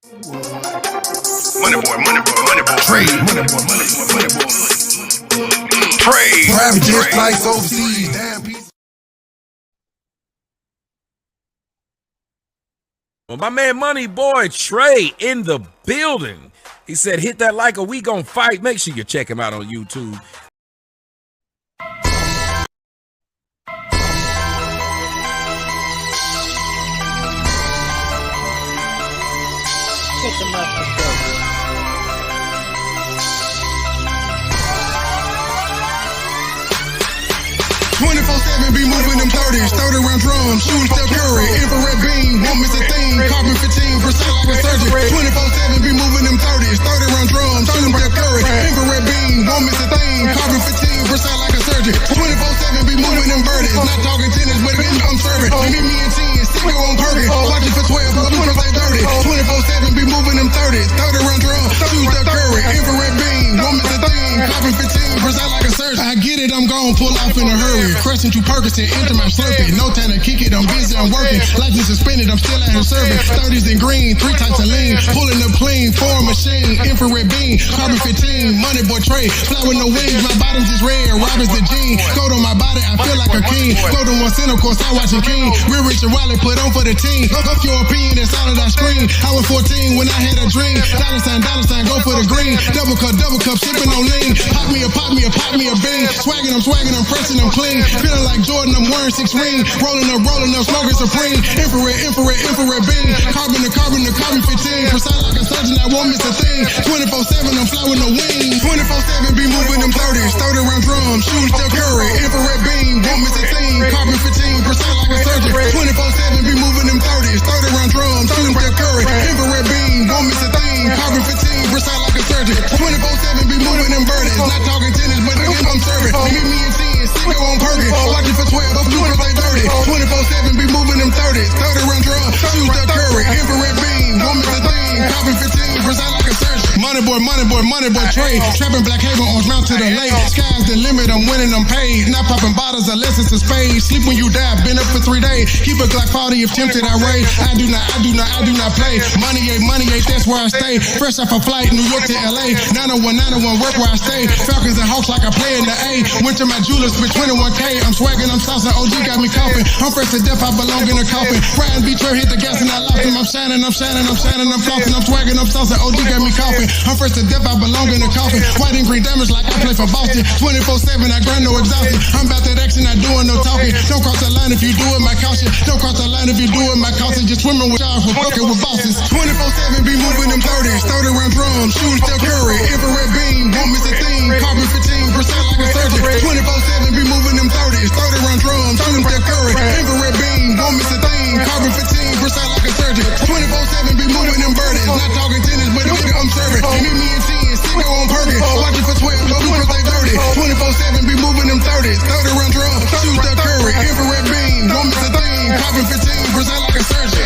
Trade. Trade. Private jet flights overseas. Damn piece. Well, my man MoneyBoy Trey in the building. He said, hit that like or we gon' fight. Make sure you check him out on YouTube. Check him out. 24/7 be moving them 30s, 30 round drums, shooting Steph Curry, infrared beam, won't miss a thing, carbon 15, precise like a surgeon. 24/7 be moving them 30s, 30 round drums, shooting Steph Curry, infrared beam, won't miss a thing, carbon 15, precise like a surgeon. 24/7 be moving them birdies, not talking tennis, but I'm serving. Meet me in 10, stick on Perkins, watch it for 12, but we like 30. 24/7 be moving them 30s, 30 round drums, shooting Steph Curry, infrared beam, won't miss a thing, carbon 15, precise like a surgeon. I get it, I'm gone, pull off in a hurry. Crescent to Perkins and enter my slurpee. No time to kick it, I'm busy, I'm working. Life is suspended, I'm still out here serving. 30s in green, 3 types of lean. Pulling up clean, foreign machine, infrared beam, carbon 15, MoneyBoy Trey. Fly with no wings, my bottom's just red, Robert's the jean. Gold on my body, I feel like a king. Gold on one center, of course, I watching King. Real Rich and Wiley put on for the team. Up your opinion, that's all that I scream. I was 14 when I had a dream. Dollar sign, go for the green. Double cup, sipping on lean. Pop me a bean. Swagging, I'm pressing, I'm clean. Feeling like Jordan, I'm wearing 6 rings. Rolling up, smoking supreme. Infrared beam. Carbon to carbon 15. Precise like a surgeon, I won't miss a thing. 24/7, I'm fly with no wings. 24/7, be moving them 30s. 30 round drums, shooting Steph Curry. Infrared beam, won't miss a thing. Carbon 15, precise like a surgeon. 24/7, be moving them 30s. 30 round drums, shooting Steph Curry. Infrared beam, won't miss a thing. Carbon 15, precise like a surgeon. 24/7, be moving them birdies. Not talking tennis, but I'm serving. Meet me in 10, stick on Perkins. Watch it for 12, but you like 30. 24/7, be moving them 30s. 30 round drums, shoot Steph Curry. Infrared beam, won't miss a thing. Carbon 15, precise like a surgeon. MoneyBoy Trey. Trapping Black Haven, arms mount to the lake. Sky's the limit, I'm winning, I'm paid. Not popping bottles unless it's a spade. Sleep when you die, been up for 3 days. Keep a Glock 40 if tempted, I raid. I do not play. Money ain't, that's where I stay. Fresh off a flight, New York to LA. 901, work where I stay. Falcons and Hawks like I play in the A. Went to my jewelers for 21K. I'm swagging, I'm saucing, OG got me coughing. I'm fresh to death, I belong in a coffin. Ryan B. Trey hit the gas and I lost him. I'm shining, I'm flossing. I'm swagging, I'm saucing, OG got me coughing. I'm fresh to death, I belong in a coffin. White and green damage like I play for Boston. 24/7, I grind no exhaustion. I'm about that action, not doing no talking. Don't cross the line if you do it, my caution. Don't cross the line if you do it, my caution. Just swimming with y'all for fucking with bosses. 24/7, be moving them 30s. 30 round drums, shooting Steph Curry. Infrared beam, won't miss a thing. Carbon 15, precise like a surgeon. 24/7, be moving them 30s. 30 round drums, shooting Steph Curry. Infrared beam, won't miss a thing. Carbon 15, precise like a surgeon. 24/7, be moving them birdies. Not talking tennis, but I'm serving. Meet me in 10, stick on Perkins. Watch it for 12, but we like 30. 24/7, be moving them 30s. 30 round drums, shoot Steph Curry. Infrared beam, won't miss a thing. Carbon 15, precise like a surgeon.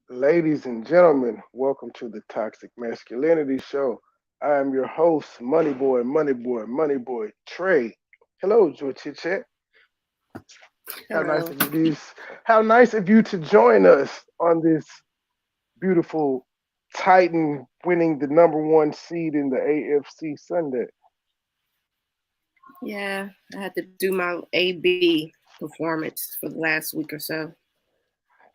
Ladies and gentlemen, welcome to the Toxic Masculinity Show. I am your host, MoneyBoy Trey. Hello, Joy Chit Chat. How nice of you to join us on this beautiful Titan winning the #1 seed in the AFC Sunday. Yeah, I had to do my AB performance for the last week or so.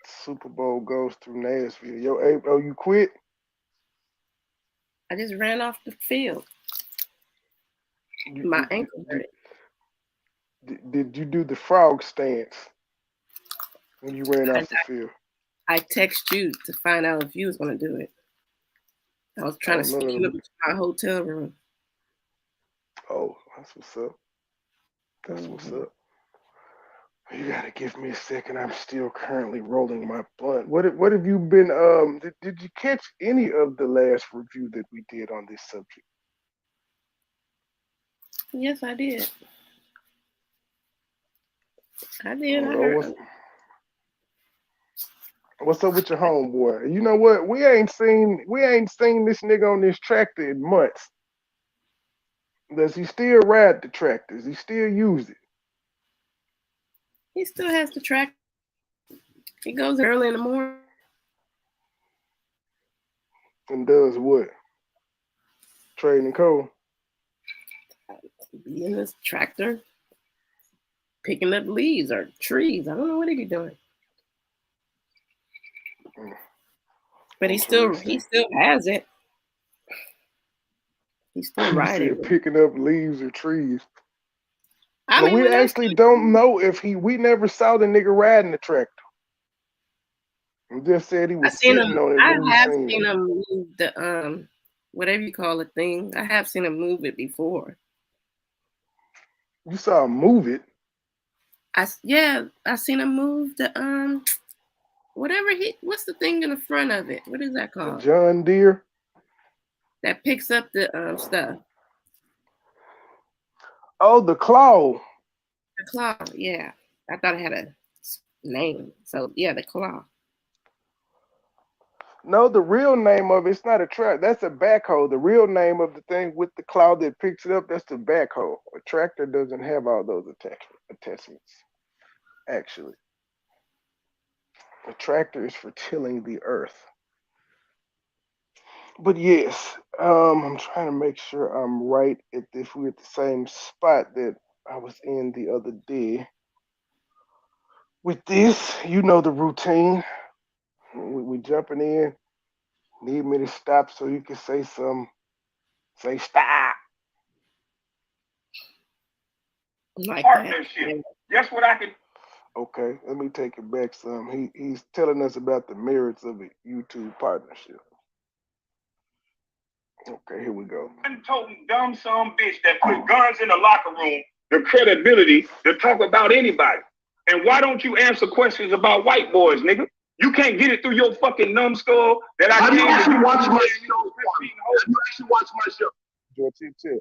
Super Bowl goes through Nashville. You quit? I just ran off the field. My ankle hurt. Did you do the frog stance when you ran off the field? I text you to find out if you was going to do it. I was trying to sneak you up to my hotel room. Oh, that's what's up. You gotta give me a second. I'm still currently rolling my blunt. What have you been? Did you catch any of the last review that we did on this subject? Yes, I did. I What's up with your homeboy? You know what? We ain't seen this nigga on this tractor in months. Does he still ride the tractors? He still use it? He still has the track. He goes early in the morning. And does what? Trading coal. Be in his tractor, picking up leaves or trees. I don't know what he be doing. But he still has it. He's still riding. Picking up leaves or trees. I But mean, we actually don't know if we never saw the nigga riding the tractor. We just said he was sitting on it. I have seen him move the whatever you call the thing. I have seen him move it before. You saw him move it? I seen him move the what's the thing in the front of it? What is that called? The John Deere. That picks up the stuff. Oh, the claw. The claw, yeah. I thought it had a name. So yeah, the claw. No, the real name of it's not a track. That's a backhoe. The real name of the thing with the claw that picks it up, that's the backhoe. A tractor doesn't have all those attachments. Actually, a tractor is for tilling the earth. But yes, I'm trying to make sure I'm right if we're at the same spot that I was in the other day. With this, you know the routine. We jumping in. Need me to stop so you can say something. Say stop. Like partnership. That's what I can. Okay, let me take it back some. He's telling us about the merits of a YouTube partnership. Okay, here we go. Toting dumb some bitch that put guns in the locker room, the credibility to talk about anybody. And why don't you answer questions about white boys, nigga? You can't get it through your fucking numbskull that I can't actually watch my show. You actually watch my show. George,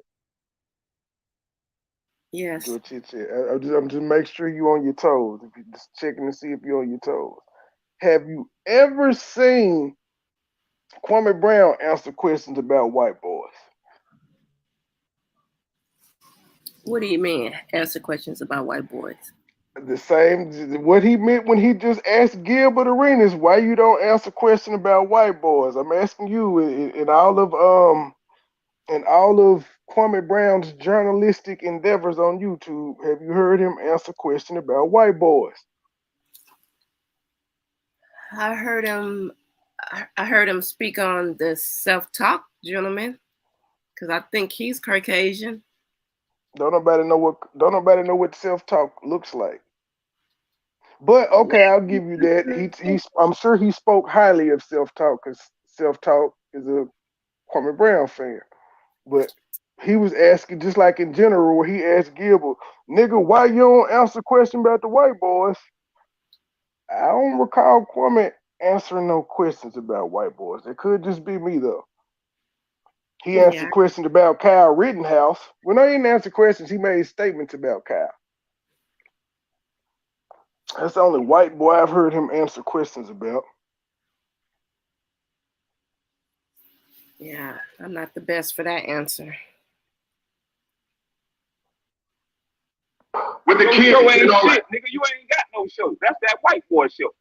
yes. George, I'm just make sure you on your toes. If you're just checking to see if you're on your toes. Have you ever seen Kwame Brown answer questions about white boys? What do you mean? Answer questions about white boys. The same, what he meant when he just asked Gilbert Arenas, why you don't answer question about white boys? I'm asking you in all of Kwame Brown's journalistic endeavors on YouTube, have you heard him answer question about white boys? I heard him speak on the self-talk gentleman, because I think he's Caucasian. Don't nobody know what self-talk looks like. But okay, I'll give you that. I'm sure he spoke highly of self-talk because self-talk is a Kwame Brown fan. But he was asking, just like in general, where he asked Gilbert, nigga, why you don't answer question about the white boys? I don't recall Kwame answering no questions about white boys. It could just be me though. He answered questions about Kyle Rittenhouse. When I didn't answer questions, he made statements about Kyle. That's the only white boy I've heard him answer questions about. Yeah, I'm not the best for that answer. With the kids ain't shit, nigga, you ain't got no show. That's that white boy show.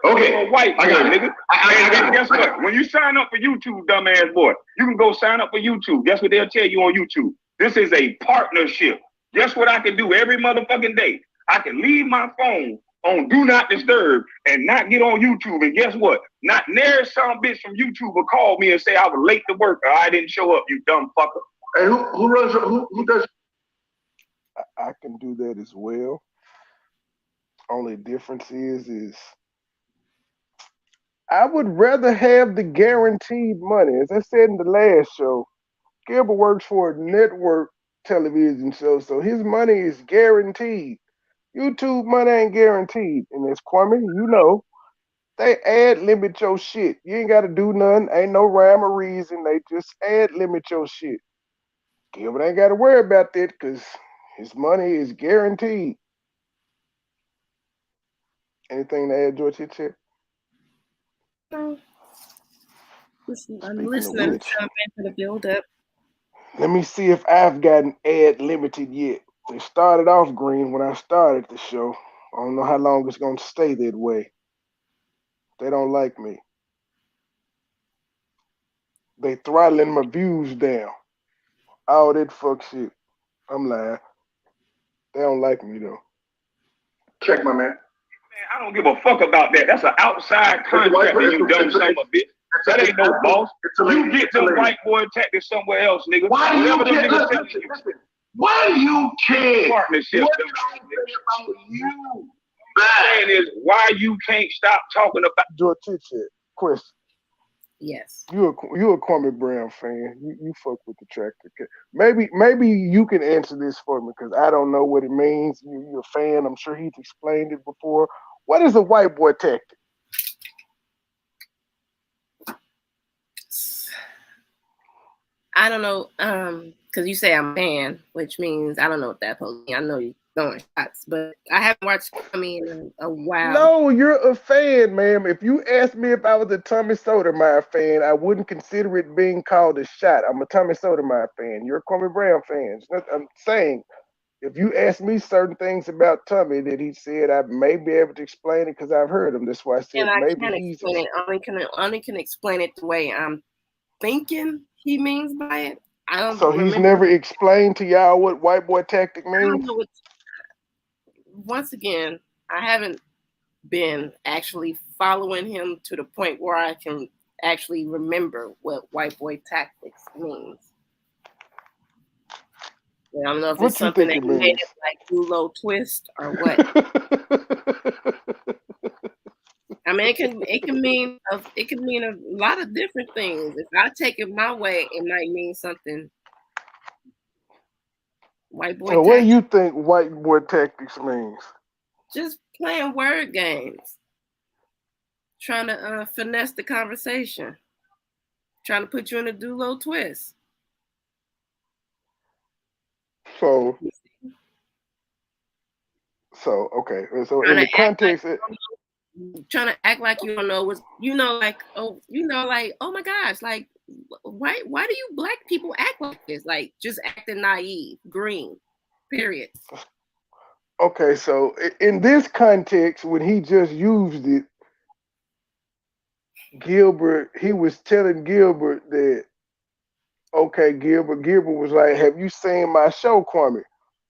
Okay, white boy, nigga. And guess what? When you sign up for YouTube, dumbass boy, you can go sign up for YouTube. Guess what they'll tell you on YouTube? This is a partnership. Guess what I can do every motherfucking day? I can leave my phone on Do Not Disturb and not get on YouTube. And guess what? Not near some bitch from YouTube will call me and say I was late to work or I didn't show up, you dumb fucker. Hey, who does? I can do that as well. Only difference is I would rather have the guaranteed money. As I said in the last show, Gilbert works for a network television show, so his money is guaranteed. YouTube money ain't guaranteed. And as Kwame, you know, they ad limit your shit. You ain't got to do nothing. Ain't no rhyme or reason. They just ad limit your shit. Gilbert ain't got to worry about that because his money is guaranteed. Anything to add, George? I'm Speaking of listening which, to the build up. let me see if I've gotten ad limited yet. It started off green when I started the show. I don't know how long it's gonna stay that way. They don't like me. They throttling my views down. All that fuck shit. I'm lying. They don't like me though. Check my man. Man, I don't give a fuck about that. That's an outside contract that you done, son of a bitch. That ain't no boss. You get them white boy tactics somewhere else, nigga. Why do you care? Why do you care? Partnership. What about you? Saying is why you can't stop talking about. George Chit question. Yes. You a Kwame Brown fan. You fuck with the tractor. Maybe you can answer this for me because I don't know what it means. You're a fan. I'm sure he's explained it before. What is a white boy tactic? I don't know, because you say I'm a fan, which means I don't know what that supposed to mean. I know you throwing shots, but I haven't watched Kwame in a while. No, you're a fan, ma'am. If you asked me if I was a Tommy Sotomayor fan, I wouldn't consider it being called a shot. I'm a Tommy Sotomayor fan. You're a Kwame Brown fan. I'm saying, if you ask me certain things about Tommy that he said, I may be able to explain it because I've heard him. That's why I said and I maybe can't he's. Explain it. Only can explain it the way I'm thinking he means by it. I don't. So he's never explained to y'all what white boy tactic means. I don't know once again, I haven't been actually following him to the point where I can actually remember what white boy tactics means. I don't know if What it's something that it made it like Dulo twist or what. I mean, it can mean a lot of different things. If I take it my way, it might mean something. White boy. So what do you think white boy tactics means? Just playing word games, trying to finesse the conversation, trying to put you in a Dulo twist. So okay. So in the context, trying to act like you don't know what's, like oh my gosh, like why do you black people act like this? Like just acting naive, green, period. Okay, so in this context, when he just used it, Gilbert, he was telling Gilbert that, okay, Gilbert was like, have you seen my show, Kwame?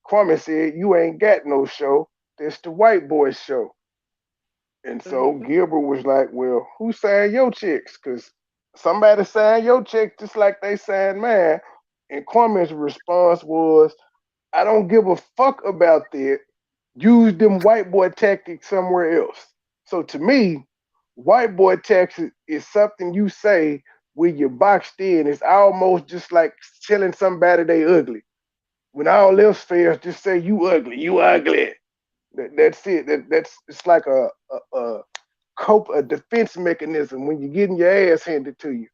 Kwame said, you ain't got no show. That's the white boy show. And so Gilbert was like, well, who signed your checks? Because somebody signed your check just like they signed mine. And Kwame's response was, I don't give a fuck about that. Use them white boy tactics somewhere else. So to me, white boy tactics is something you say when you're boxed in. It's almost just like telling somebody they ugly. When all else fails, just say you ugly, you ugly. That's it. It's like a defense mechanism when you're getting your ass handed to you.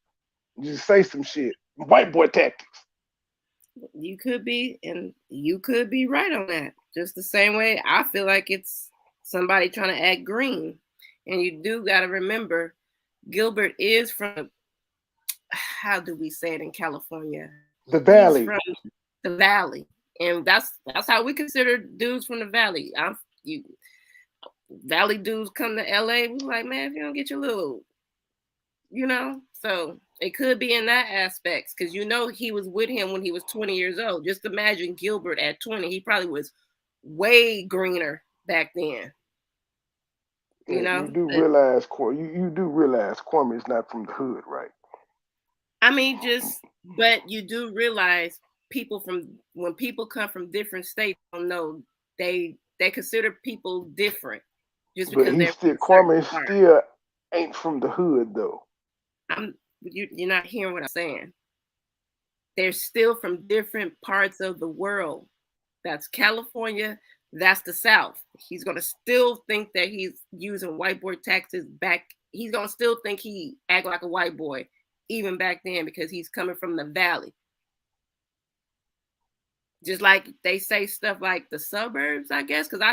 You just say some shit. White boy tactics. You could be, and you could be right on that. Just the same way I feel like it's somebody trying to act green. And you do got to remember, Gilbert is from, how do we say it in California? The Valley. He's from the Valley. And that's how we consider dudes from the Valley. Valley dudes come to LA, we're like, man, if you don't get your little, so it could be in that aspect, because he was with him when he was 20 years old. Just imagine Gilbert at 20. He probably was way greener back then. You do realize Kwame is not from the hood, right? I mean, but you do realize when people come from different states, don't know they consider people different just because Kwame still ain't from the hood though. You're not hearing what I'm saying. They're still from different parts of the world. That's California. That's the South. He's gonna still think that he's using white boy tactics back. He's gonna still think he act like a white boy even back then because he's coming from the Valley. Just like they say stuff like the suburbs, I guess, because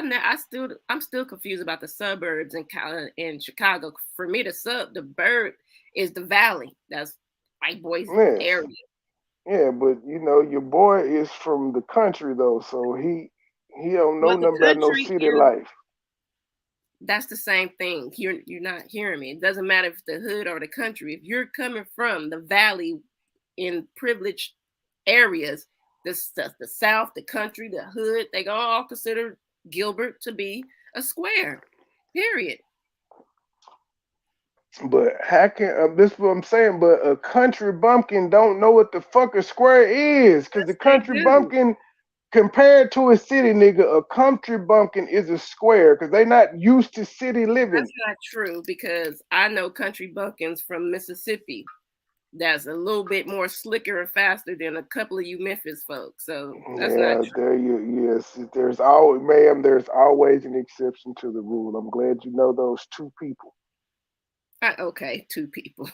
I'm still confused about the suburbs in Chicago. For me, the bird is the valley. That's white boys area. Yeah, but you know, your boy is from the country though, so he don't know nothing about no city life. That's the same thing. You're not hearing me. It doesn't matter if it's the hood or the country. If you're coming from the valley in privileged areas, the South, the country, the hood, they all consider Gilbert to be a square. Period. But how can this is what I'm saying? But a country bumpkin don't know what the fuck a square is, because the country bumpkin compared to a city nigga, a country bumpkin is a square because they not used to city living. That's not true, because I know country bumpkins from Mississippi that's a little bit more slicker and faster than a couple of you Memphis folks. So that's not true. Yes, there's always an exception to the rule. I'm glad you know those two people. Okay, two people.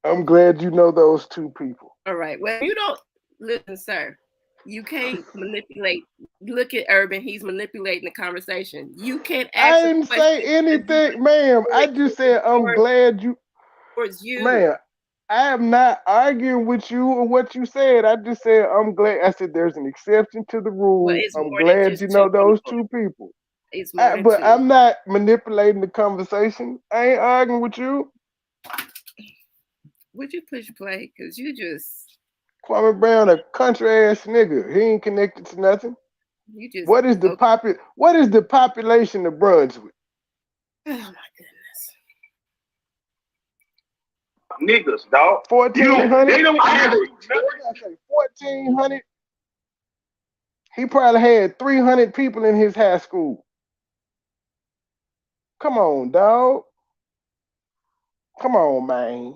I'm glad you know those two people. All right. Well, you don't listen, sir. You can't manipulate. Look at Urban. He's manipulating the conversation. You can't ask. I didn't say anything, ma'am. I just said I'm glad you. Towards you, ma'am. I am not arguing with you or what you said. I just said I'm glad. I said there's an exception to the rule. Well, I'm glad you know those two people. But I'm not manipulating the conversation. I ain't arguing with you. Would you push play? Because you just Kwame Brown, a country ass nigga. He ain't connected to nothing. You just what is the population of Brunswick? Oh my goodness. Niggas, dog. 1,400. They don't have 1,400. He probably had 300 people in his high school. Come on, dog. Come on, man.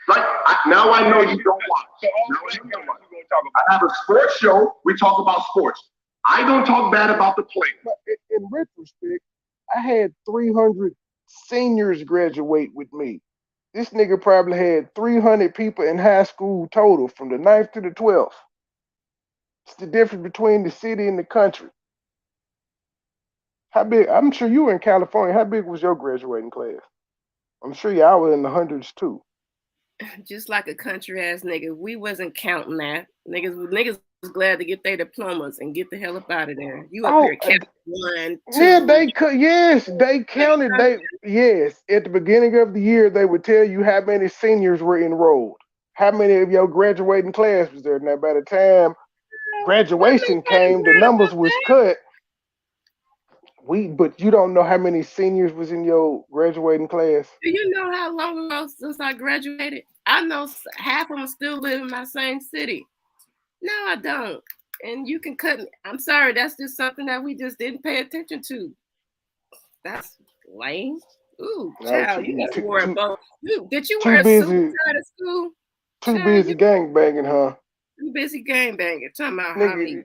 Like, now I know you don't watch. I have a sports show. We talk about sports. I don't talk bad about the players. But in retrospect, I had 300 seniors graduate with me. This nigga probably had 300 people in high school total from the 9th to the 12th. It's the difference between the city and the country. How big? I'm sure you were in California. How big was your graduating class? I'm sure y'all were in the hundreds too. Just like a country ass nigga, we wasn't counting that. Niggas was glad to get their diplomas and get the hell up out of there. You up here counting 1, 2. Yeah, they could. Yes, they counted. At the beginning of the year, they would tell you how many seniors were enrolled, how many of your graduating class was there. Now, by the time graduation came, the numbers was cut. But you don't know how many seniors was in your graduating class. Do you know how long ago since I graduated? I know half of them still live in my same city. No, I don't. And you can cut me. I'm sorry, that's just something that we just didn't pay attention to. That's lame. Ooh, child, you got to wear a bow. Did you wear a suit out of school? Too busy gangbanging, huh? Too busy gangbanging. Talking about how many?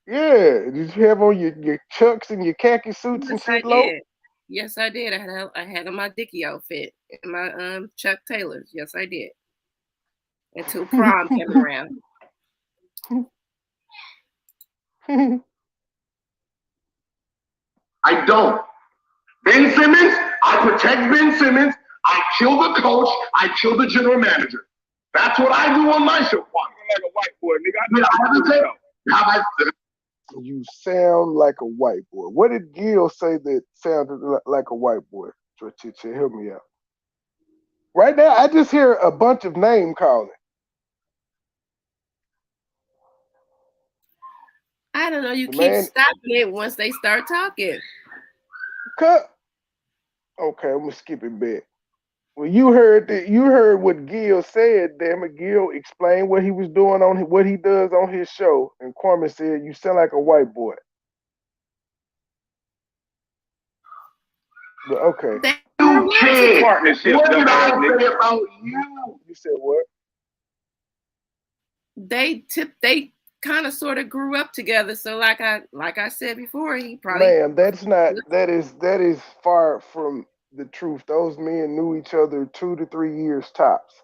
Yeah. Did you have on your chucks and your khaki suits and shit, low? Yes, I did. I had on my Dickie outfit and my Chuck Taylors. Yes, I did. Until prom came around. I don't. Ben Simmons, I protect Ben Simmons. I kill the coach. I kill the general manager. That's what I do on my show. Like a white boy, nigga. You sound like a white boy. What did Gil say that sounded like a white boy? Help me out. Right now, I just hear a bunch of name calling. I don't know. You keep stopping it once they start talking. Cut. Okay, I'm gonna skip it back. Well, you heard what Gil said. Damn it, Gil explained what he was doing what he does on his show, and Kwame said, "You sound like a white boy." But okay. Partnership. What did I say about you? You said what? They kind of sort of grew up together. So like I said before, he probably. Ma'am, that is far from the truth. Those men knew each other 2 to 3 years tops.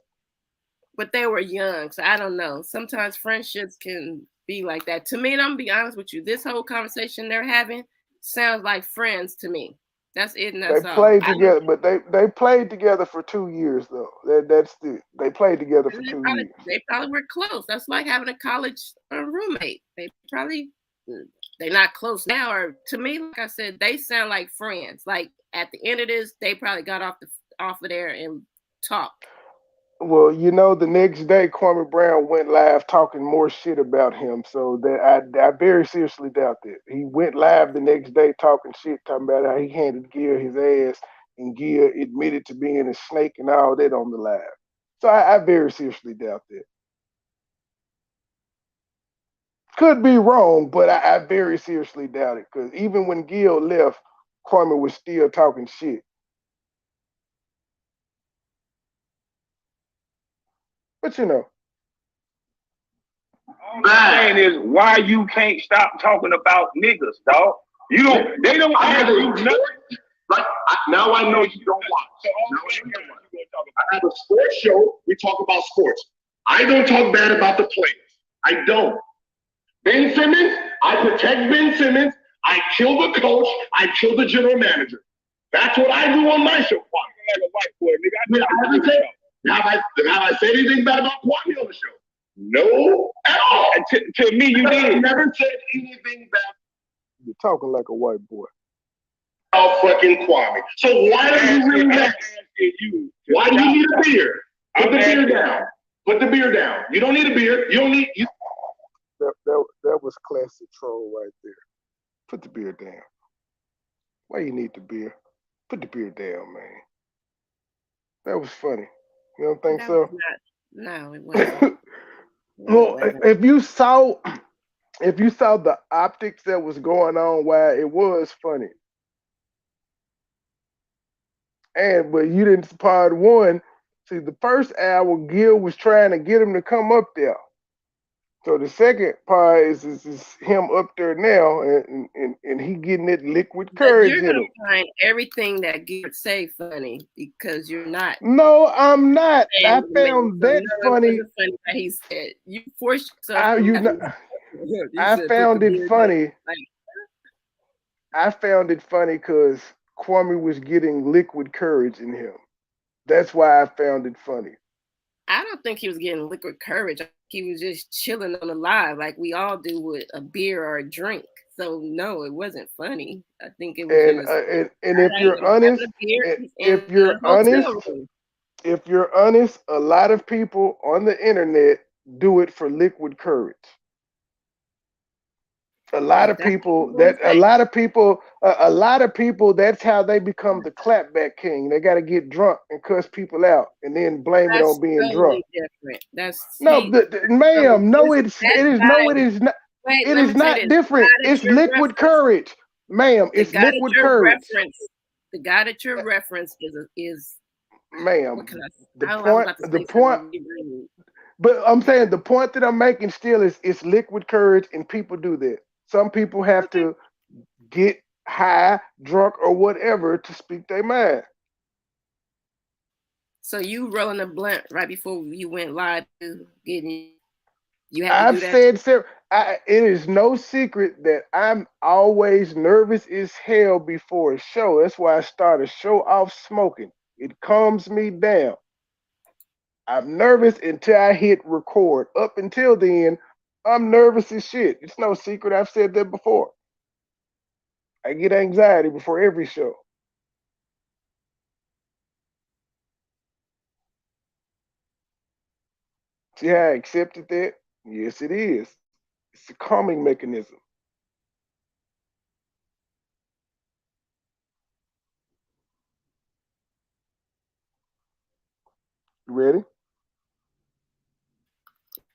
but they were young, so I don't know. Sometimes friendships can be like that. To me, and I'm gonna be honest with you, this whole conversation they're having sounds like friends to me. That's it, and They that's all. played together, but they played together for 2 years though. They played together for 2 years. They probably were close. That's like having a college roommate. They're not close now. Or to me, like I said, they sound like friends. Like at the end of this, they probably got off of there and talked. Well, the next day, Kwame Brown went live talking more shit about him. So that I very seriously doubt that. He went live the next day talking shit, talking about how he handed Gil his ass, and Gil admitted to being a snake and all that on the live. So I very seriously doubt that. Could be wrong, but I very seriously doubt it. Because even when Gil left, Kwame was still talking shit. But all I'm saying is why you can't stop talking about niggas, dog. You don't. They don't ask you nothing. Like now, I know you don't watch. I have a sports show. We talk about sports. I don't talk bad about the players. I don't. Ben Simmons, I protect Ben Simmons. I kill the coach. I kill the general manager. That's what I do on my show. Like a white boy, nigga. Have I said anything bad about Kwame on the show? No, at all. To me, you did. Never said anything bad. You're talking like a white boy. Oh, fucking Kwame. So why are you really mad? Why do you need a beer? Put the beer down. Put the beer down. You don't need a beer. You don't need. That was classic troll right there. Put the beer down. Why you need the beer? Put the beer down, man. That was funny. You don't think so? No, it wasn't. Well, if you saw the optics that was going on, why it was funny. But you didn't part one. See, the first hour, Gil was trying to get him to come up there. So the second part is him up there now, and he getting that liquid courage in him. You're gonna find everything that Gilbert say funny because you're not. No, I'm not. I found that funny. Funny that he said you forced yourself. I found it funny. I found it funny because Kwame was getting liquid courage in him. That's why I found it funny. I don't think he was getting liquid courage. He was just chilling on the live like we all do with a beer or a drink. So no, it wasn't funny. I think it was. And if you're honest, a lot of people on the internet do it for liquid courage. A lot of people, that's how they become the clapback king. They got to get drunk and cuss people out and then blame it on being drunk. Different. Ma'am, no, it is not. It is not different. It's liquid courage, ma'am. It's liquid courage. The guy that you're reference is ma'am. The point. But I'm saying the point that I'm making still is it's liquid courage, and people do that. Some people have to get high, drunk, or whatever to speak their mind. So you rolling a blunt right before you went live to getting you had to do that? It is no secret that I'm always nervous as hell before a show. That's why I start a show off smoking. It calms me down. I'm nervous until I hit record. Up until then, I'm nervous as shit. It's no secret. I've said that before. I get anxiety before every show. See how I accepted that? Yes, it is. It's a calming mechanism. You ready?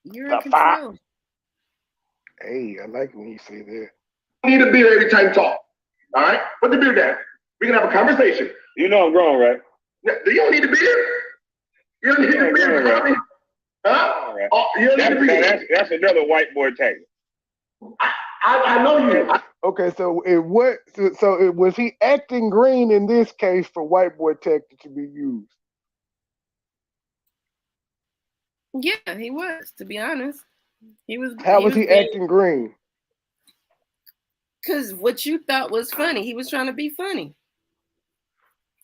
You're in control. Hey, I like when you say that. You need a beer every time you talk. All right? Put the beer down. We can have a conversation. You know I'm wrong, right? You don't need a beer. You don't need a beer. Right. Huh? Right. Oh, you don't need a beer. That's another white boy tactic. I know you. Okay, so was he acting green in this case for white boy tactic to be used? Yeah, he was. To be honest, he was. How was he acting green? Because what you thought was funny, he was trying to be funny.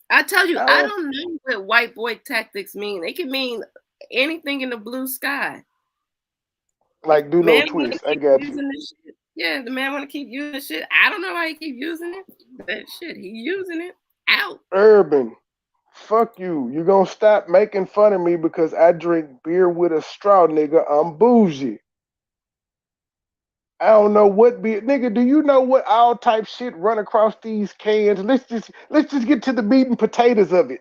I tell you, I don't know what white boy tactics mean. They can mean anything in the blue sky. Like, do no twist. I got you. Yeah, the man want to keep using shit. I don't know why he keep using it. But shit, he using it out. Urban, fuck you. You gonna stop making fun of me because I drink beer with a straw, nigga. I'm bougie. I don't know what beer, nigga. Do you know what all type shit run across these cans? Let's just get to the meat and potatoes of it.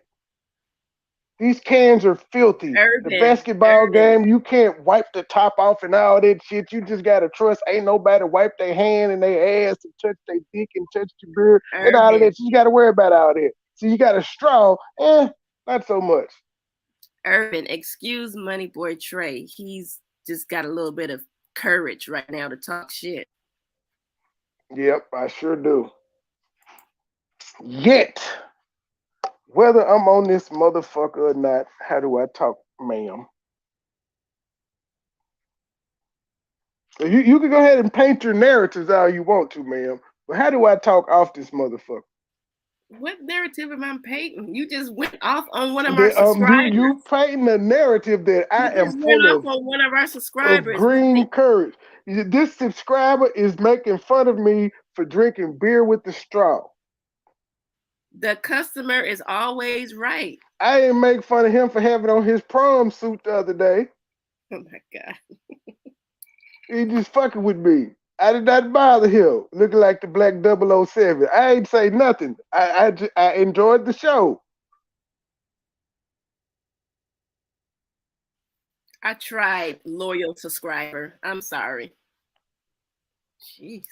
These cans are filthy. The basketball game, you can't wipe the top off and all that shit. You just gotta trust ain't nobody wipe their hand and their ass and touch their dick and touch your beard and all of that. You gotta worry about all that. So you got a straw, not so much. Urban, excuse MoneyBoy Trey. He's just got a little bit of courage right now to talk shit. Yep, I sure do. Yet, whether I'm on this motherfucker or not, how do I talk, ma'am? You can go ahead and paint your narratives all you want to, ma'am. But how do I talk off this motherfucker? What narrative am I painting? You just went off on one of our subscribers. You painting a narrative that I am full of. On one of our subscribers. Of green courage. This subscriber is making fun of me for drinking beer with the straw. The customer is always right. I didn't make fun of him for having on his prom suit the other day. Oh my God. He just fucking with me. I did not bother him, looking like the black 007. I ain't say nothing. I enjoyed the show. I tried, loyal subscriber. I'm sorry. Jeez.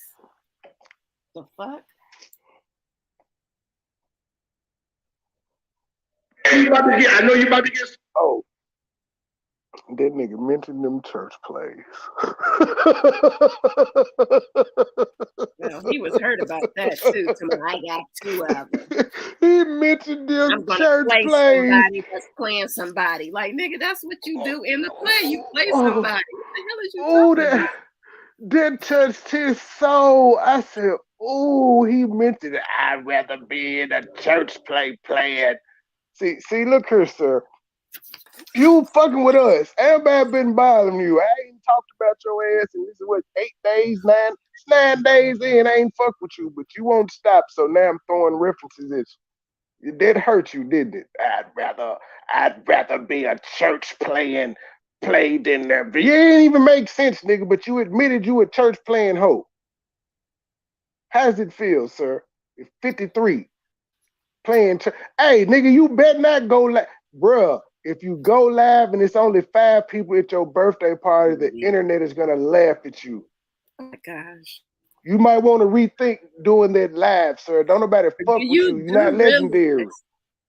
The fuck? I know you about to get. Oh. That nigga mentioned them church plays. Well, he was hurt about that too. I got 2 of them. He mentioned them church plays. Somebody that's playing somebody. Like, nigga, that's what you do in the play. You play somebody. What the hell is you talking about? That touched his soul. I said, oh, he mentioned it. I'd rather be in a church play playing. See, look here, sir. You fucking with us. Everybody been bothering you. I ain't talked about your ass and this is what, 8 days, 9 days in. I ain't fuck with you, but you won't stop. So now I'm throwing references at you. That hurt you, didn't it? I'd rather be a church played in there. It didn't even make sense, nigga, but you admitted you a church playing hoe. How does it feel, sir? It's 53. Playing church. Hey, nigga, you better not go bruh. If you go live and it's only 5 people at your birthday party, the internet is gonna laugh at you. Oh my gosh. You might want to rethink doing that live, sir. Don't nobody fuck with you. You're not legendary.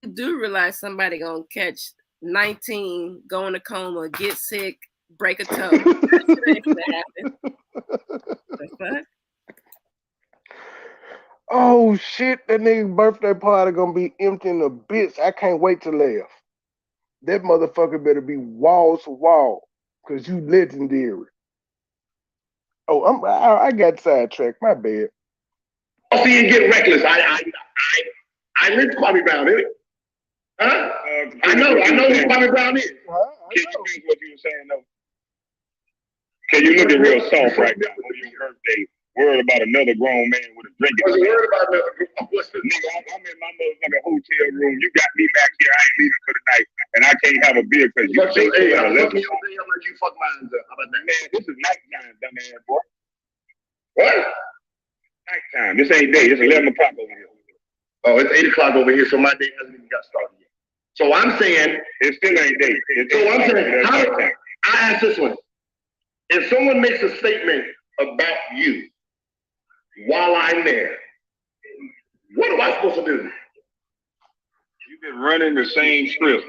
You do realize somebody gonna catch 19, go in a coma, get sick, break a toe. That ain't gonna happen. The fuck? Oh shit, that nigga's birthday party gonna be empty in a bitch. I can't wait to laugh. That motherfucker better be wall to wall, cause you legendary. Oh, I got sidetracked. My bad. I see you get reckless. I lived Kwame Brown, didn't it? Huh? I know who Kwame Brown is. Can you repeat what you were saying though? Can you looking real soft right now on your birthday? Worried about another grown man with a drink. Was worried about another? What's the nigga? I'm in my motherfucking hotel room. You got me back here. I ain't leaving for the night, and I can't have a beer because you think you gotta let you fuck mine up. How about that? Man, this is nighttime, dumbass boy. What? Nighttime. This ain't day. It's 11 o'clock over here. Oh, it's 8 o'clock over here, so my day hasn't even got started yet. So I'm saying it still ain't day. I'm saying, I ask this one: if someone makes a statement about you while I'm there, what am I supposed to do? You've been running the same script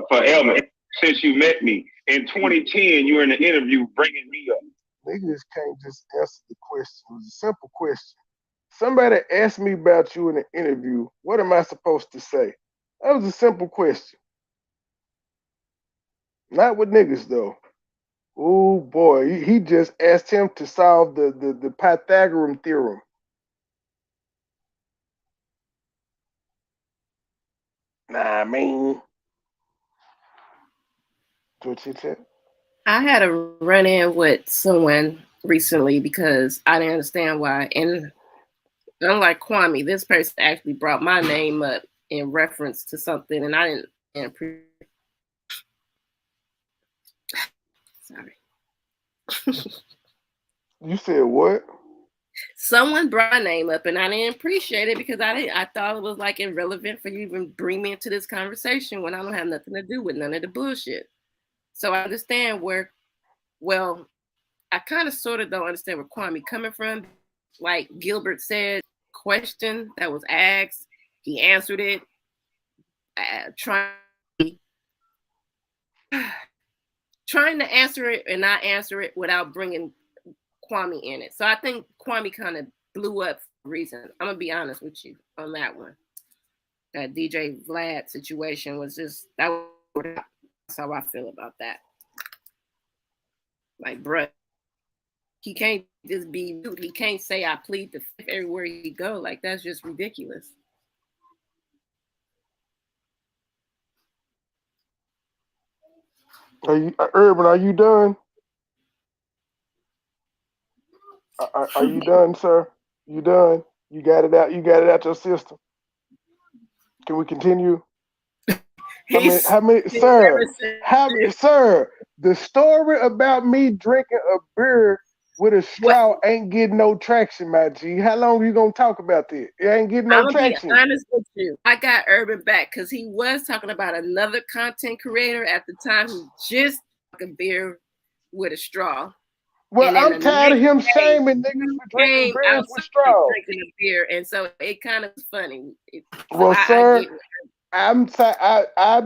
for Elmer since you met me. In 2010, you were in an interview bringing me up. Niggas can't just answer the question. It was a simple question. Somebody asked me about you in an interview. What am I supposed to say? That was a simple question. Not with niggas though. Oh boy, he just asked him to solve the Pythagorean theorem. Nah, I mean, what you said? I had a run-in with someone recently because I didn't understand why. And unlike Kwame, this person actually brought my name up in reference to something, and I didn't appreciate. Sorry. You said what? Someone brought my name up, and I didn't appreciate it because I thought it was like irrelevant for you to even bring me into this conversation when I don't have nothing to do with none of the bullshit. So I understand where, well, I kind of sort of don't understand where Kwame coming from. Like Gilbert said, question that was asked, he answered it, trying to answer it and not answer it without bringing Kwame in it. So I think Kwame kind of blew up for a reason. I'm gonna be honest with you on that one. That DJ Vlad situation was just that's how I feel about that. Like, bruh, he can't just be mute. He can't say I plead the fifth everywhere he go. Like, that's just ridiculous. Urban, are you done? Are you done, sir? You done? You got it out. You got it out your system. Can we continue? How many, sir? Sir? The story about me drinking a beer with a straw ain't getting no traction, my G. How long are you gonna talk about this? It ain't getting no traction. I'm gonna be honest with you. I got Urban back because he was talking about another content creator at the time who just drank a beer with a straw. Well, I'm tired of him shaming niggas for drinking beers with straws. Drinking a beer, and so it kind of was funny. Well, sir, I'm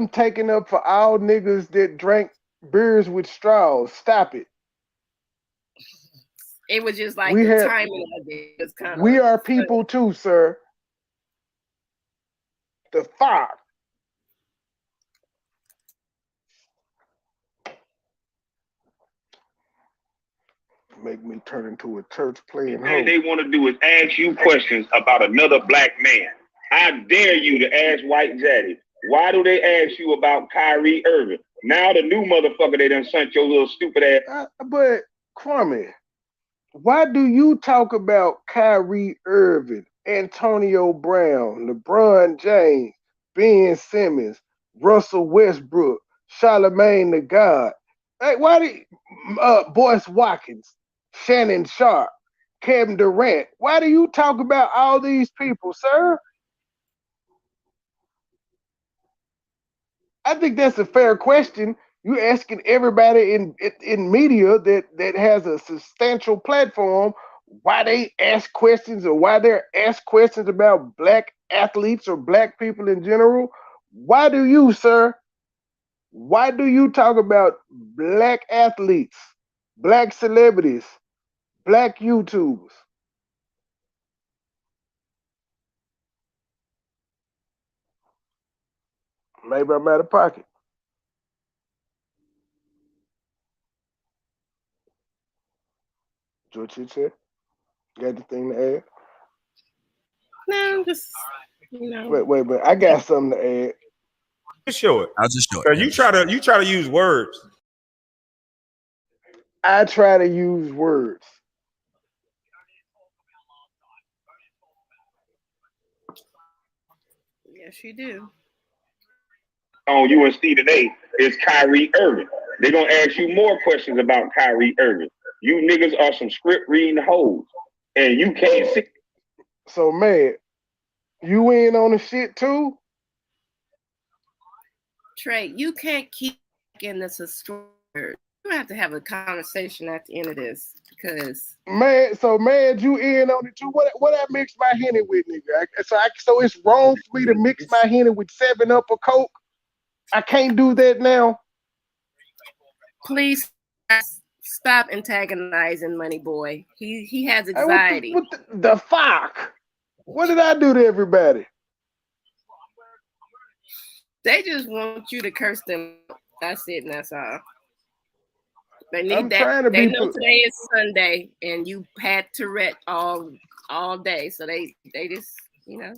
taking up for all niggas that drank beers with straws. Stop it. It was just like the timing of it was kind of. We are people too, sir. The fuck. Make me turn into a church playing. All they want to do is ask you questions about another black man. I dare you to ask White Zaddy. Why do they ask you about Kyrie Irving? Now the new motherfucker they done sent your little stupid ass. But Kwame, why do you talk about Kyrie Irving, Antonio Brown, LeBron James, Ben Simmons, Russell Westbrook, Charlamagne the God? Hey, why do Boyce Watkins, Shannon Sharp, Kevin Durant? Why do you talk about all these people, sir? I think that's a fair question. You asking everybody in media that has a substantial platform why they ask questions or why they're asked questions about black athletes or black people in general. Why do you, sir? Why do you talk about black athletes, black celebrities, black YouTubers? Maybe I'm out of pocket. What you said? Got anything to add? No, I'm just, Wait. I got something to add. Just show it. I'll just show it. You try to use words. I try to use words. Yes, you do. On UNC today is Kyrie Irving. They're gonna ask you more questions about Kyrie Irving. You niggas are some script reading hoes, and you can't see. So, man, you in on the shit too? Trey, you can't keep getting this a story. You have to have a conversation at the end of this because man, you in on it too? What I mix my Henny with, nigga? So it's wrong for me to mix my Henny with 7-Up or Coke? I can't do that now. Please stop antagonizing MoneyBoy. He has anxiety. What the fuck? What did I do to everybody? They just want you to curse them. That's it, and that's all. They need I'm that. trying to They be. know today is Sunday, and you had Tourette all day, so they just Yeah,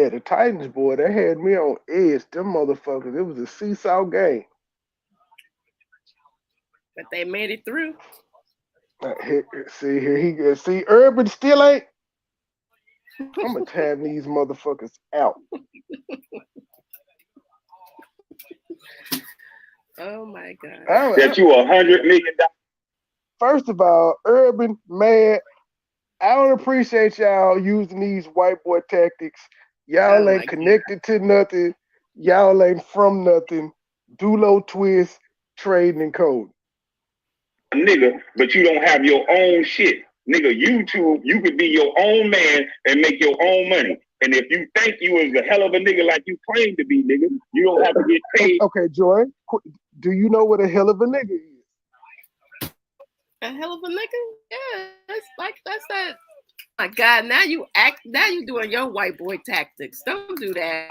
the Titans, boy, they had me on edge. Them motherfuckers. It was a seesaw game. But they made it through. Here he goes. See, Urban still ain't. I'm gonna tab these motherfuckers out. Oh my God. Bet you $100 million. First of all, Urban, man, I don't appreciate y'all using these white boy tactics. Y'all ain't connected to nothing. Y'all ain't from nothing. Dulo twist, trading and code. Nigga, but you don't have your own shit. Nigga, YouTube, you could be your own man and make your own money. And if you think you is a hell of a nigga like you claim to be, nigga, you don't have to get paid. Okay, Joy, do you know what a hell of a nigga is? A hell of a nigga? Yeah, that's that. My God, now you doing your white boy tactics. Don't do that.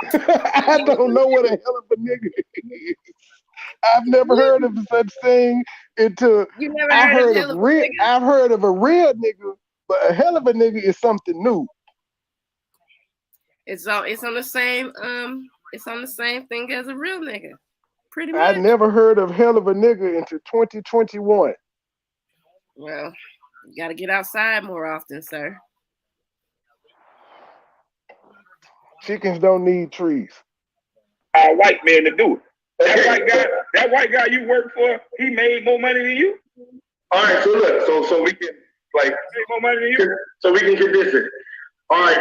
I don't know what a hell of a nigga is. I've never heard of such thing until I've heard of a real nigga, but a hell of a nigga is something new. It's on the same thing as a real nigga. Pretty much. I never heard of hell of a nigga until 2021. Well, you gotta get outside more often, sir. Chickens don't need trees. A white man to do it. That white guy you work for, he made more money than you. All right, so look, so we can like made more money than you. So we can get this in. All right,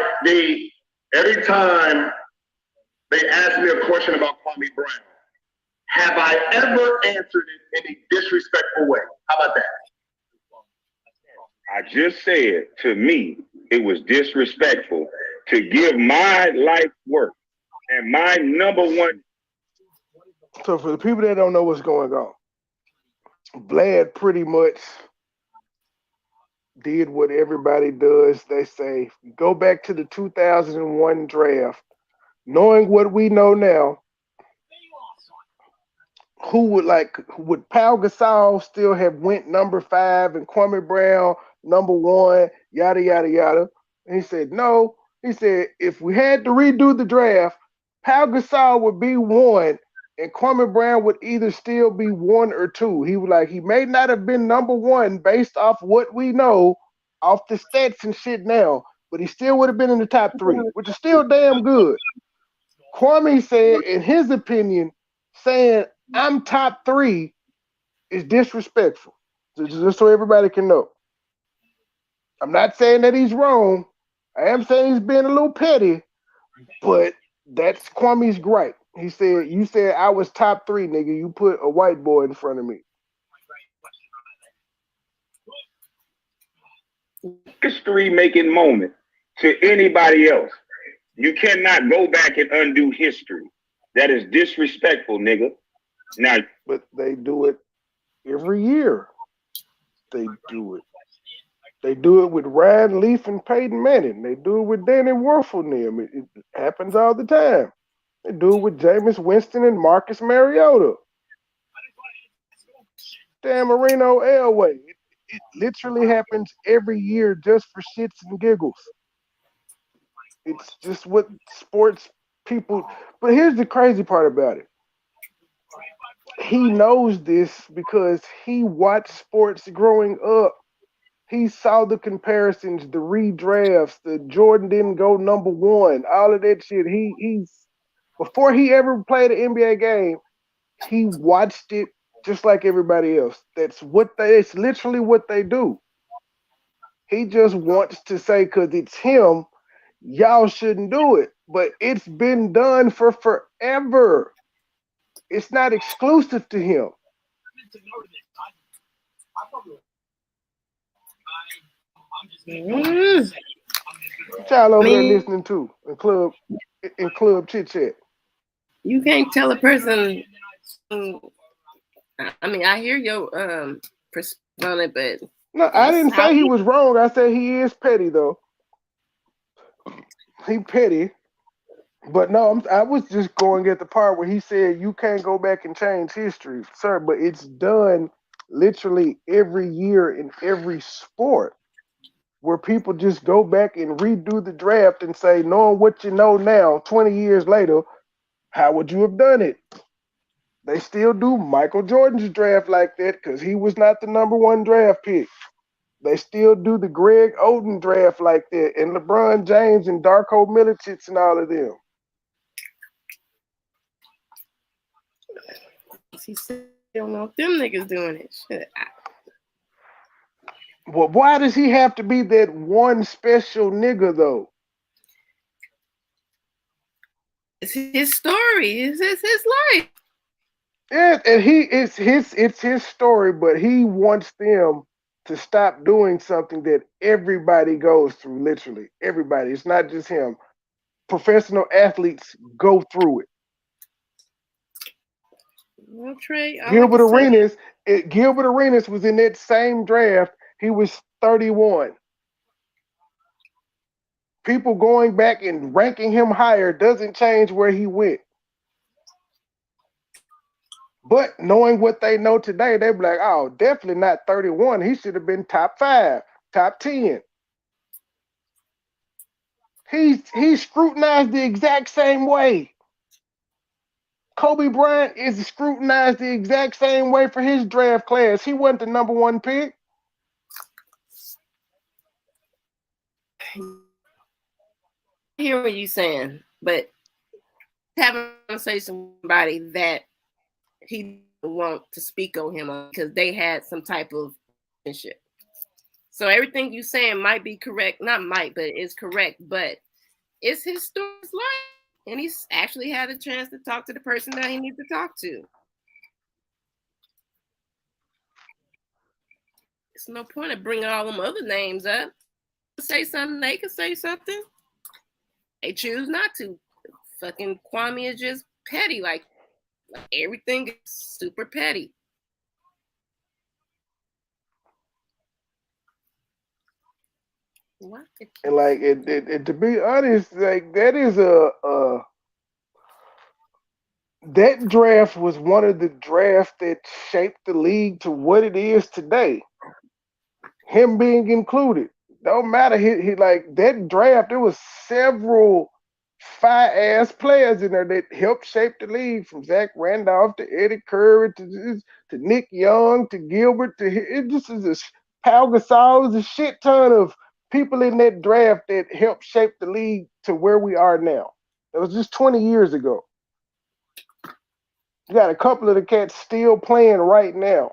every time they ask me a question about Kwame Brown, have I ever answered it in a disrespectful way? How about that? I just said, to me, it was disrespectful to give my life work and my number one. So for the people that don't know what's going on, Vlad pretty much did what everybody does. They say, go back to the 2001 draft, knowing what we know now, would Pau Gasol still have went number 5 and Kwame Brown number 1, yada, yada, yada. And he said, no. He said, if we had to redo the draft, Pau Gasol would be 1 and Kwame Brown would either still be 1 or 2. He was like, he may not have been number 1 based off what we know, off the stats and shit now, but he still would have been in the top 3, which is still damn good. Kwame said, in his opinion, saying I'm top 3 is disrespectful. Just so everybody can know. I'm not saying that he's wrong. I am saying he's being a little petty, but that's Kwame's gripe. He said, you said I was top 3, nigga. You put a white boy in front of me. History-making moment to anybody else. You cannot go back and undo history. That is disrespectful, nigga. Now, but they do it every year. They do it. They do it with Ryan Leaf and Peyton Manning. They do it with Danny Werfel and them. It happens all the time. They do it with Jameis Winston and Marcus Mariota. Dan Marino Elway. It literally happens every year just for shits and giggles. It's just what sports people. But here's the crazy part about it. He knows this because he watched sports growing up. He saw the comparisons, the redrafts, the Jordan didn't go number 1, all of that shit. He's before he ever played an NBA game, he watched it just like everybody else. It's literally what they do. He just wants to say, because it's him, y'all shouldn't do it. But it's been done for forever. It's not exclusive to him. What y'all over there listening to in club chit chat? You can't tell a person. I mean, I hear your perspective on it, but no, I didn't say he was wrong. I said he is petty though. He petty, But no, I was just going at the part where he said you can't go back and change history, sir. But it's done literally every year in every sport, where people just go back and redo the draft and say, knowing what you know now, 20 years later, how would you have done it? They still do Michael Jordan's draft like that because he was not the number one draft pick. They still do the Greg Oden draft like that, and LeBron James and Darko Milicic and all of them. He still don't want them niggas doing it. Shit. Well, why does he have to be that one special nigga though? It's his story. It's his life. Yeah, and it's his story, but he wants them to stop doing something that everybody goes through. Literally, everybody. It's not just him. Professional athletes go through it. Well, Trey, Gilbert Arenas was in that same draft. He was 31. People going back and ranking him higher doesn't change where he went. But knowing what they know today, they'd be like, oh, definitely not 31. He should have been top 5, top 10. He's scrutinized the exact same way. Kobe Bryant is scrutinized the exact same way for his draft class. He wasn't the number one pick. I hear what you're saying, but having to say somebody that he didn't want to speak on him because they had some type of relationship. So everything you're saying might be correct. Not might, but it's correct. But it's his story's life. And he's actually had a chance to talk to the person that he needs to talk to. It's no point of bringing all them other names up. Say something, they can say something. They choose not to. Fucking Kwame is just petty. Like everything is super petty. What? And like it to be honest, like that is that draft was one of the drafts that shaped the league to what it is today. Him being included. Don't matter. He like that draft, there was several fire-ass players in there that helped shape the league, from Zach Randolph to Eddie Curry to Nick Young to Gilbert to it just is a Pau Gasol is a shit ton of people in that draft that helped shape the league to where we are now. It was just 20 years ago. You got a couple of the cats still playing right now.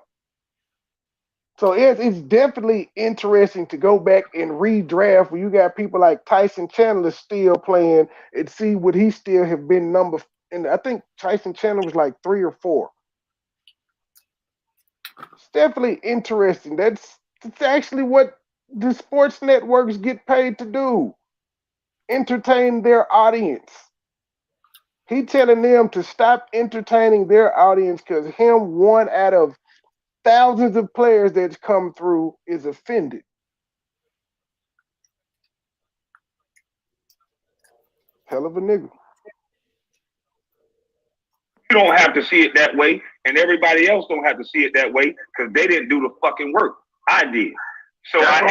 So it's definitely interesting to go back and redraft where you got people like Tyson Chandler still playing and see would he still have been number. And I think Tyson Chandler was like 3 or 4. It's definitely interesting. That's actually what the sports networks get paid to do. Entertain their audience. He telling them to stop entertaining their audience because him, one out of thousands of players that's come through, is offended. Hell of a nigga. You don't have to see it that way, and everybody else don't have to see it that way because they didn't do the fucking work. I did. So I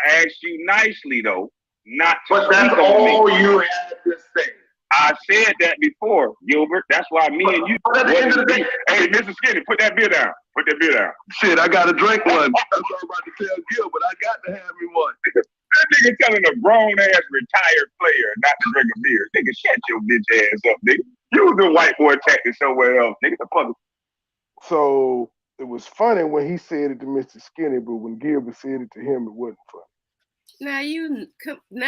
asked you nicely though, not to. But that's all you had to say. I said that before, Gilbert. That's why me and you. But at the end of the day, hey, Mr. Skinny, put that beer down. Put that beer down. Shit, I gotta drink one. That's what I'm about to tell Gilbert. I got to have me one. That nigga telling a grown ass retired player not to drink a beer. Nigga, shut your bitch ass up, nigga. You was the white boy tactic somewhere else, nigga. The fuck. So it was funny when he said it to Mr. Skinny, but when Gilbert said it to him, it wasn't funny. Now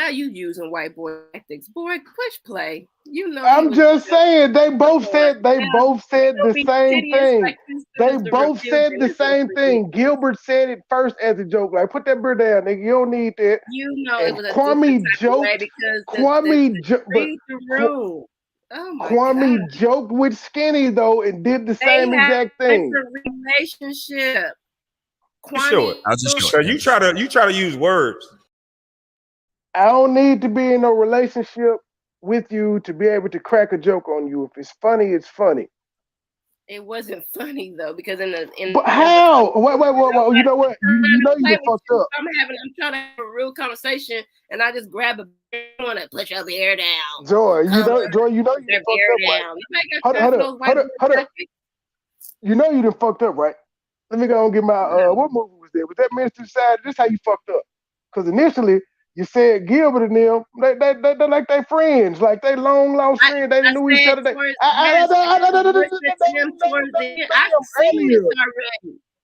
you using white boy tactics, boy. Push play. You know. I'm just saying they both said the same thing. Like they both said the same thing. Gilbert said it first as a joke, like put that beer down, nigga. You don't need that. You know, and it was a Kwame joked. Kwame joked with Skinny though and did the same exact thing. Relationship. Kwame, I'll just show it. You try to use words. I don't need to be in no relationship with you to be able to crack a joke on you. If it's funny, it's funny. It wasn't funny though, because But how? Wait. You know what? You know you done fucked up. I'm trying to have a real conversation, and I just grab a want to put your hair down. Joy, you know you done fucked up, right? Hold up. You know you done fucked up, right? Let me go and get my what movie was there? Was that Minister Side? This how you fucked up. Because initially you said Gilbert and them, they like they friends, like they long lost friends. They knew each other.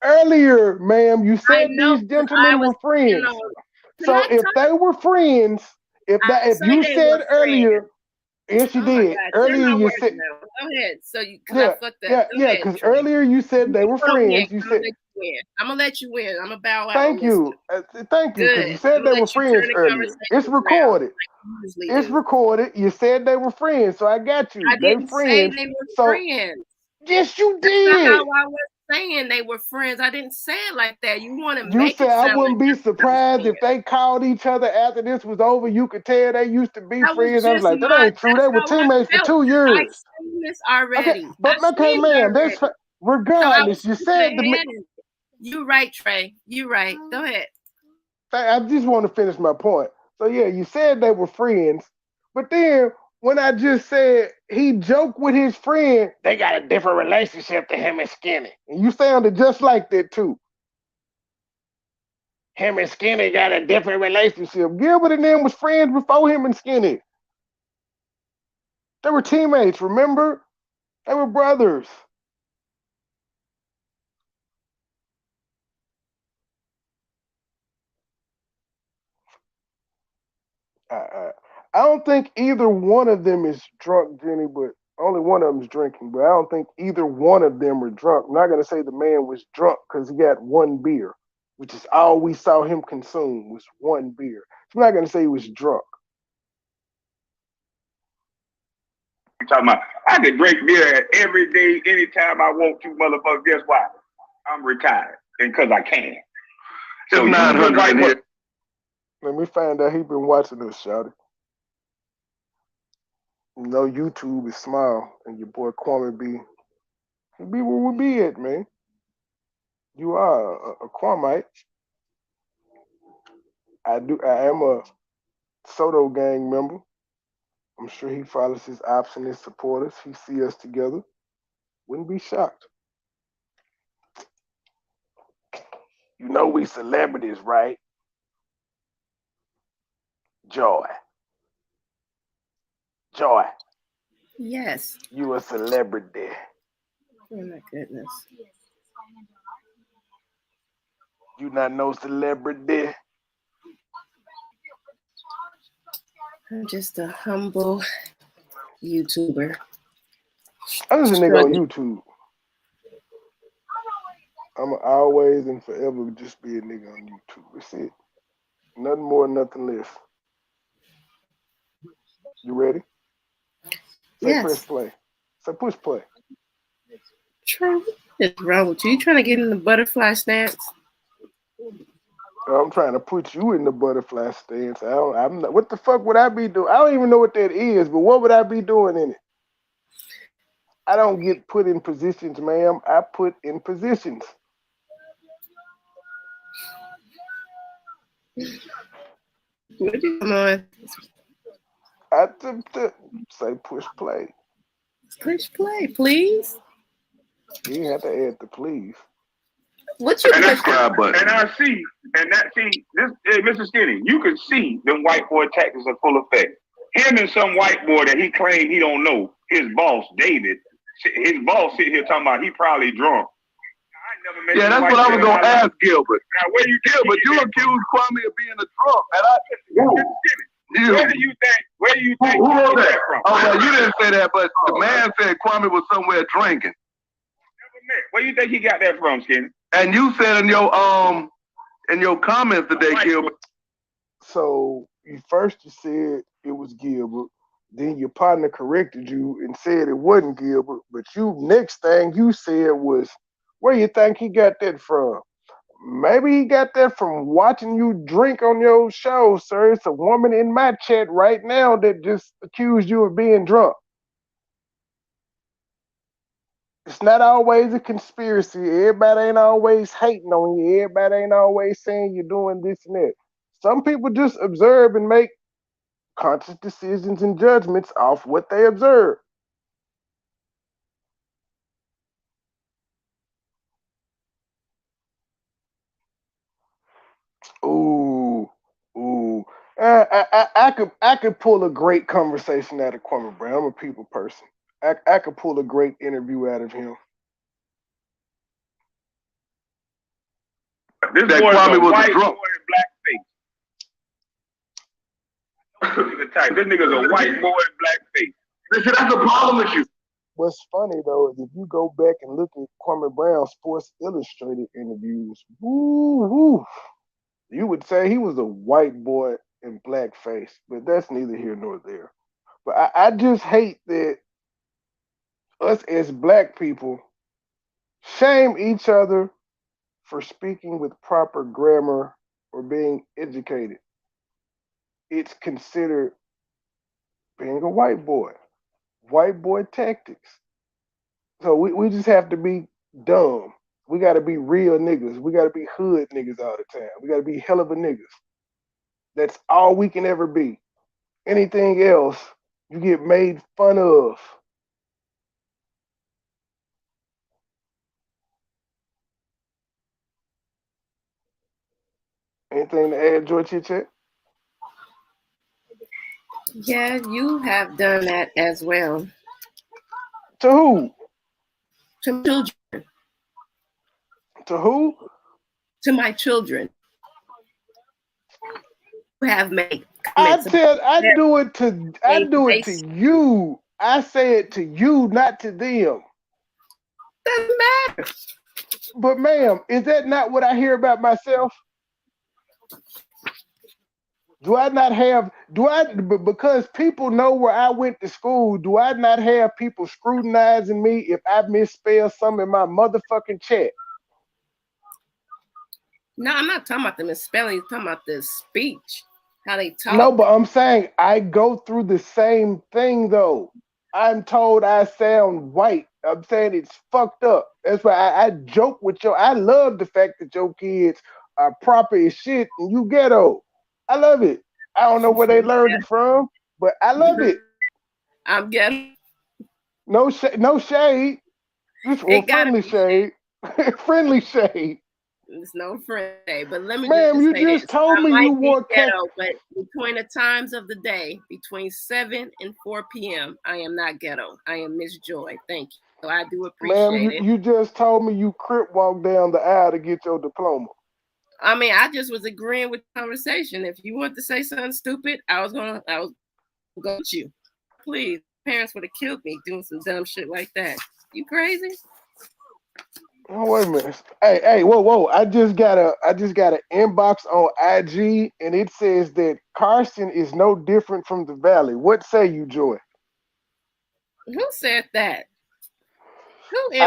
Earlier, ma'am, you said these gentlemen were friends. So if they were friends, if you said earlier, yes, you did. Earlier you said. Go ahead. So you because earlier you said they were friends. You said. I'm gonna let you win. I'm gonna bow out. Thank you, because you said they were friends earlier. It's recorded. It's recorded. You said they were friends, so I got you. I didn't say they were friends. Yes, you did. That's not how I was saying they were friends. I didn't say it like that. You want to make said it sound I wouldn't be surprised if they called each other after this was over. You could tell they used to be friends. I was like, that ain't true. They were teammates for 2 years. I've seen this already. Okay, but ma'am, that's regardless. You said You're right, Trey. You're right. Go ahead. I just want to finish my point. So yeah, you said they were friends, but then when I just said he joked with his friend, they got a different relationship to him and Skinny. And you sounded just like that too. Him and Skinny got a different relationship. Gilbert and them was friends before him and Skinny. They were teammates, remember? They were brothers. I don't think either one of them is drunk, Jenny, but only one of them is drinking. But I don't think either one of them are drunk. I'm not going to say the man was drunk because he got one beer, which is all we saw him consume was one beer. So I'm not going to say he was drunk. I'm talking about, I can drink beer every day, anytime I want to, motherfucker. Guess why? I'm retired, and because I can. So 900. Let me find out he been watching us, shawty. You know YouTube is small, and your boy Kwame be where we be at, man. You are a Kwamite. I am a Soto gang member. I'm sure he follows his ops and his supporters. He see us together. Wouldn't be shocked. You know we celebrities, right? Joy. Yes. You a celebrity. Oh my goodness. You not no celebrity. I'm just a humble YouTuber. I'm just a nigga on YouTube. I'm always and forever just be a nigga on YouTube. That's it. Nothing more, nothing less. You ready? Say press play. Say push play. Trey, what is wrong with you? You trying to get in the butterfly stance? I'm trying to put you in the butterfly stance. I'm not, what the fuck would I be doing? I don't even know what that is, but what would I be doing in it? I don't get put in positions, ma'am. I put in positions. What are you doing? I say push play. Push play, please. You didn't have to add the please. What you push button? And I see, this, hey, Mr. Skinny, you can see them white boy tactics are full effect. Him and some white boy that he claimed he don't know, his boss, David, his boss sitting here talking about he probably drunk. Yeah, that's what I was gonna ask Gilbert. Now, where you Gilbert? You accused Kwame of being a drunk, and where do you think? Who wrote that from? Oh, well, you didn't say that, but the man said Kwame was somewhere drinking. Where do you think he got that from, Skinny? And you said in your comments today, Gilbert. So you said it was Gilbert. Then your partner corrected you and said it wasn't Gilbert. But next thing you said was, where you think he got that from? Maybe he got that from watching you drink on your show, sir. It's a woman in my chat right now that just accused you of being drunk. It's not always a conspiracy. Everybody ain't always hating on you. Everybody ain't always saying you're doing this and that. Some people just observe and make conscious decisions and judgments off what they observe. Ooh, ooh. I could pull a great conversation out of Kwame Brown. I'm a people person. I could pull a great interview out of him. This That boy Kwame is a was a white boy drunk. in blackface. This nigga's a white boy in blackface. Listen, that's the problem with you. What's funny though is if you go back and look at Kwame Brown's Sports Illustrated interviews, woo, you would say he was a white boy in blackface, but that's neither here nor there. But I just hate that us as black people shame each other for speaking with proper grammar or being educated. It's considered being a white boy tactics. So we just have to be dumb. We got to be real niggas. We got to be hood niggas all the time. We got to be hell of a niggas. That's all we can ever be. Anything else, you get made fun of. Anything to add, Joy Chit? Yeah, you have done that as well. To who? To children. To who? To my children. You have made I comments. do it to you. I say it to you, not to them. Doesn't matter. But ma'am, is that not what I hear about myself? Because people know where I went to school, do I not have people scrutinizing me if I misspell something in my motherfucking chat? No, I'm not talking about the misspelling. I'm talking about the speech, how they talk. No, but I'm saying I go through the same thing, though. I'm told I sound white. I'm saying it's fucked up. That's why I joke with I love the fact that your kids are proper as shit and you ghetto. I love it. I don't know where they learned it from, but I love it. I'm ghetto. No shade. Just friendly shade. Friendly shade. It's no friend, but let me Ma'am, you say just this. told me you wore ghetto, but between the times of the day, between 7 and 4 p.m., I am not ghetto. I am Miss Joy. Thank you. So I do appreciate it. You just told me you crip walked down the aisle to get your diploma. I mean, I just was agreeing with the conversation. If you want to say something stupid, I was gonna go with you. Please, parents would have killed me doing some dumb shit like that. You crazy? Oh, wait a minute. Hey, whoa. I just got an inbox on IG and it says that Carson is no different from the Valley. What say you, Joy? Who said that? Who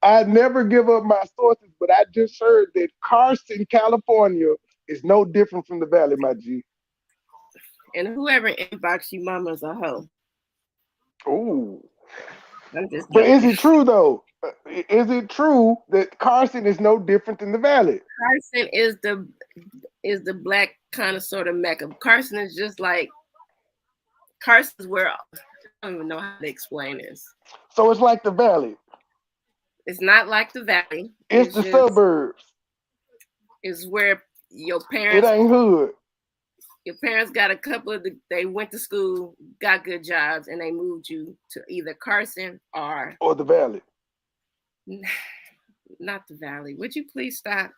I'd never give up my sources, but I just heard that Carson, California is no different from the Valley, my G. And whoever inboxed you, mama's a hoe. Ooh. I'm just joking. But is it true though? Is it true that Carson is no different than the Valley? Carson is the black kind of sort of mecca. Carson is just like Carson's where I don't even know how to explain this. So it's like the Valley. It's not like the Valley. It's the suburbs. It's where your parents. It ain't hood. Your parents got a couple of they went to school, got good jobs, and they moved you to either Carson or the Valley. Not the Valley. Would you please stop?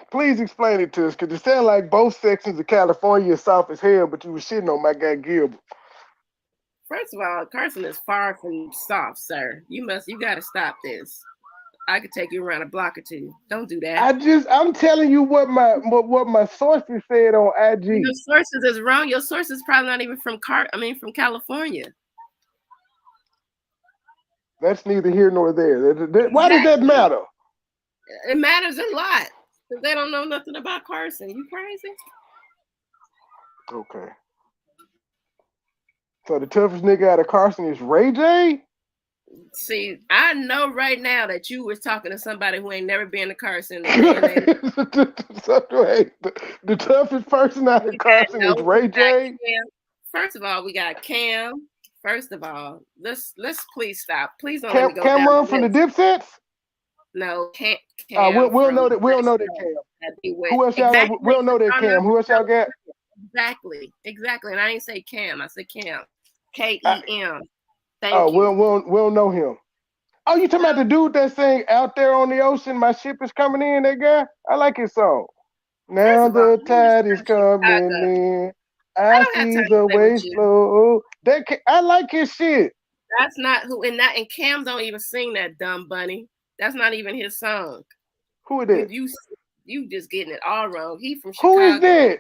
Please explain it to us, because it sounds like both sections of California are soft as hell, but you were shitting on my guy Gilbert. First of all, Carson is far from soft, sir. You got to stop this. I could take you around a block or two. Don't do that. I'm telling you what my sources said on IG. Your sources is wrong. Your sources probably not even from California. That's neither here nor there. Why does that matter? It matters a lot because they don't know nothing about Carson. You crazy? Okay. So the toughest nigga out of Carson is Ray J? See, I know right now that you was talking to somebody who ain't never been to Carson. The toughest person out of Carson is Ray J? First of all, we got Cam. First of all, let's please stop. Please don't let me go down. Cameron from the Dipsets? No, Cam. We'll know that. We don't know that Cam. Who else y'all got? We don't know that Cam. Who else y'all got? Exactly. And I ain't say Cam. I said Cam. K-E-M. Thank you. We'll know him. Oh, you talking about the dude that sang "Out There on the Ocean"? My ship is coming in. That guy. I like his song. Now the tide is coming in. I see the waves flow. I like his shit. That's not who, and Cam don't even sing that Dumb Bunny. That's not even his song. Who is that? You just getting it all wrong. He from Chicago. Who is that?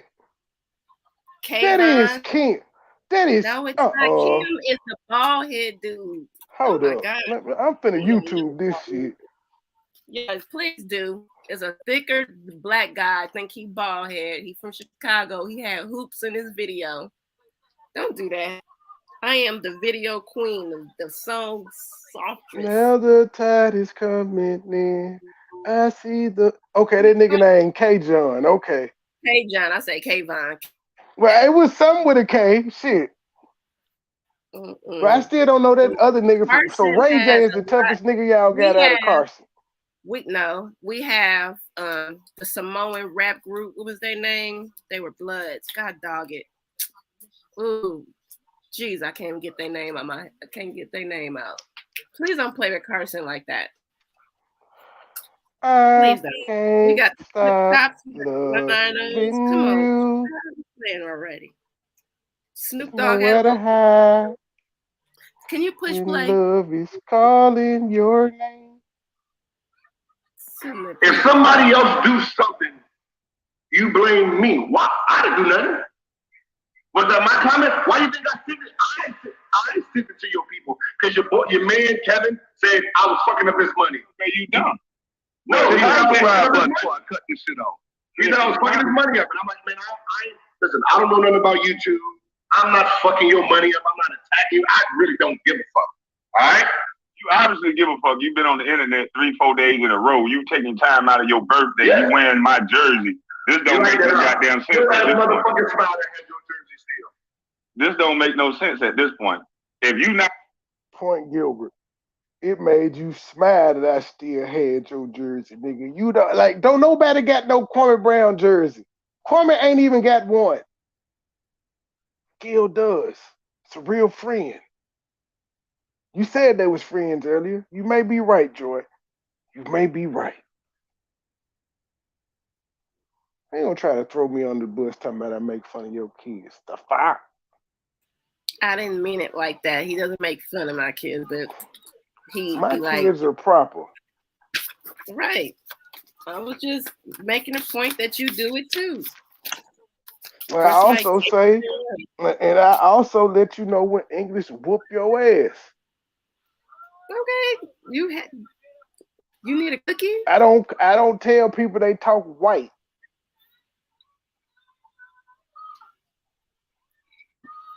K-Von. That is Kim. That is. No, it's not. Kim is the bald head dude. Hold up. God. I'm finna YouTube this shit. Yes, please do. It's a thicker black guy. I think he bald head. He from Chicago. He had hoops in his video. Don't do that. I am the video queen of the song Softress. Now the tide is coming in. I see the. Okay, that nigga name K-John. Okay. K-John. I say K-Von. Well, it was something with a K. Shit. But I still don't know that other nigga. So Ray J is the toughest nigga y'all got out of Carson. We have the Samoan rap group. What was their name? They were Bloods. God dog it. Ooh, jeez, I can't get their name out. I can't get their name out. Please don't play with Carson like that. Please don't. We got the Tops. Come on, playing already. Snoop Dogg. Can you push play? Love is calling your name. If somebody else do something, you blame me. Why? I didn't do nothing. Was that my comment? Why do you think I sent it? I sent it to your people because your man Kevin said I was fucking up his money. Okay, you dumb. No, he before I cut this shit off. He said I was fucking his money up, and I'm like, man, listen. I don't know nothing about YouTube. I'm not fucking your money up. I'm not attacking you. I really don't give a fuck. All right? You obviously give a fuck. You've been on the internet 3-4 days in a row. You taking time out of your birthday. You wearing my jersey. This don't make no goddamn sense. Motherfucking smile that had your jersey still. This don't make no sense at this point. If you not point Gilbert, it made you smile that I still had your jersey, nigga. You don't nobody got no Kwame Brown jersey. Kwame ain't even got one. Gil does. It's a real friend. You said they was friends earlier. You may be right, Joy. You may be right. They gonna try to throw me under the bus talking about I make fun of your kids. The fuck? I didn't mean it like that. He doesn't make fun of my kids, but my kids are proper. Right. I was just making a point that you do it too. Well, I also say, and I also let you know when English whoop your ass. Okay, you need a cookie? I don't tell people they talk white.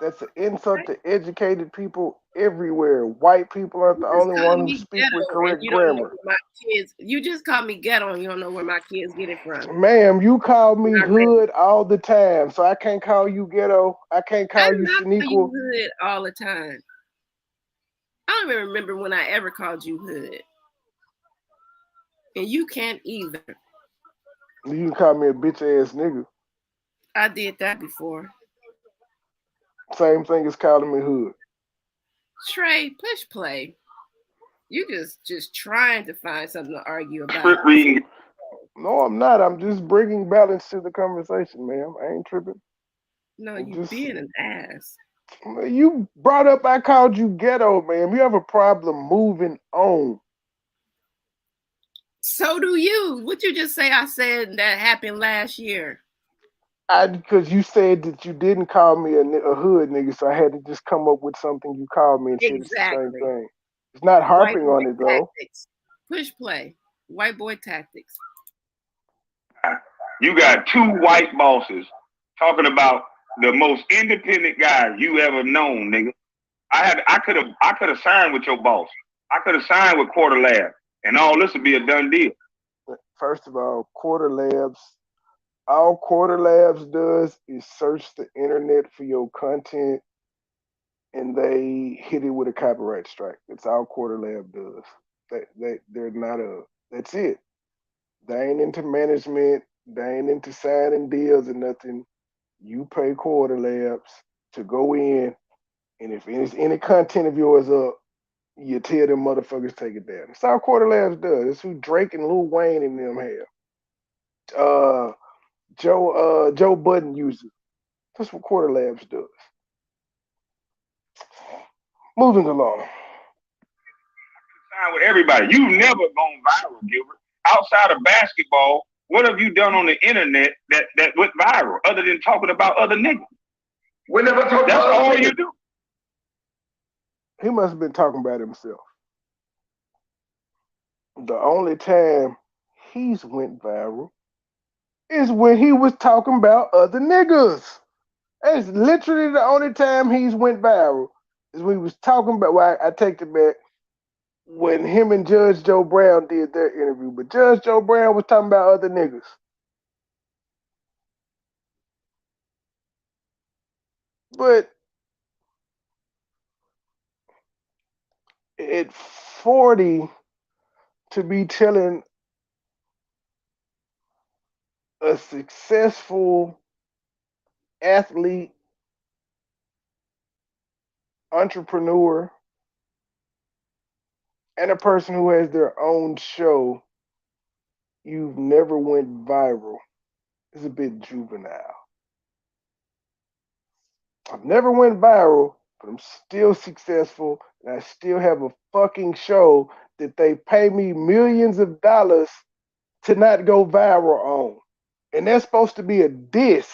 That's an insult to educated people everywhere. White people aren't the only ones who speak with correct grammar. You just call me ghetto and you don't know where my kids get it from. Ma'am, you call me hood all the time, so I can't call you ghetto. I can't call you Shaniqua. You hood all the time. I don't even remember when I ever called you hood. And you can't either. You can call me a bitch ass nigga. I did that before. Same thing as calling me hood. Trey, push play. You just trying to find something to argue about. No, I'm not. I'm just bringing balance to the conversation, ma'am. I ain't tripping. No, you being an ass. You brought up I called you ghetto, ma'am. You have a problem moving on. So do you. What you just say I said that happened last year? Because you said that you didn't call me a hood nigga, so I had to just come up with something you called me and said it's the same thing. It's not harping on it though. Push play. White boy tactics. You got two white bosses talking about the most independent guy you ever known, nigga. I could have signed with your boss. I could have signed with Quarter Lab, and all this would be a done deal. First of all, all Quarter Labs does is search the internet for your content, and they hit it with a copyright strike. That's all Quarter Lab does. They're not that's it. They ain't into management. They ain't into signing deals or nothing. You pay Quarter Labs to go in, and if any content of yours up, you tell them motherfuckers take it down. That's all Quarter Labs does. That's who Drake and Lil Wayne and them have. Joe Budden uses. That's what Quarter Labs does. Moving along. With everybody, you've never gone viral, Gilbert. Outside of basketball, what have you done on the internet that went viral, other than talking about other niggas? We never talked That's about all niggas. you do. He must have been talking about himself. The only time he's went viral is when he was talking about other niggas. That's literally the only time he's went viral is when he was talking about. Well, I take it back. When him and Judge Joe Brown did their interview, but Judge Joe Brown was talking about other niggas. But at 40, to be telling a successful athlete, entrepreneur, and a person who has their own show, you've never went viral, is a bit juvenile. I've never went viral, but I'm still successful, and I still have a fucking show that they pay me millions of dollars to not go viral on. And that's supposed to be a diss.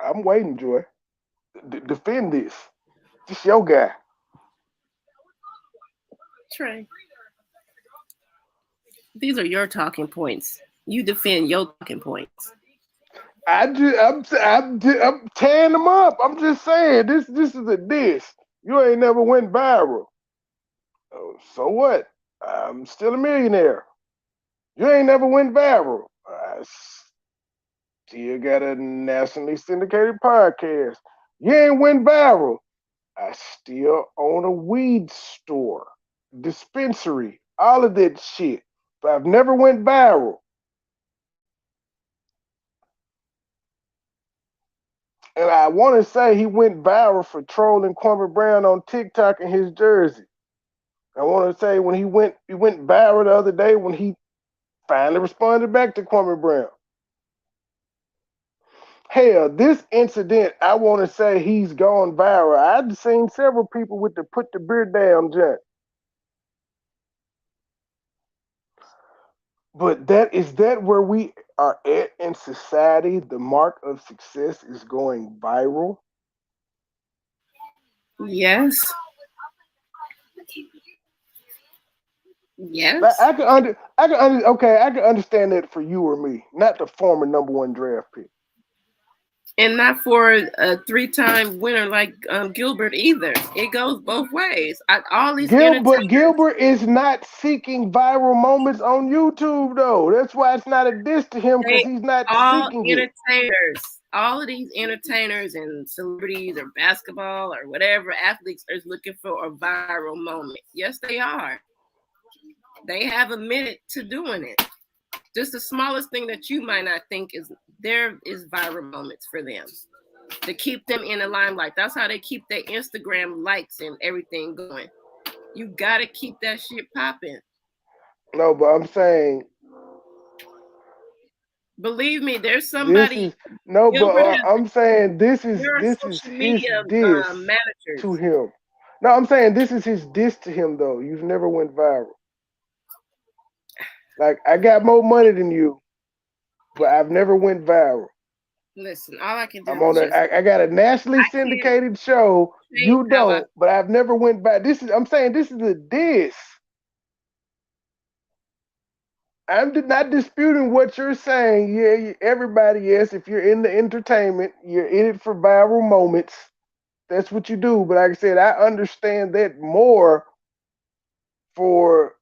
I'm waiting, Joy. Defend this. This your guy. Trey. These are your talking points. You defend your talking points. I'm tearing them up. I'm just saying this is a diss. You ain't never went viral. Oh, so what? I'm still a millionaire. You ain't never went viral. I still got a nationally syndicated podcast. You ain't went viral. I still own a weed store, dispensary, all of that shit. But I've never went viral. And I want to say he went viral for trolling Kwame Brown on TikTok in his jersey. I want to say when he went viral the other day when he finally responded back to Kwame Brown. Hell, this incident, I want to say he's gone viral. I've seen several people with the put the beer down junk. But is that where we are at in society? The mark of success is going viral? Yes. Yes. I can understand that for you or me, not the former #1 draft pick. And not for a 3-time winner like Gilbert either. It goes both ways. All these Gilbert is not seeking viral moments on YouTube though. That's why it's not a diss to him because he's not seeking it. All of these entertainers and celebrities or basketball or whatever athletes are looking for a viral moment. Yes, they are. They have a minute to doing it. Just the smallest thing that you might not think is viral moments for them to keep them in the limelight. That's how they keep their Instagram likes and everything going. You gotta keep that shit popping. No, but I'm saying, believe me, there's somebody. I'm saying this is his diss to him. No, I'm saying this is his diss to him though. You've never went viral. Like, I got more money than you, but I've never went viral. Listen, all I can do I'm on is just I got a nationally I can't syndicated show. change You how I don't, but I've never went back. I'm saying this is a diss. I'm not disputing what you're saying. Yeah, everybody, yes, if you're in the entertainment, you're in it for viral moments. That's what you do. But like I said, I understand that more for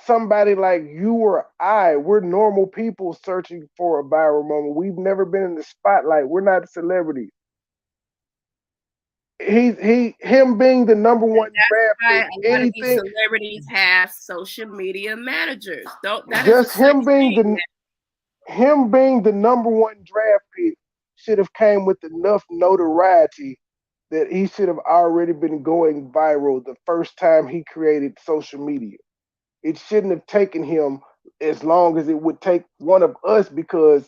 somebody like you or I. We're normal people searching for a viral moment. We've never been in the spotlight. We're not celebrities. Him being the number one draft why pick, a lot of these anything, celebrities have social media managers. Don't that is a just such thing. him being the number one draft pick should have came with enough notoriety that he should have already been going viral the first time he created social media. It shouldn't have taken him as long as it would take one of us because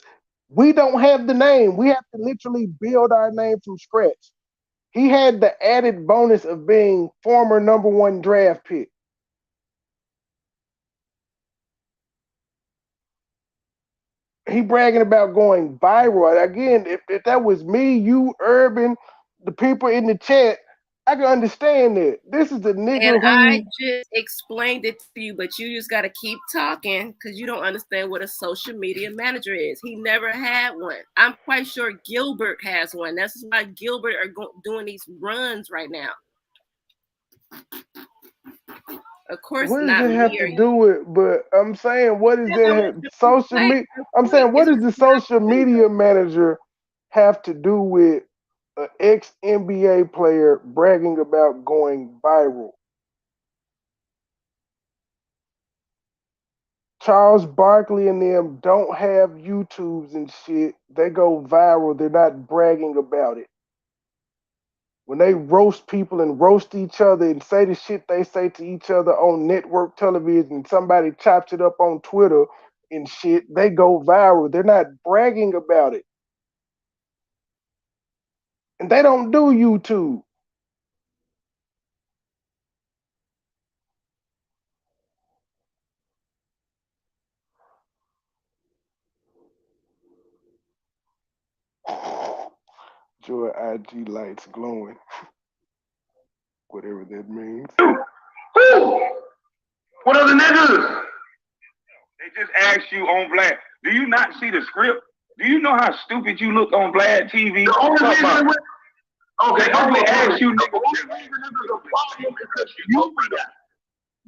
we don't have the name. We have to literally build our name from scratch. He had the added bonus of being former number one draft pick. He bragging about going viral. Again, if that was me, you, Urban, the people in the chat, I can understand that. This is a And nigga I who just explained it to you, but you just got to keep talking because you don't understand what a social media manager is. He never had one. I'm quite sure Gilbert has one. That's why Gilbert are doing these runs right now. Of course, what does not it me have or to you. do with? But I'm saying, what is that social Like, media? the I'm point saying, what is does the social media manager have to do with an ex NBA player bragging about going viral? Charles Barkley and them don't have YouTubes and shit. They go viral. They're not bragging about it. When they roast people and roast each other and say the shit they say to each other on network television and somebody chops it up on Twitter and shit, they go viral. They're not bragging about it. And they don't do YouTube. Joy IG lights glowing. Whatever that means. Who? What other niggas? They just asked you on Vlad. Do you not see the script? Do you know how stupid you look on Vlad TV? The only reason They only ask you niggas. the only reason there's a problem is because you do that.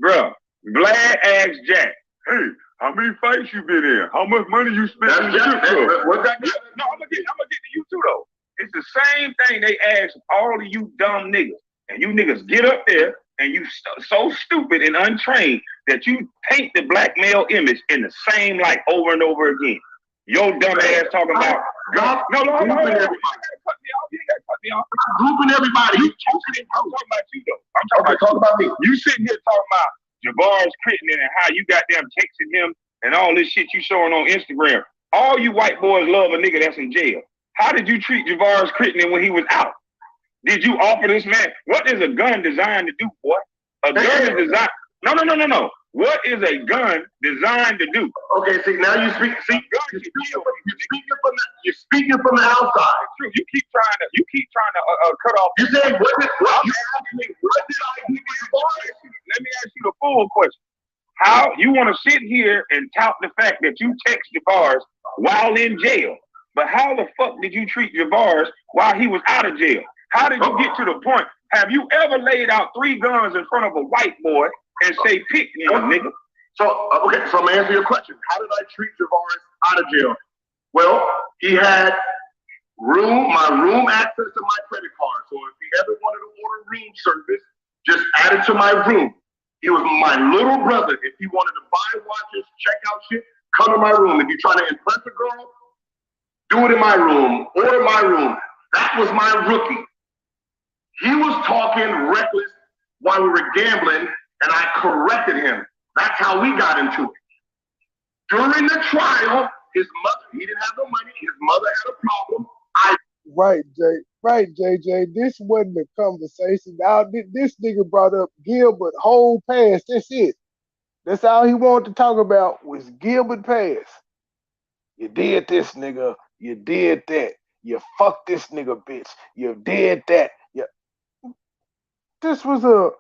Bruh, Vlad asked Jack, hey, how many fights you been in? How much money you spent in the strip club? What's that? No, I'm gonna get to you too though. It's the same thing they ask all of you dumb niggas. And you niggas get up there and you so stupid and untrained that you paint the black male image in the same light over and over again. Your dumb ass talking about no, you ain't gotta cut me off. You ain't gotta cut me off. Grouping everybody. I'm talking about you though. I'm talking about me. You sitting here talking about Javar's Crittenden and how you goddamn texting him and all this shit you showing on Instagram. All you white boys love a nigga that's in jail. How did you treat Javar's Crittenden when he was out? Did you offer this man? What is a gun designed to do, boy? A gun is designed. No. What is a gun designed to do? Okay, see now you speak. See, you're speaking from the outside. True. You keep trying to cut off. You said what did I do? Let me ask you the full question. How you want to sit here and tout the fact that you text Javars while in jail, but how the fuck did you treat Javars while he was out of jail? How did you get to the point? Have you ever laid out 3 guns in front of a white boy and say, pick one, nigga? So, okay, so I'm going to answer your question. How did I treat Javars out of jail? Well, he had my room access to my credit card. So if he ever wanted to order room service, just add it to my room. He was my little brother. If he wanted to buy watches, check out shit, come to my room. If you're trying to impress a girl, do it in my room, order my room. That was my rookie. He was talking reckless while we were gambling, and I corrected him. That's how we got into it. During the trial, his mother, he didn't have no money. His mother had a problem. Right, JJ. This wasn't the conversation. Now, this nigga brought up Gilbert whole pass. That's it. That's all he wanted to talk about was Gilbert pass. You did this, nigga. You did that. You fucked this nigga, bitch. You did that. Yeah. This was a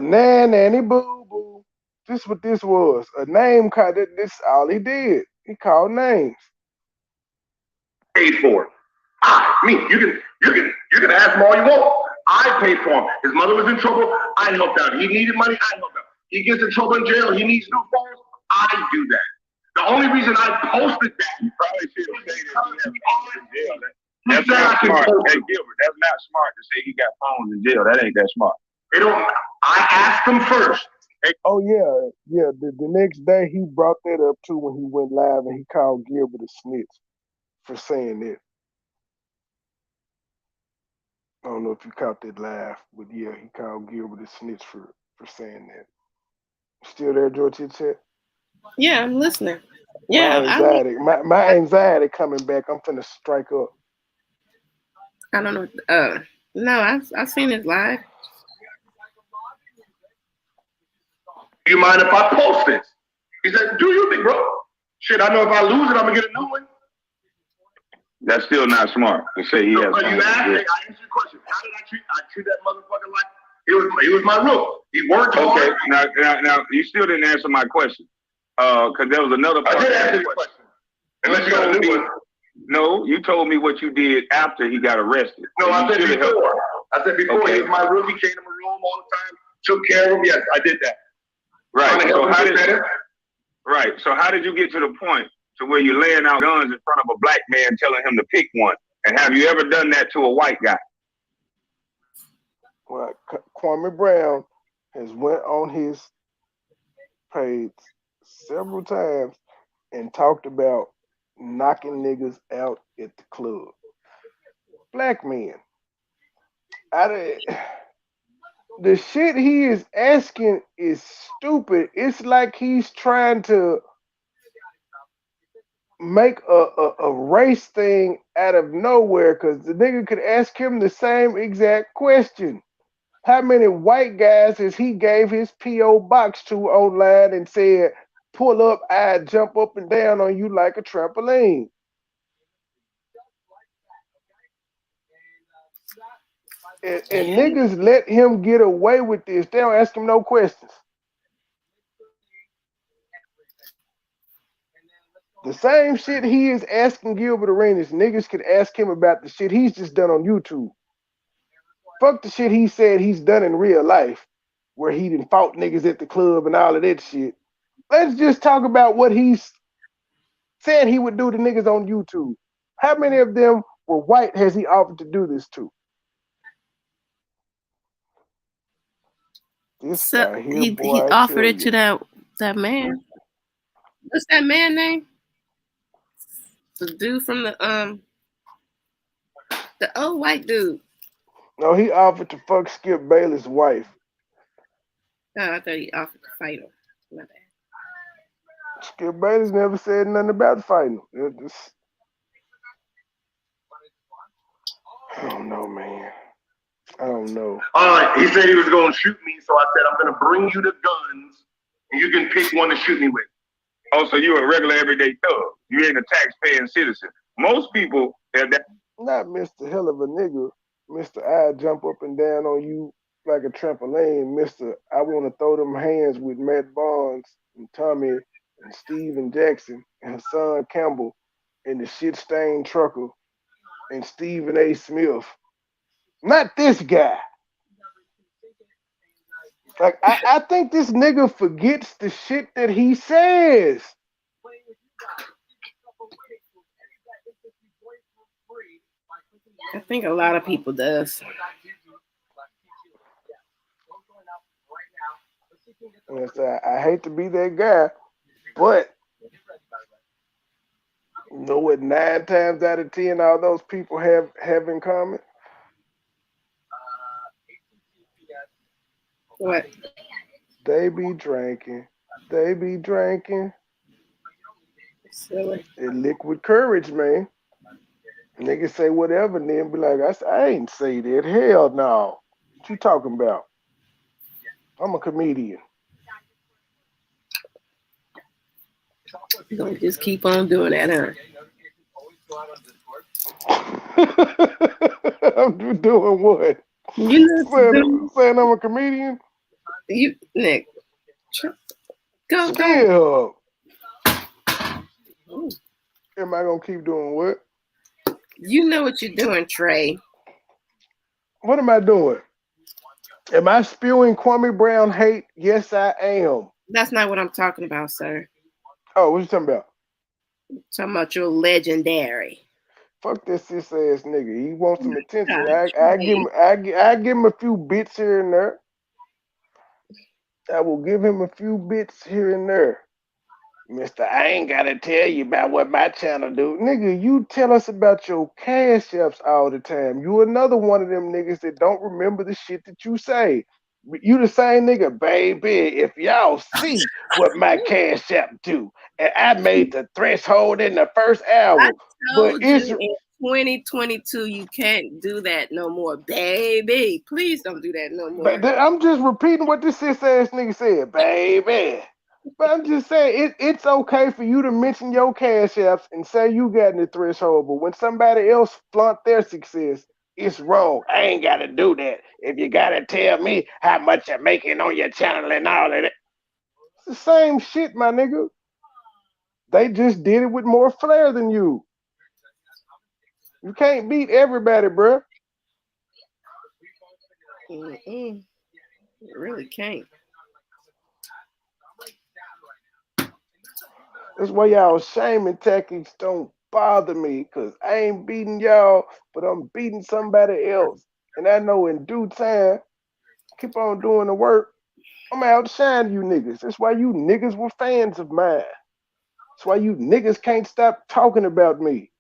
nanny boo boo. This what this was. A name called. This all he did. He called names. Paid for. Me. You can ask him all you want. I paid for him. His mother was in trouble. I helped out. He needed money. I helped out. He gets in trouble in jail. He needs new phones. I do that. The only reason I posted that, you probably should have said that he had phones in jail. That's not smart. Hey, Gilbert, that's not smart to say he got phones in jail. That ain't that smart. I asked him first. Hey. Oh yeah. The next day he brought that up too when he went live and he called Gilbert a snitch for saying that. I don't know if you caught that live, but yeah, he called Gilbert a snitch for saying that. Still there, George Chat? Yeah, I'm listening. Yeah, my anxiety coming back. I'm finna strike up. I don't know. No, I've seen it live. Do you mind if I post this? He said, do you think, bro? Shit, I know if I lose it, I'm gonna get a new one. That's still not smart to say he has. But you asked me, I answered your question. How did I treat that motherfucker like he was my rook. He worked hard. Okay, now you still didn't answer my question. Because there was another part. I did answer your question. Unless you got a new one. No, you told me what you did after he got arrested. No, I said before. Okay. He was my rook. He came to my room all the time, took care of him. Yes, I did that. Right. So how did you get to the point to where you're laying out guns in front of a black man telling him to pick one? And have you ever done that to a white guy? Well, Kwame Brown has went on his page several times and talked about knocking niggas out at the club. Black men. The shit he is asking is stupid. It's like he's trying to make a race thing out of nowhere because the nigga could ask him the same exact question. How many white guys has he gave his P.O. box to online and said, pull up, I jump up and down on you like a trampoline? And niggas let him get away with this. They don't ask him no questions. The same shit he is asking Gilbert Arenas, niggas could ask him about the shit he's just done on YouTube. Fuck the shit he said he's done in real life, where he done fought niggas at the club and all of that shit. Let's just talk about what he's said he would do to niggas on YouTube. How many of them were white has he offered to do this to? This guy here, he offered it to that man. What's that man name? The dude from the old white dude. No, he offered to fuck Skip Bayless' wife. Oh, I thought he offered to fight him. My bad. Skip Bayless never said nothing about fighting him. I don't know, man. I don't know. All right, he said he was going to shoot me, so I said, I'm going to bring you the guns, and you can pick one to shoot me with. Oh, so you're a regular everyday thug. You ain't a tax-paying citizen. Most people have that. Not Mr. Hell of a nigga. Mr. I jump up and down on you like a trampoline. Mr. I want to throw them hands with Matt Barnes and Tommy and Steven Jackson and Hassan Campbell and the shit-stained trucker and Stephen A. Smith. Not this guy. Like, I think this nigga forgets the shit that he says. I think a lot of people does. I hate to be that guy, but you know what 9 times out of 10 all those people have in common? What? They be drinking. They be drinking. Silly. It's liquid courage, man. Niggas say whatever and then be like, I ain't say that. Hell no. What you talking about? I'm a comedian. You're gonna just keep on doing that, huh? I'm doing what? You know what to do. Saying I'm a comedian? You, Nick, go. Still. Am I gonna keep doing what? You know what you're doing, Trey. What am I doing? Am I spewing Kwame Brown hate? Yes, I am. That's not what I'm talking about, sir. Oh, what you talking about? I'm talking about your legendary. Fuck this cis ass nigga. He wants some attention. God, I give him a few bits here and there. I will give him a few bits here and there. Mister, I ain't gotta tell you about what my channel do. Nigga, you tell us about your cash apps all the time. You another one of them niggas that don't remember the shit that you say. You the same nigga, baby. If y'all see what my cash app do, and I made the threshold in the first hour. I told But it's you in 2022 you can't do that no more, baby. Please don't do that no more. I'm just repeating what this cis ass nigga said, baby. But I'm just saying, it's okay for you to mention your cash apps and say you got in the threshold, but when somebody else flaunt their success, it's wrong. I ain't got to do that. If you got to tell me how much you're making on your channel and all of that, it's the same shit, my nigga. They just did it with more flair than you. You can't beat everybody, bruh. You really can't. That's why y'all shaming tactics don't bother me, because I ain't beating y'all, but I'm beating somebody else. And I know in due time, keep on doing the work, I'm gonna outshine you niggas. That's why you niggas were fans of mine. That's why you niggas can't stop talking about me.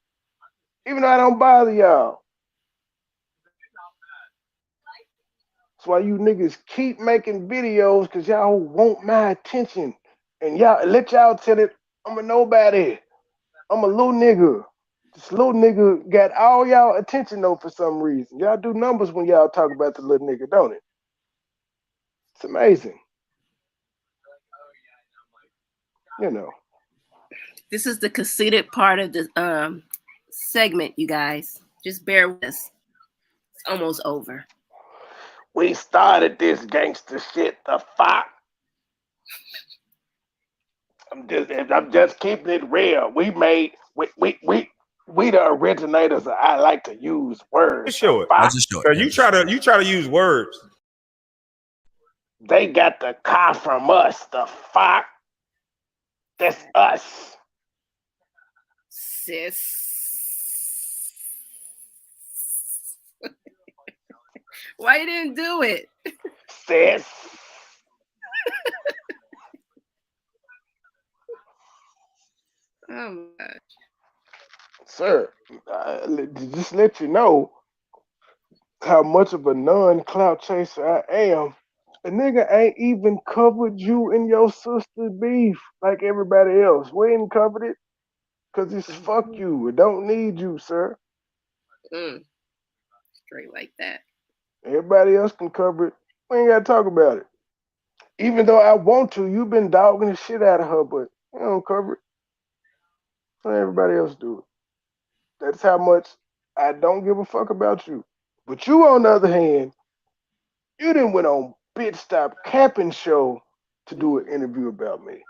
Even though I don't bother y'all. That's why you niggas keep making videos, because y'all want my attention. And y'all let y'all tell it, I'm a nobody. I'm a little nigga. This little nigga got all y'all attention though for some reason. Y'all do numbers when y'all talk about the little nigga, don't it? It's amazing. You know. This is the conceited part of the segment, you guys. Just bear with us. It's almost over. We started this gangster shit, the fuck. I'm just keeping it real. We the originators of I like to use words. Show it. I just show it. You try to use words. They got the car from us, the fuck. That's us. Sis. Why you didn't do it? Sis. Oh my gosh. Sir, just let you know how much of a non-clout chaser I am. A nigga ain't even covered you and your sister's beef like everybody else. We ain't covered it because it's fuck you. It don't need you, sir. Straight like that. Everybody else can cover it. We ain't got to talk about it. Even though I want to, you've been dogging the shit out of her, but you don't cover it. Let everybody else do it. That's how much I don't give a fuck about you. But you, on the other hand, you didn't went on Bitch Stop Capping show to do an interview about me.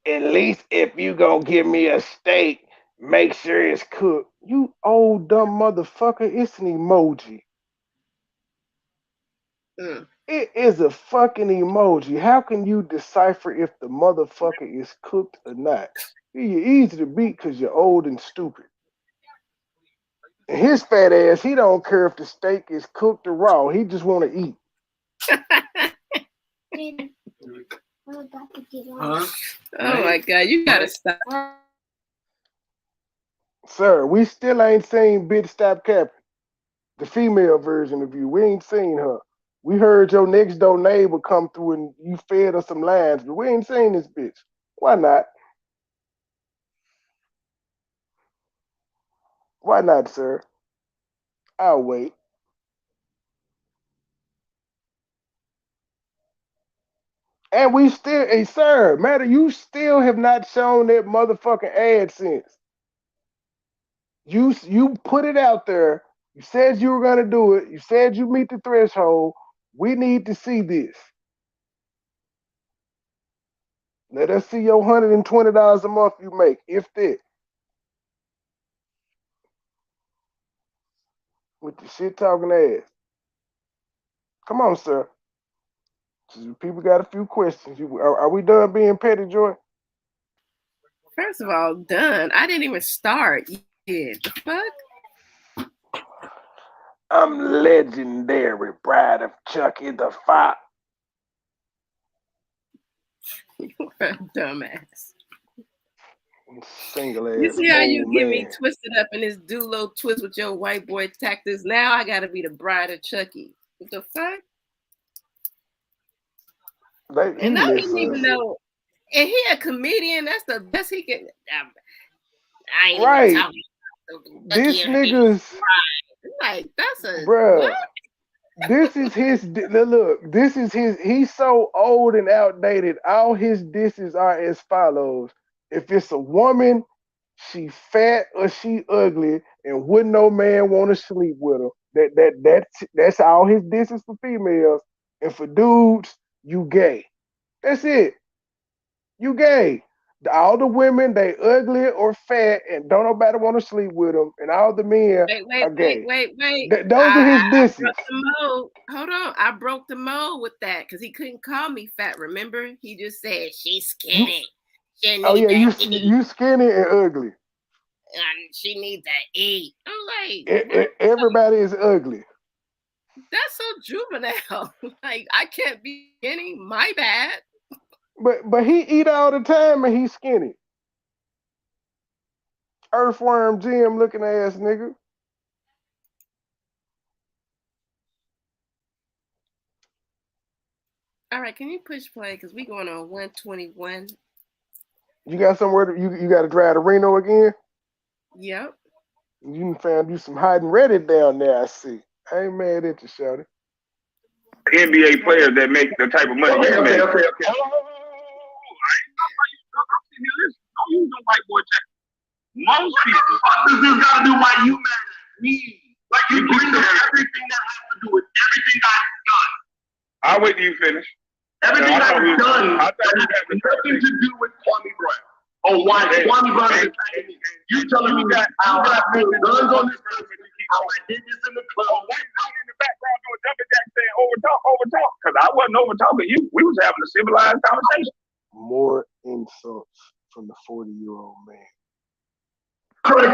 At least if you gonna give me a steak, make sure it's cooked. You old dumb motherfucker, it's an emoji. It is a fucking emoji. How can you decipher if the motherfucker is cooked or not? You're easy to beat because you're old and stupid. And his fat ass, he don't care if the steak is cooked or raw. He just want to eat. Oh my God, you gotta stop. Sir, we still ain't seen Bitch Stop Capping. The female version of you. We ain't seen her. We heard your next door neighbor come through and you fed her some lines, but we ain't seen this bitch. Why not? Why not, sir? I'll wait. And we still, hey, sir, matter, you still have not shown that motherfucking AdSense. You put it out there. You said you were gonna do it. You said you meet the threshold. We need to see this. Let us see your $120 a month you make, if that. With the shit talking ass. Come on, sir. People got a few questions. Are we done being petty, Joy? First of all, done. I didn't even start yet. The fuck? I'm legendary bride of Chucky the Fox. You're a dumbass. Single ass. You see how you get me man. twisted up in this dulo twist with your white boy tactics? Now I gotta be the bride of Chucky. What the fuck? And I didn't even know. And he a comedian. That's the best he can. I ain't right. even talking. This nigga's like that's a bruh. what? This is his look. This is his. He's so old and outdated. All his disses are as follows: if it's a woman, she fat or she ugly, and wouldn't no man want to sleep with her. That's all his disses for females. And for dudes, you gay. That's it. You gay. All the women, they ugly or fat, and don't nobody want to sleep with them. And all the men are gay. Wait. Those are his disses. I broke the mold. Hold on. I broke the mold with that because he couldn't call me fat. Remember? He just said she's skinny. Oh yeah, you skinny and ugly. She needs to eat. I'm like, everybody is ugly. That's so juvenile. Like I can't be skinny. My bad. But he eat all the time and he's skinny. Earthworm Jim looking ass nigga. All right, can you push play? Because we going on 121. You got somewhere you got to drive to Reno again? Yep. You found you some hiding Reddit down there, I see. I ain't mad at you, shawty. NBA players that make the type of money you make. Okay. Don't use no white boy tactics. Most people. What does this got to do why you mad at me? Like you bring up everything that has to do with everything I've done. I'll wait till you finish. Everything I've done has nothing to do with Kwame Brown. Oh, why Kwame Brown is attacking me? You telling me that I put guns on this person? How I did this in the club? Why in the background doing jumping jack saying overtalk? Because I wasn't overtalking you. We was having a civilized conversation. More insults from the 40-year-old man.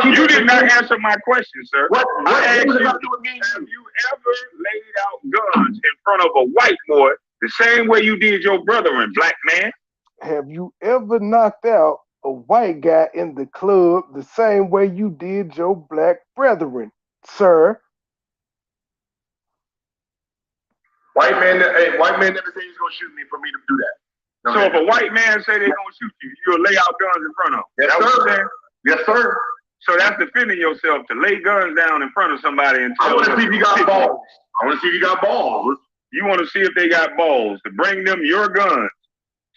You did not answer my question, sir. What I asked you, have you ever laid out guns in front of a white boy the same way you did your brother and black man? Have you ever knocked out a white guy in the club the same way you did your black brethren, sir? White man never said he's gonna shoot me for me to do that. So if a white man say they're gonna shoot you, you'll lay out guns in front of them. Yes, sir. Yes, sir. So that's defending yourself to lay guns down in front of somebody and tell I want to see if you got balls. I want to see if you got balls. You want to see if they got balls to bring them your guns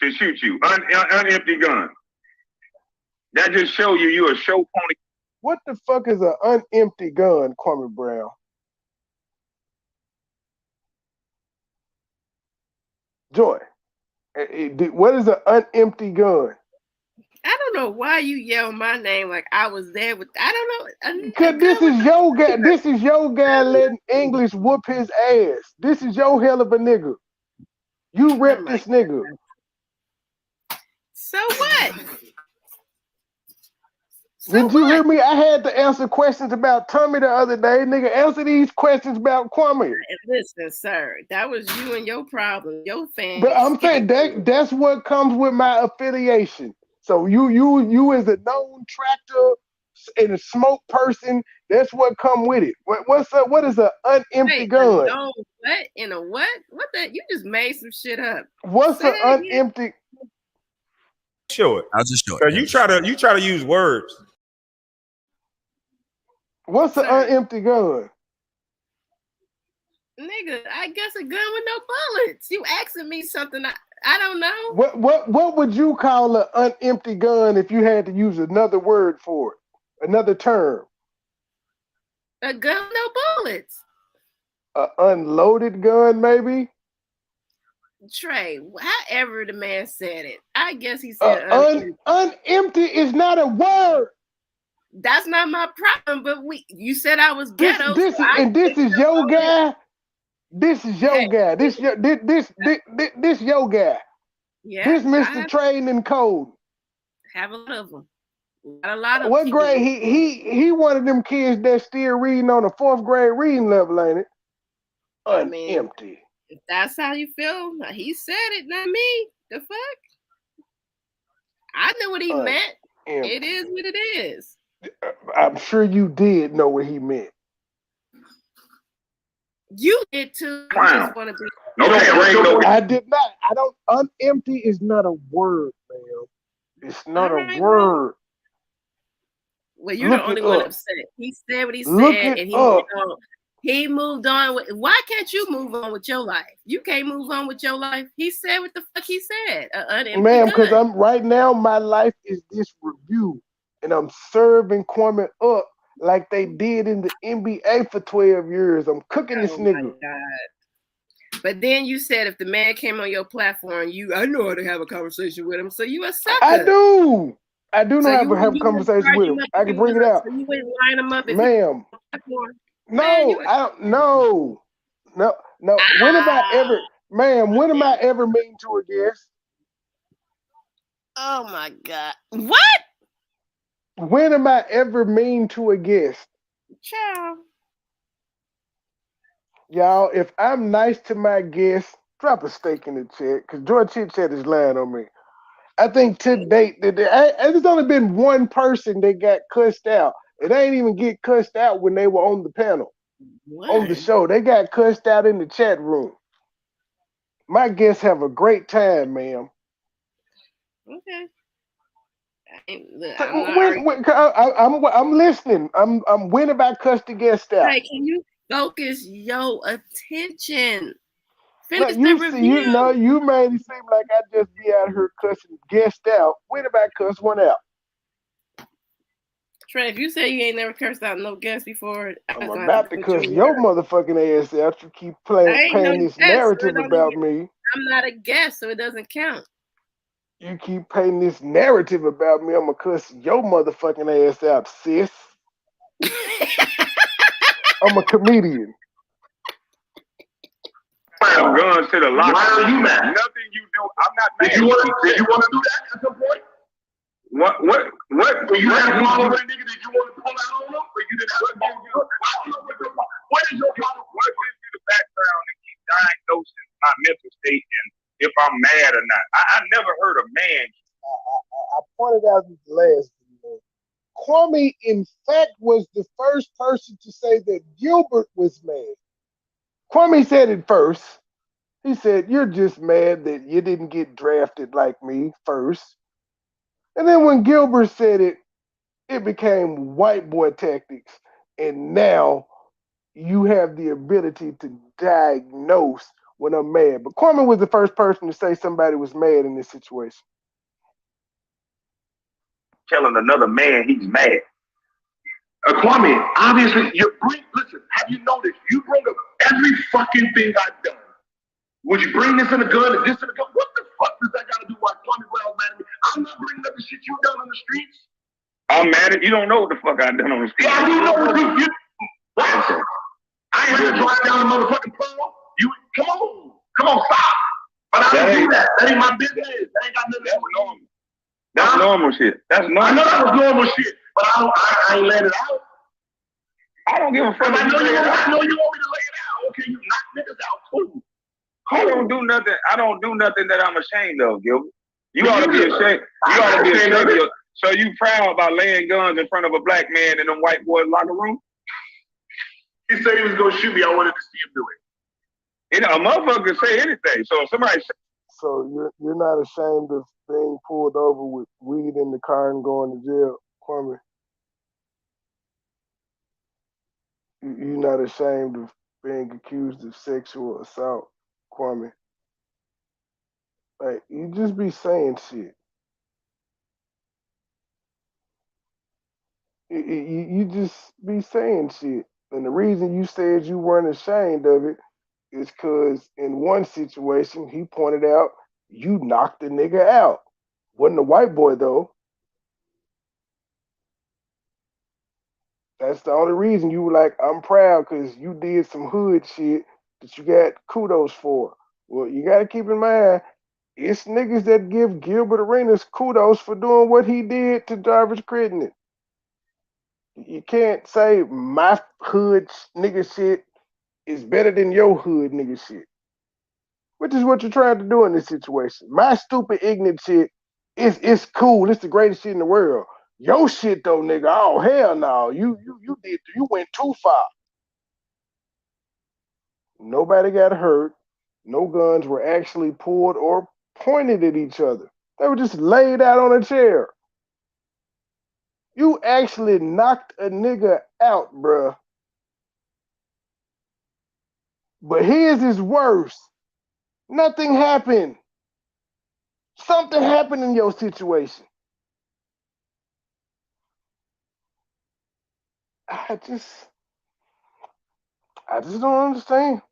to shoot you, unempty guns. That just show you a show pony. What the fuck is an unempty gun, Kwame Brown? Joy, what is an unempty gun? I don't know why you yell my name like I was there with. I don't know. Cause this is your guy. This is your guy letting English whoop his ass. This is your hell of a nigga. You rep this nigga. So what? Did you hear me? I had to answer questions about Tommy the other day. Nigga, answer these questions about Kwame. Listen, sir, that was you and your problem, your fan. But I'm saying that's what comes with my affiliation. So you as a known tractor and a smoke person, that's what come with it. What's up? What is an unempty gun? No, what in a what? What that? You just made some shit up. What's an unempty? Show it. I'll just show it. You try to use words. What's an unempty gun? Nigga, I guess a gun with no bullets. You asking me something I don't know. What would you call an unempty gun if you had to use another word for it? Another term. A gun, no bullets. An unloaded gun, maybe? Trey, however the man said it. I guess he said Unempty is not a word. That's not my problem, but you said I was This ghetto. is your guy. This is your guy. This your guy. Yeah. This Mr. Train and Code. Have a lot of them. A lot of What people. grade? He one of them kids that's still reading on the 4th grade reading level, ain't it? Unempty. If that's how you feel, he said it, not me. The fuck? I knew what he meant. It is what it is. I'm sure you did know what he meant. You did too. You just want to be. I did not. I don't. Unempty is not a word, man. It's not a word. Well, you're the only one upset. He said what he said, and he moved on. Why can't you move on with your life? You can't move on with your life. He said what the fuck he said. Ma'am, because I'm right now, my life is this review, and I'm serving Kwame up like they did in the NBA for 12 years. I'm cooking this nigga. My God. But then you said if the man came on your platform, I know how to have a conversation with him. So you a sucker. I do know how to have a conversation with him. I can bring it out. So you wouldn't line him up, ma'am. No, I don't. No. When am I ever, ma'am? When am I ever mean to a guest? Oh my God! What? When am I ever mean to a guest? Child. Y'all, if I'm nice to my guests, drop a steak in the chat because George Chit Chat is lying on me. I think to date, there's only been one person that got cussed out. And they ain't even get cussed out when they were on the panel, on the show. They got cussed out in the chat room. My guests have a great time, ma'am. Okay. I'm listening. When have I cussed the guest out? Hey, can you focus your attention? Finish the review. You made it seem like I just be out here cussing guests out. When have I cussed one out? Trey, if you say you ain't never cursed out no guest before, I'm about to cuss your motherfucking ass out. You keep painting this narrative about me. I'm not a guest, so it doesn't count. You keep painting this narrative about me. I'm gonna cuss your motherfucking ass out, sis. I'm a comedian. Guns to the locker. Why are you mad? Nothing you do. I'm not mad. Did you want to do that at some point? What? You had a problem with a nigga? Did you want to pull out on him? Or you didn't have a problem? What is your problem? What gives you the background to keep diagnosing my mental state and if I'm mad or not? I never heard a man. I pointed out in the last video. Kwame, in fact, was the first person to say that Gilbert was mad. Kwame said it first. He said, "You're just mad that you didn't get drafted like me first." And then when Gilbert said it, it became white boy tactics. And now you have the ability to diagnose when I'm mad. But Kwame was the first person to say somebody was mad in this situation. Telling another man he's mad. Kwame, obviously, listen, have you noticed? You bring up every fucking thing I've done. Would you bring this in a gun and this in a gun? What the fuck does that got to do with Kwame Brown's mad at me? I'm not bringing up the shit you done on the streets. I'm mad at you. Don't know what the fuck I done on the streets. Yeah, you know what you what? I ain't gonna drive down the motherfucking pole. Come on, stop. But I don't do that. That ain't my business. That ain't got nothing to do with normal. That's normal shit. That's normal. I know that was normal shit, but I ain't let it out. I don't give a fuck. I know you want me to lay it out. Okay, you knock niggas out, cool. I don't do nothing. I don't do nothing that I'm ashamed of, Gilbert. You ought to be ashamed. You ought to be ashamed of your. So you proud about laying guns in front of a black man in them white boys' locker room? He said he was gonna shoot me. I wanted to see him do it. A motherfucker can say anything. So if somebody say. So you're not ashamed of being pulled over with weed in the car and going to jail, Kwame? You're not ashamed of being accused of sexual assault, Kwame? Like, you just be saying shit. You just be saying shit. And the reason you said you weren't ashamed of it is because in one situation, he pointed out you knocked the nigga out. Wasn't a white boy, though. That's the only reason you were like, I'm proud because you did some hood shit that you got kudos for. Well, you got to keep in mind, it's niggas that give Gilbert Arenas kudos for doing what he did to Jarvis Crittenden. You can't say my hood nigga shit is better than your hood nigga shit, which is what you're trying to do in this situation. My stupid ignorant shit it's cool. It's the greatest shit in the world. Your shit though, nigga, oh hell no. You went too far. Nobody got hurt. No guns were actually pulled or pointed at each other. They were just laid out on a chair. You actually knocked a nigga out, bruh. But his is worse. Nothing happened. Something happened in your situation. I just don't understand.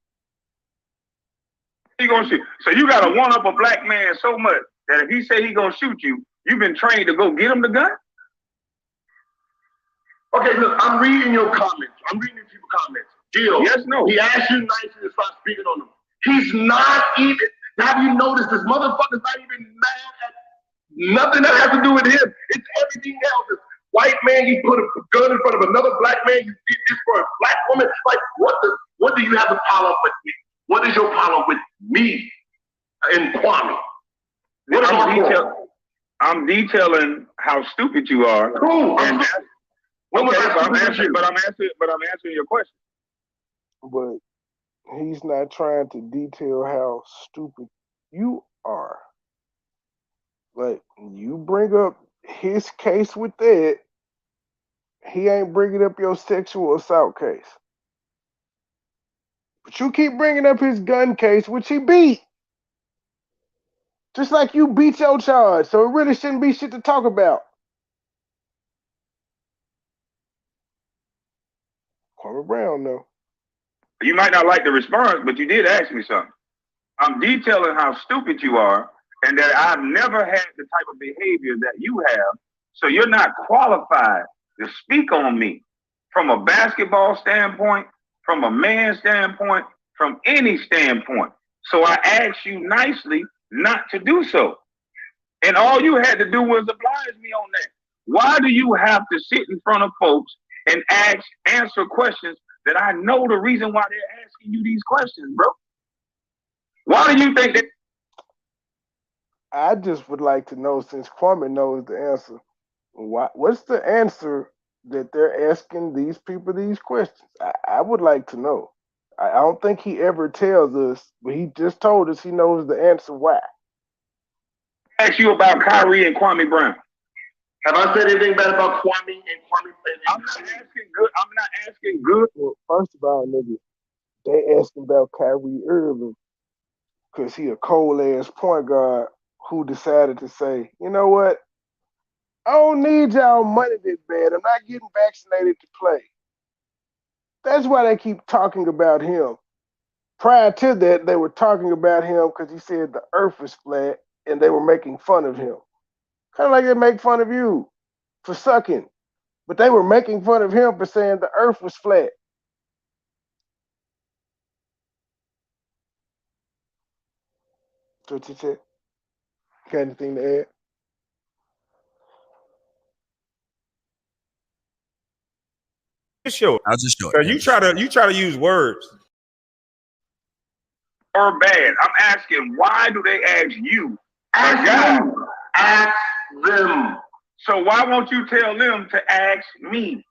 He gonna shoot. So you gotta one up a black man so much that if he say he gonna shoot you, you've been trained to go get him the gun? Okay, look, I'm reading your comments. I'm reading these people's comments. Gil, yes, no. He asked you nicely to stop speaking on him. He's not even, have you noticed this motherfucker's not even mad at nothing that has to do with him. It's everything else. It's white man, you put a gun in front of another black man, you did this for a black woman. Like, what do you have a problem with me? What is your problem with me and Kwame? I'm detailing how stupid you are. Cool. And I'm answering your question. But he's not trying to detail how stupid you are. Like, you bring up his case with that, he ain't bringing up your sexual assault case. But you keep bringing up his gun case, which he beat. Just like you beat your charge, so it really shouldn't be shit to talk about. Kwame Brown, though. You might not like the response, but you did ask me something. I'm detailing how stupid you are and that I've never had the type of behavior that you have, so you're not qualified to speak on me from a basketball standpoint, from a man standpoint, from any standpoint. So I asked you nicely not to do so. And all you had to do was oblige me on that. Why do you have to sit in front of folks and answer questions that I know the reason why they're asking you these questions, bro? Why do you think that? I just would like to know, since Kwame knows the answer, what's the answer that they're asking these people these questions? I would like to know. I don't think he ever tells us, but he just told us he knows the answer why. I asked you about Kyrie and Kwame Brown. Have I said anything bad about Kwame and Kwame? I'm not asking good. I'm not asking good. Well, first of all, nigga, they asking about Kyrie Irving because he a cold-ass point guard who decided to say, you know what? I don't need y'all money this bad. I'm not getting vaccinated to play. That's why they keep talking about him. Prior to that, they were talking about him because he said the earth is flat and they were making fun of him. Kind of like they make fun of you for sucking. But they were making fun of him for saying the earth was flat. What you said? Got anything to add? Sure. I'll just show it. Because you try to use words. Or bad. I'm asking, why do they ask you? Ask them. So why won't you tell them to ask me?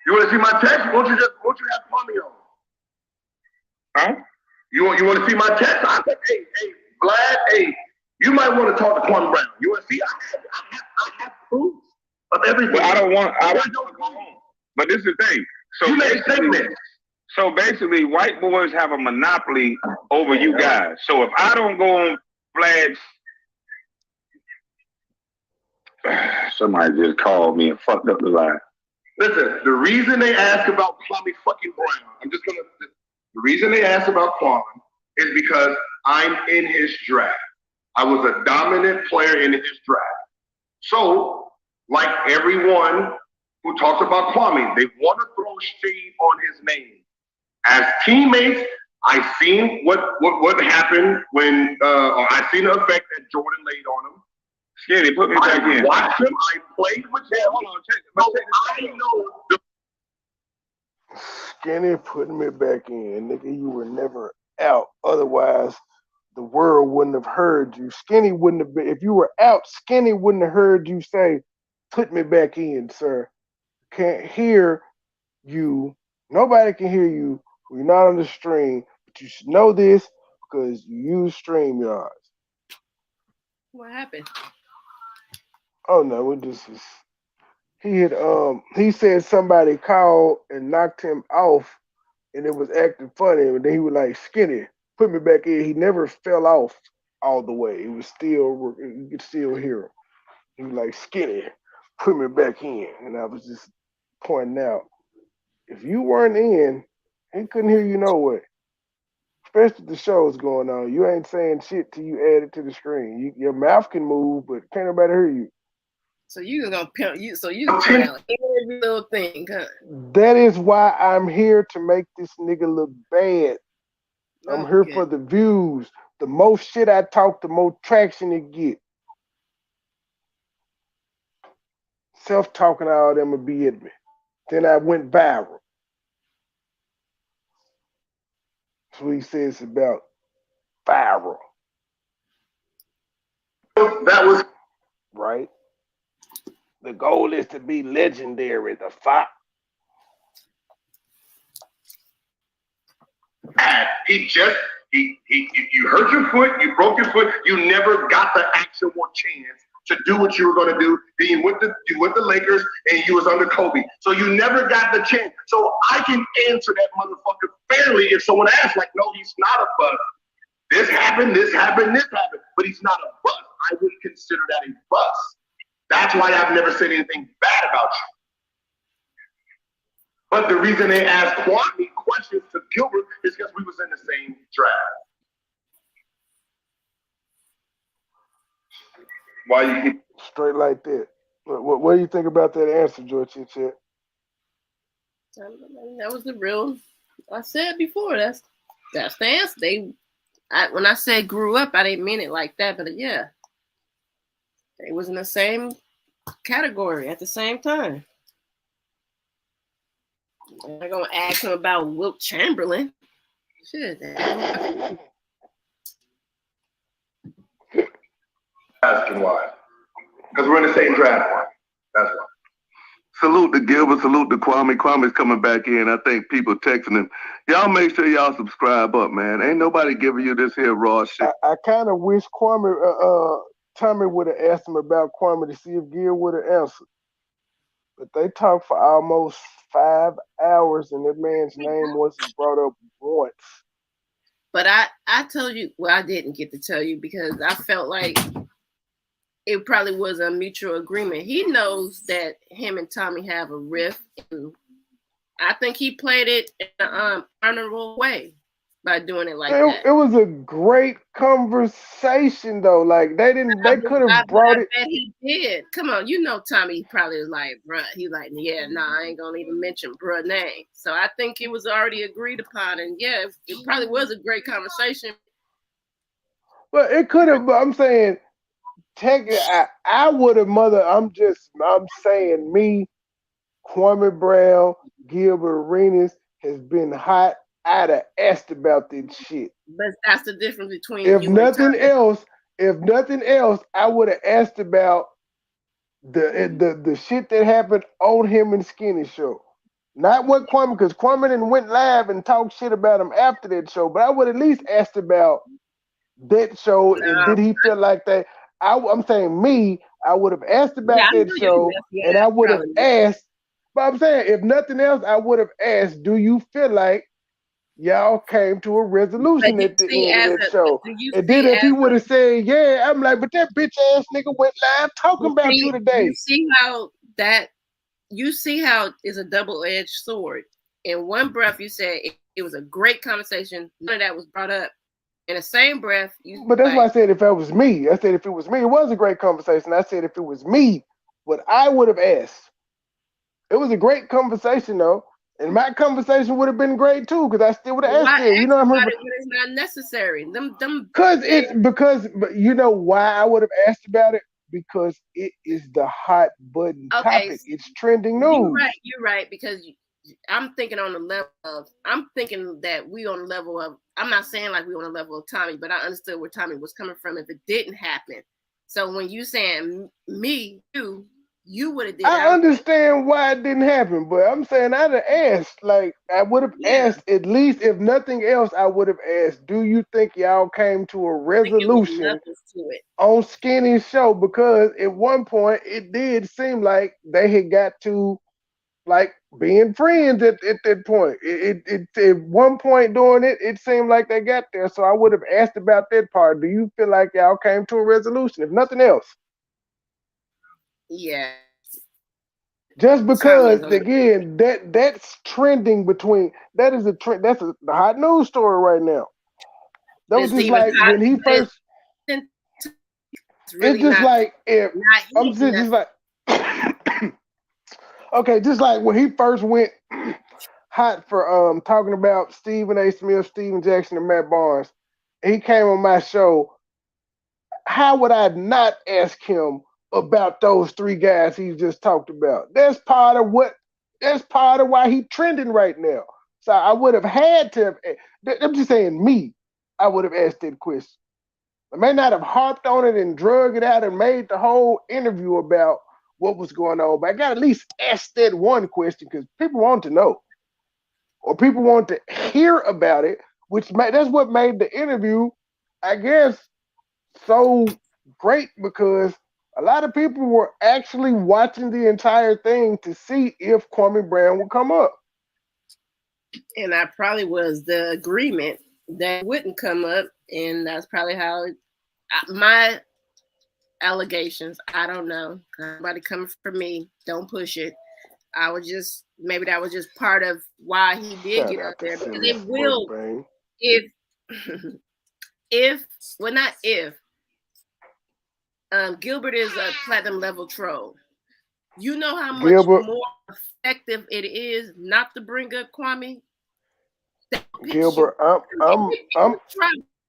You want to see my text? Won't you have Kwame on? Huh? You want to see my text? I said, hey, Vlad, hey, you might want to talk to Kwame Brown. You want to see? I have proof of everything. But I don't want to go home. But this is the thing. So you make statements. So basically, white boys have a monopoly over you guys. So if I don't go on flags, somebody just called me and fucked up the line. Listen, the reason they ask about Kwame fucking Brown, the reason they ask about Kwame is because I'm in his draft. I was a dominant player in his draft. So, like everyone who talks about Kwame, they want to throw shade on his name. As teammates, I seen what happened when, I seen the effect that Jordan laid on him. Skinny, put me back in. I watched him. I played with him. Hold on, I know. Skinny putting me back in, nigga. You were never out. Otherwise, the world wouldn't have heard you. Skinny wouldn't have been. If you were out, Skinny wouldn't have heard you say, "Put me back in, sir." Can't hear you. Nobody can hear you. You're not on the stream, but you should know this because you use StreamYards. What happened? Oh no, it just was. He said somebody called and knocked him off, and it was acting funny. And then he was like, "Skinny, put me back in." He never fell off all the way. It was still, you could still hear him. He was like, "Skinny, put me back in." And I was just pointing out, if you weren't in, he couldn't hear you no way. Especially the show's going on. You ain't saying shit till you add it to the screen. Your mouth can move, but can't nobody hear you. So you gonna pimp you? So you gonna pimp out every little thing, huh? That is why I'm here to make this nigga look bad. I'm here for the views. The more shit I talk, the more traction it get. Self-talking, all them will be at me. Then I went viral. That's what he says about viral. That was right. The goal is to be legendary. The fight. You hurt your foot, you broke your foot, you never got the actual chance to do what you were going to do. Then you went to Lakers and you was under Kobe. So you never got the chance. So I can answer that motherfucker fairly if someone asks, like, no, he's not a bust. This happened, this happened, this happened. But he's not a bust. I wouldn't consider that a bust. That's why I've never said anything bad about you. But the reason they asked Kwame questions to Gilbert is because we was in the same draft. Why you keep straight like that? What do you think about that answer, George? That was the real. I said before. That's the answer. When I said grew up, I didn't mean it like that, but yeah, they was in the same category at the same time. I'm not gonna ask him about Wilt Chamberlain. Shit. Asking why? Because we're in the same draft. That's why. Salute to Gilbert, salute to Kwame. Kwame's coming back in. I think people texting him. Y'all make sure y'all subscribe up, man. Ain't nobody giving you this here raw shit. I kind of wish Kwame, Tommy would have asked him about Kwame to see if Gil would have answered. But they talked for almost 5 hours and that man's name wasn't brought up once. But I told you, well, I didn't get to tell you because I felt like it probably was a mutual agreement. He knows that him and Tommy have a rift. And I think he played it in an honorable way by doing it like that. It was a great conversation though. Like they could have brought it. I bet he did. Come on, you know Tommy probably was like, bruh. He's like, yeah, I ain't gonna even mention bruh name. So I think it was already agreed upon, and yeah, it probably was a great conversation. But it could have. I'm saying. I would have I'm saying me, Kwame Brown, Gilbert Arenas has been hot. I'd have asked about this shit. But that's the difference between if nothing else, I would have asked about the shit that happened on him and Skinny show. Not what Kwame, because Kwame didn't went live and talked shit about him after that show, but I would at least asked about that show and did he feel like that? I'm saying me, I would have asked about that show and I would have asked, but I'm saying if nothing else, I would have asked, do you feel like y'all came to a resolution But you at the see, end of as that a, show. do you And see then if he as would a, have said, yeah, I'm like, but that bitch ass nigga went live talking about you today. you see how that, you see how it's a double-edged sword. In one breath, you said it was a great conversation. None of that was brought up. In the same breath, you But that's why I like, said if it was me, I said if it was me, it was a great conversation. I said if it was me, what I would have asked. It was a great conversation though. And my conversation would have been great too, because I still would have why asked it. You ask know what I'm about saying? it when it's not necessary? But you know why I would have asked about it? Because it is the hot button Okay, topic. It's trending news. you're right, because I'm thinking on the level of, I'm thinking that we on the level of, I'm not saying like we on the level of Tommy, but I understood where Tommy was coming from if it didn't happen. So when you saying me, you would have did it. I understand why it didn't happen, but I'm saying I'd have asked, like, I would have asked, at least if nothing else, I would have asked, do you think y'all came to a resolution on Skinny's show? Because at one point it did seem like they had got to like being friends at that point. It at one point during it seemed like they got there. So I would have asked about that part. Do you feel like y'all came to a resolution, if nothing else? Yeah. Just because again that's trending between, that is a trend, that's the hot news story right now. That was just like when he first, it's just like if I'm just like okay, just like when he first went hot for talking about Stephen A. Smith, Steven Jackson, and Matt Barnes, he came on my show. How would I not ask him about those three guys he just talked about? That's part of why he's trending right now. So I would have had to I'm just saying me, I would have asked that question. I may not have harped on it and drug it out and made the whole interview about what was going on, but I got to at least ask that one question because people want to know, or people want to hear about it, that's what made the interview, I guess, so great, because a lot of people were actually watching the entire thing to see if Kwame Brown would come up. And that probably was the agreement that wouldn't come up, and that's probably how my allegations, I don't know, nobody coming for me, don't push it. I was just, maybe that was just part of why he did get up there, because it will, Gilbert is a platinum level troll. You know how much more effective it is not to bring up Kwame? Gilbert,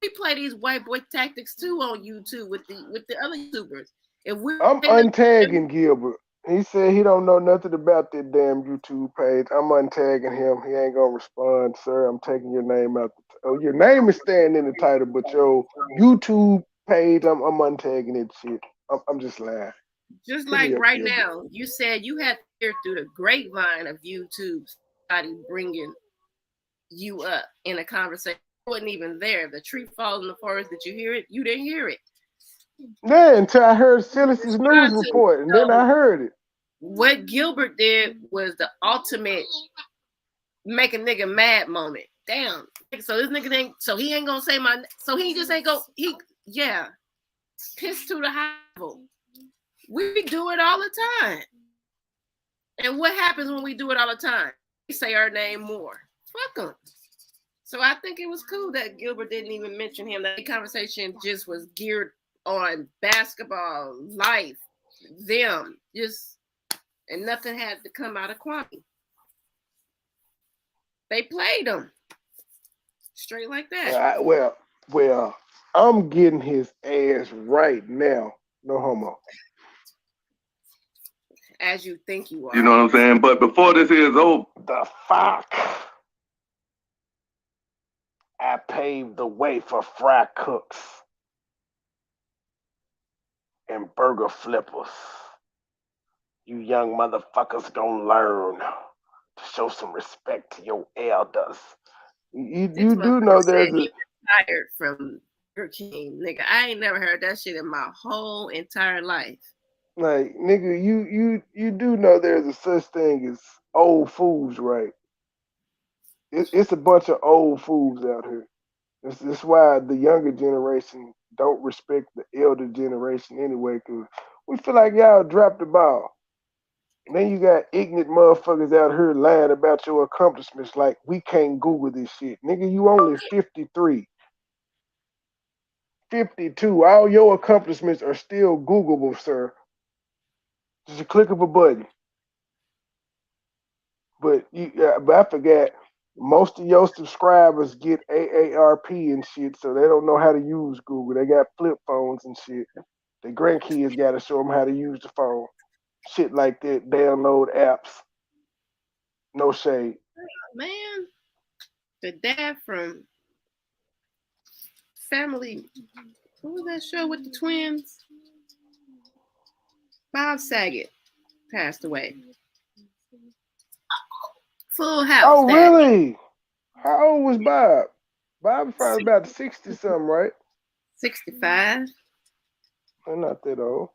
we play these white boy tactics too on YouTube with the other YouTubers. I'm untagging Gilbert. He said he don't know nothing about that damn YouTube page. I'm untagging him. He ain't gonna respond, sir. I'm taking your name out. Your name is staying in the title, but your YouTube page, I'm untagging it shit. I'm just lying. Just like right now, you said you had to hear through the grapevine of YouTube somebody bringing you up in a conversation. It wasn't even there. The tree falls in the forest. Did you hear it? You didn't hear it. Yeah, until I heard Silas's news report, and then I heard it. What Gilbert did was the ultimate make a nigga mad moment. Damn. So this nigga ain't, so he ain't gonna say my, so he just ain't go, piss to the high level. We do it all the time. And what happens when we do it all the time? We say our name more. Fuck them. So I think it was cool that Gilbert didn't even mention him. That conversation just was geared on basketball, life, them, just, and nothing had to come out of Kwame. They played him straight like that. Well, I'm getting his ass right now. No homo. As you think you are. You know what I'm saying? But before this is over, the fuck? I paved the way for fry cooks and burger flippers. You young motherfuckers gonna learn to show some respect to your elders. You do know there's he retired from Burger King, nigga. I ain't never heard that shit in my whole entire life. Like, nigga, you do know there's a such thing as old fools, right? it's a bunch of old fools out here. This why the younger generation don't respect the elder generation anyway, because we feel like y'all dropped the ball. And then you got ignorant motherfuckers out here lying about your accomplishments like we can't Google this shit. Nigga, you only 53, 52. All your accomplishments are still Googleable, sir. Just a click of a button. But but I forgot most of your subscribers get AARP and shit, so they don't know how to use Google. They got flip phones and shit. The grandkids got to show them how to use the phone. Shit like that. Download apps. No shade. Man, the dad from Family. What was that show with the twins? Bob Saget passed away. Full House. Oh, Dad. really? How old was Bob? Bob was probably about 60 something, right? 65. They're not that old.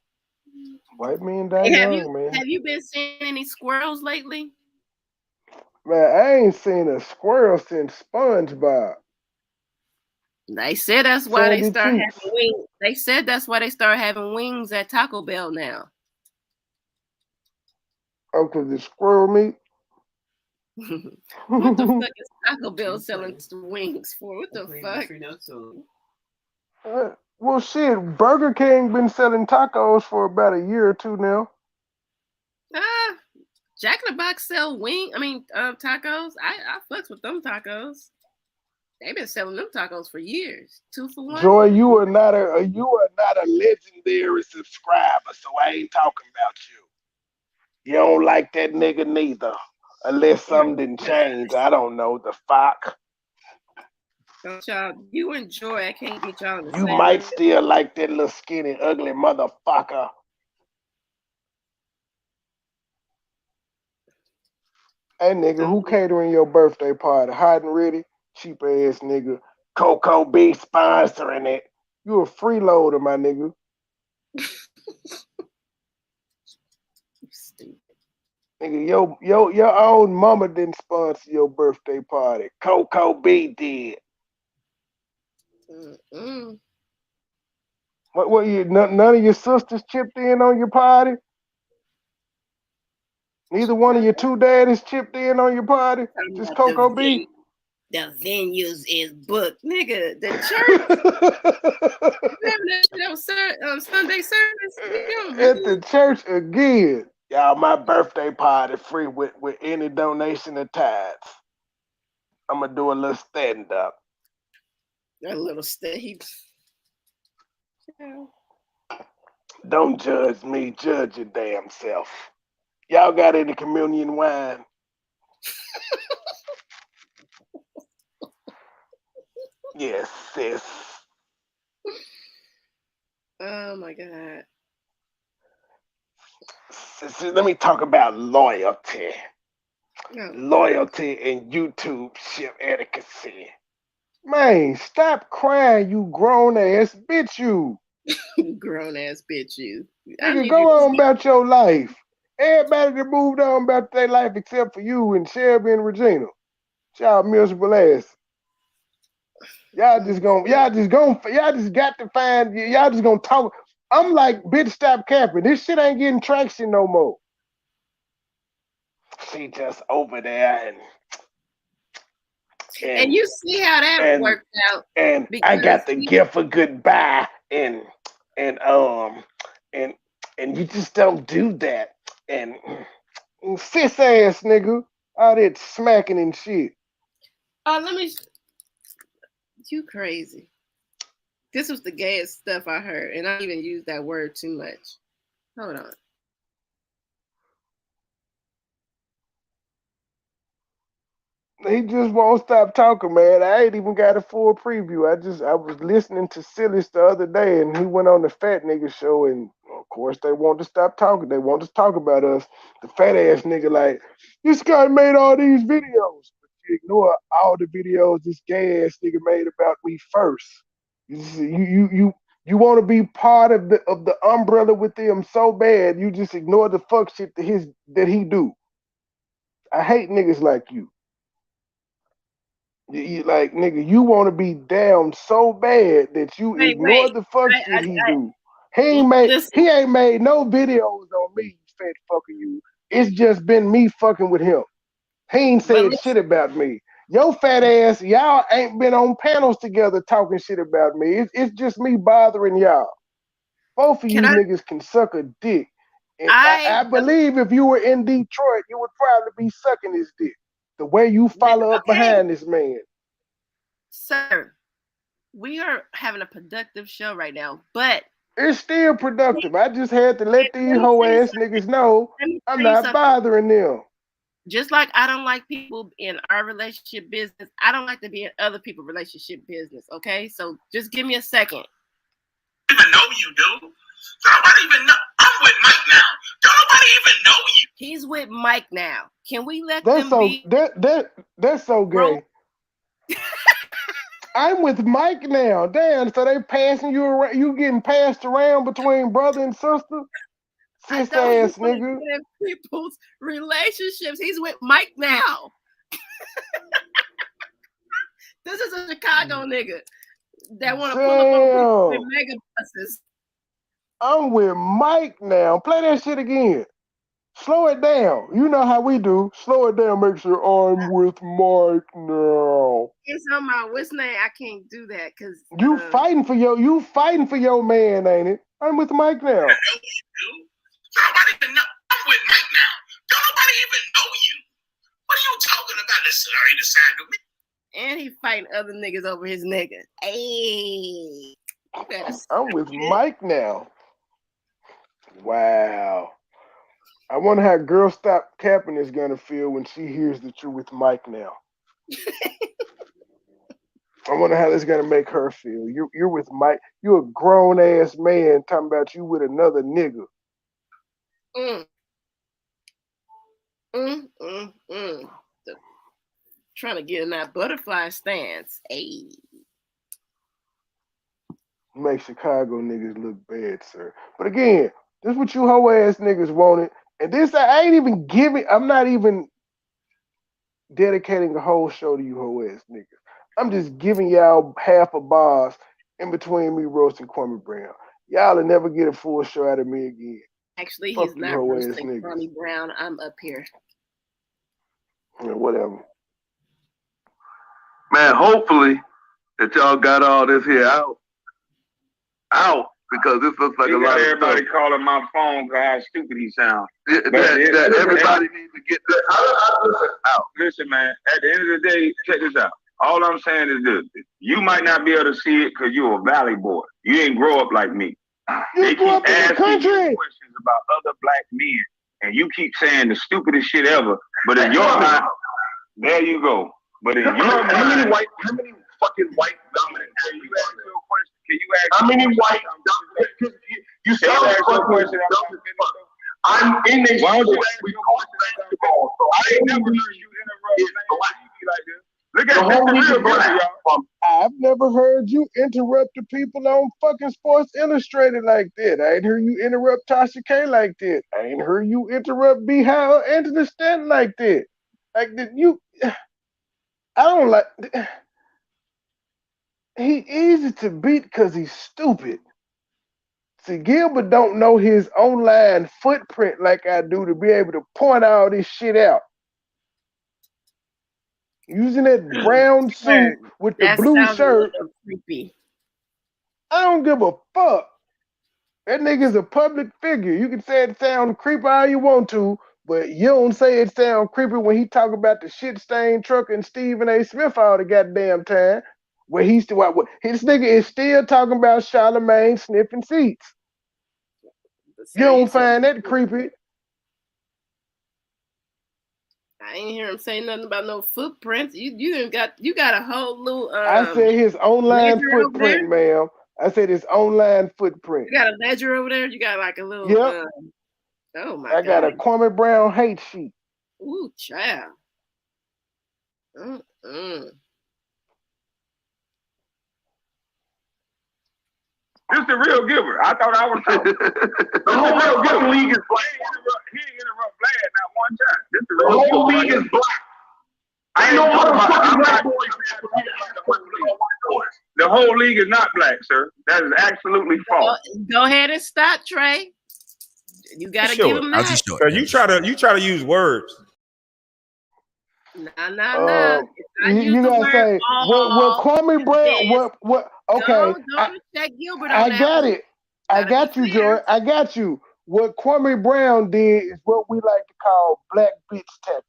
White men die Hey, young, man. Have you been seeing any squirrels lately? Man, I ain't seen a squirrel since SpongeBob. They said that's why Sandy they started Cheeks. having wings. They said that's why they started having wings at Taco Bell now. Oh, because it's squirrel meat? What the fuck is Taco Bell selling some wings for? What the fuck? Well, shit, Burger King been selling tacos for about a year or two now. Jack in the Box sell tacos. I fucks with them tacos. They've been selling them tacos for years. 2 for $1. Joy, you are not a legendary subscriber, so I ain't talking about you. You don't like that nigga neither, unless something didn't change. I don't know the fuck. Don't y'all, you enjoy. I can't get y'all to You might still like that little skinny, ugly motherfucker. Hey, nigga, who catering your birthday party? Hot and ready? Cheap ass nigga. Coco B sponsoring it. You a freeloader, my nigga. Stupid. Nigga, your own mama didn't sponsor your birthday party. Coco B did. What you? None of your sisters chipped in on your party? Neither one of your two daddies chipped in on your party? Just Coco B? The venues is booked. Nigga, the church. on Sunday service? At the church again. Y'all, my birthday party free with any donation of tithes. I'm going to do a little stand-up. A little stay. Don't judge me. Judge your damn self. Y'all got any communion wine? Yes, sis. Oh my God. Sis, let me talk about loyalty. Oh. Loyalty and YouTube ship etiquette. Man, stop crying, you grown ass bitch, you. Grown ass bitch, you. Nigga, go on about your life. Everybody that moved on about their life except for you and Shelby and Regina. Y'all miserable ass. Y'all just got to find, y'all just gonna talk. I'm like, bitch, stop capping. This shit ain't getting traction no more. She just over there and you see how that worked out. And I got the gift of goodbye and you just don't do that. And cis ass nigga, all that smacking and shit. You crazy. This was the gayest stuff I heard, and I even used that word too much. Hold on. He just won't stop talking, man. I ain't even got a full preview. I was listening to Sillis the other day, and he went on the fat nigga show, and of course they want to stop talking. They want to talk about us. The fat ass nigga like, this guy made all these videos. But you ignore all the videos this gay ass nigga made about me first. You want to be part of the umbrella with him so bad, you just ignore the fuck shit that he do. I hate niggas like you. Like, nigga, you want to be down so bad that you ignore Wait. the fuck shit he do. He Listen. ain't made no videos on me fat fucking you. It's just been me fucking with him. He ain't said shit about me. Your fat ass, y'all ain't been on panels together talking shit about me. It's just me bothering y'all. Both of you niggas can suck a dick. And I believe if you were in Detroit, you would probably be sucking his dick. The way you follow up behind this man. Sir, we are having a productive show right now, but it's still productive. I just had to let these hoe ass niggas know I'm not bothering them. Just like I don't like people in our relationship business, I don't like to be in other people's relationship business, okay? So just give me a second. I don't even know you, dude. Nobody even know. I'm with Mike now. Don't nobody even know you. He's with Mike now. Can we let them be? That's so gay. I'm with Mike now. Damn, so they passing you around. You getting passed around between brother and sister? Sis ass nigga. People's relationships. He's with Mike now. This is a Chicago nigga that want to pull up on people with mega buses. I'm with Mike now. Play that shit again. Slow it down. You know how we do. Slow it down. Make sure I'm with Mike now. It's on my what's name. I can't do that because you fighting for your man, ain't it? I'm with Mike now. Nobody even know. I'm with Mike now. Don't nobody even know you. What are you talking about? This already decided to me. And he fighting other niggas over his nigga. Hey, I'm with Mike now. Wow. I wonder how Girl Stop Capping is gonna feel when she hears that you're with Mike now. I wonder how that's gonna make her feel. You're with Mike. You're a grown ass man talking about you with another nigga. Trying to get in that butterfly stance. Hey. Make Chicago niggas look bad, sir. But again, this is what you hoe ass niggas wanted. And this, I'm not even dedicating a whole show to you hoe ass niggas. I'm just giving y'all half a bars in between me roasting Kwame Brown. Y'all will never get a full show out of me again. Actually, he's not roasting Kwame Brown. I'm up here. Yeah, whatever. Man, hopefully that y'all got all this here out. Because this looks like a lot of everybody stuff. calling my phone because how stupid he sounds. That everybody needs to get this out. Listen, man, at the end of the day, check this out. All I'm saying is this. You might not be able to see it because you're a valley boy. You didn't grow up like me. They keep asking you questions about other black men, and you keep saying the stupidest shit ever. But in your mind, there you go. But in your mind, how many fucking white dominant? Can you ask me a question? Can you ask how many white dominant? You sound fucking dumb. I'm in this Why don't you sport. We call basketball. So I ain't never heard you interrupt like this. Look at the whole real black. I've never heard you interrupt the people on fucking Sports Illustrated like that. I ain't heard you interrupt Tasha K like that. I ain't heard you interrupt B. Howell Anthony Stanton like that. Like that you. I don't like. He easy to beat because he's stupid. See, Gilbert don't know his online footprint like I do to be able to point all this shit out. Using that brown suit with the blue shirt. Creepy. I don't give a fuck. That nigga's a public figure. You can say it sound creepy all you want to, but you don't say it sound creepy when he talk about the shit stained truck and Stephen A. Smith all the goddamn time. Where he's still, his nigga is still talking about Charlamagne sniffing seats. You don't find that creepy? I ain't hear him say nothing about no footprints. You got a whole little. I said his online footprint, ma'am. I said his online footprint. You got a ledger over there. You got like a little. Yep. Oh my God. I got a Kwame Brown hate sheet. Ooh, child. This the real Gilbert. I thought I was talking. The whole real league is black. He didn't interrupt Vlad not one time. This the whole league is black. I know motherfucking white boys. The whole league is not black, sir. That is absolutely false. Go ahead and stop, Trey. You gotta give him that. You try to use words. Nah. You gotta say what Kwame Brown. What? Okay, don't check Gilbert on I that got one. it. I got you, Joy. I got you. What Kwame Brown did is what we like to call black bitch tactics.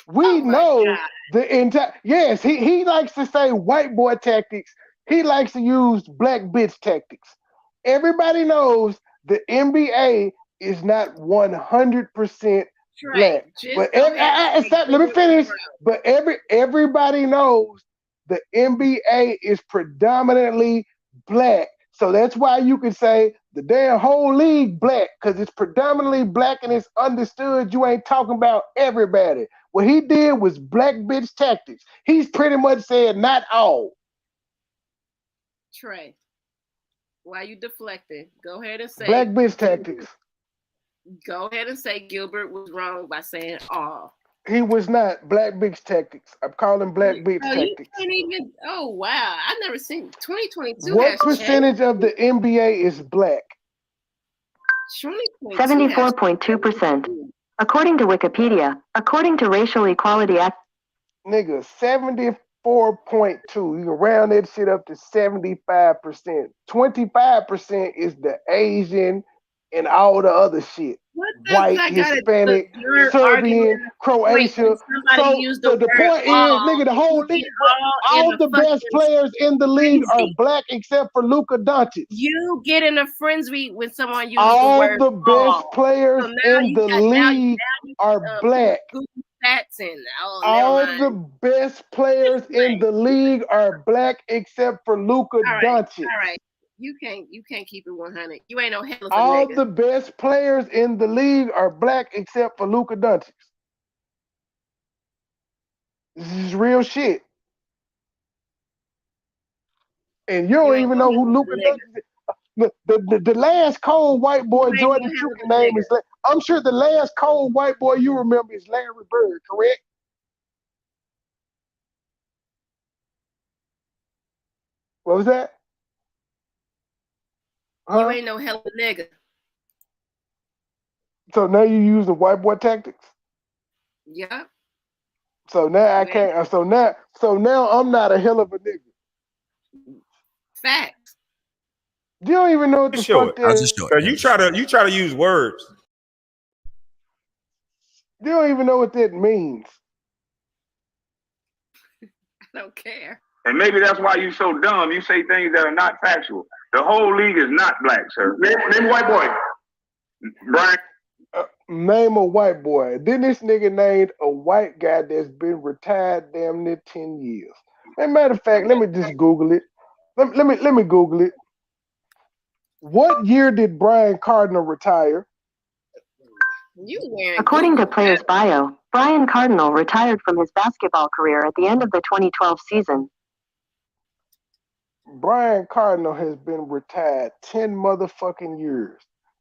We know the entire. Yes, he likes to say white boy tactics. He likes to use black bitch tactics. Everybody knows the NBA is not 100% black. But let me finish. But everybody knows the NBA is predominantly black. So that's why you can say the damn whole league black, because it's predominantly black and it's understood you ain't talking about everybody. What he did was black bitch tactics. He's pretty much said not all. Trey, why you deflecting? Go ahead and say black bitch tactics. Go ahead and say Gilbert was wrong by saying all. He was not. Black bitch tactics. I'm calling black bitch tactics. You can't even. Oh wow, I've never seen 2022. What percentage of the NBA is black? 74.2%. According to Wikipedia, according to Racial Equality Act. Nigga, 74.2. You can round that shit up to 75%. 25% is the Asian and all the other shit. White, Hispanic, Serbian, Croatia. So the point is, nigga, the whole league, all the best players in the league are black except for Luka Doncic. You get in a frenzy when someone uses all the word the best players in the league are black. All the best players in the league are black except for Luka Doncic. All right. You can't keep it 100. You ain't no hell of a all nigga. The best players in the league are black except for Luka Doncic. This is real shit. And you don't even know who Luka Doncic is. The last cold white boy Jordan Shooting name is. I'm sure the last cold white boy you remember is Larry Bird, correct? What was that? You ain't no hell of a nigga. So now you use the white boy tactics? Yeah. So now I can't. So now I'm not a hell of a nigga. Facts. You don't even know what the fuck that is. You try to use words. You don't even know what that means. I don't care. And maybe that's why you so dumb. You say things that are not factual. The whole league is not black, sir. Name white boy. Brian. Name a white boy. Then this nigga named a white guy that's been retired damn near 10 years. As a matter of fact, let me just Google it. Let me Google it. What year did Brian Cardinal retire? According to Player's bio, Brian Cardinal retired from his basketball career at the end of the 2012 season. Brian Cardinal has been retired 10 motherfucking years.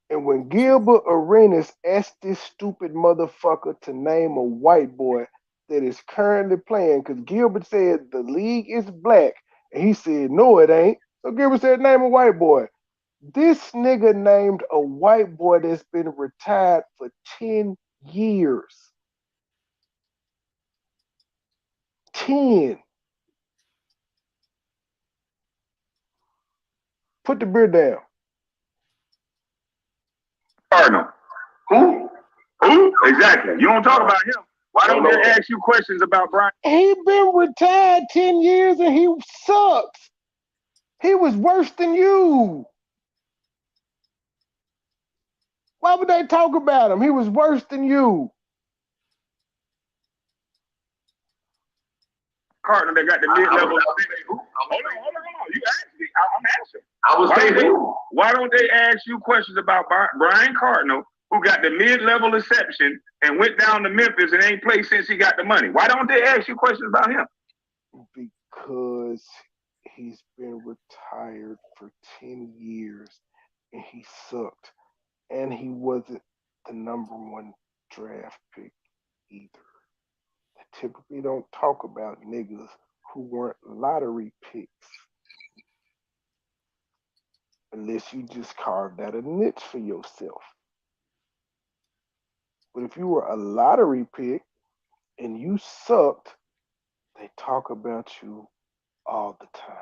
And when Gilbert Arenas asked this stupid motherfucker to name a white boy that is currently playing, because Gilbert said the league is black, and he said, no, it ain't. So Gilbert said, name a white boy. This nigga named a white boy that's been retired for 10 years. 10. Put the beer down. Cardinal. Who? Exactly. You don't talk about him. Why don't they ask you questions about Brian? He been retired 10 years and he sucks. He was worse than you. Why would they talk about him? He was worse than you. Cardinal that got the mid-level. Hold on. You asked me. I'm answering. I was saying, why don't they ask you questions about Brian Cardinal, who got the mid-level exception and went down to Memphis and ain't played since he got the money? Why don't they ask you questions about him? Because he's been retired for 10 years and he sucked. And he wasn't the #1 draft pick either. That typically don't talk about niggas who weren't lottery picks unless you just carved out a niche for yourself. But if you were a lottery pick and you sucked, they talk about you all the time.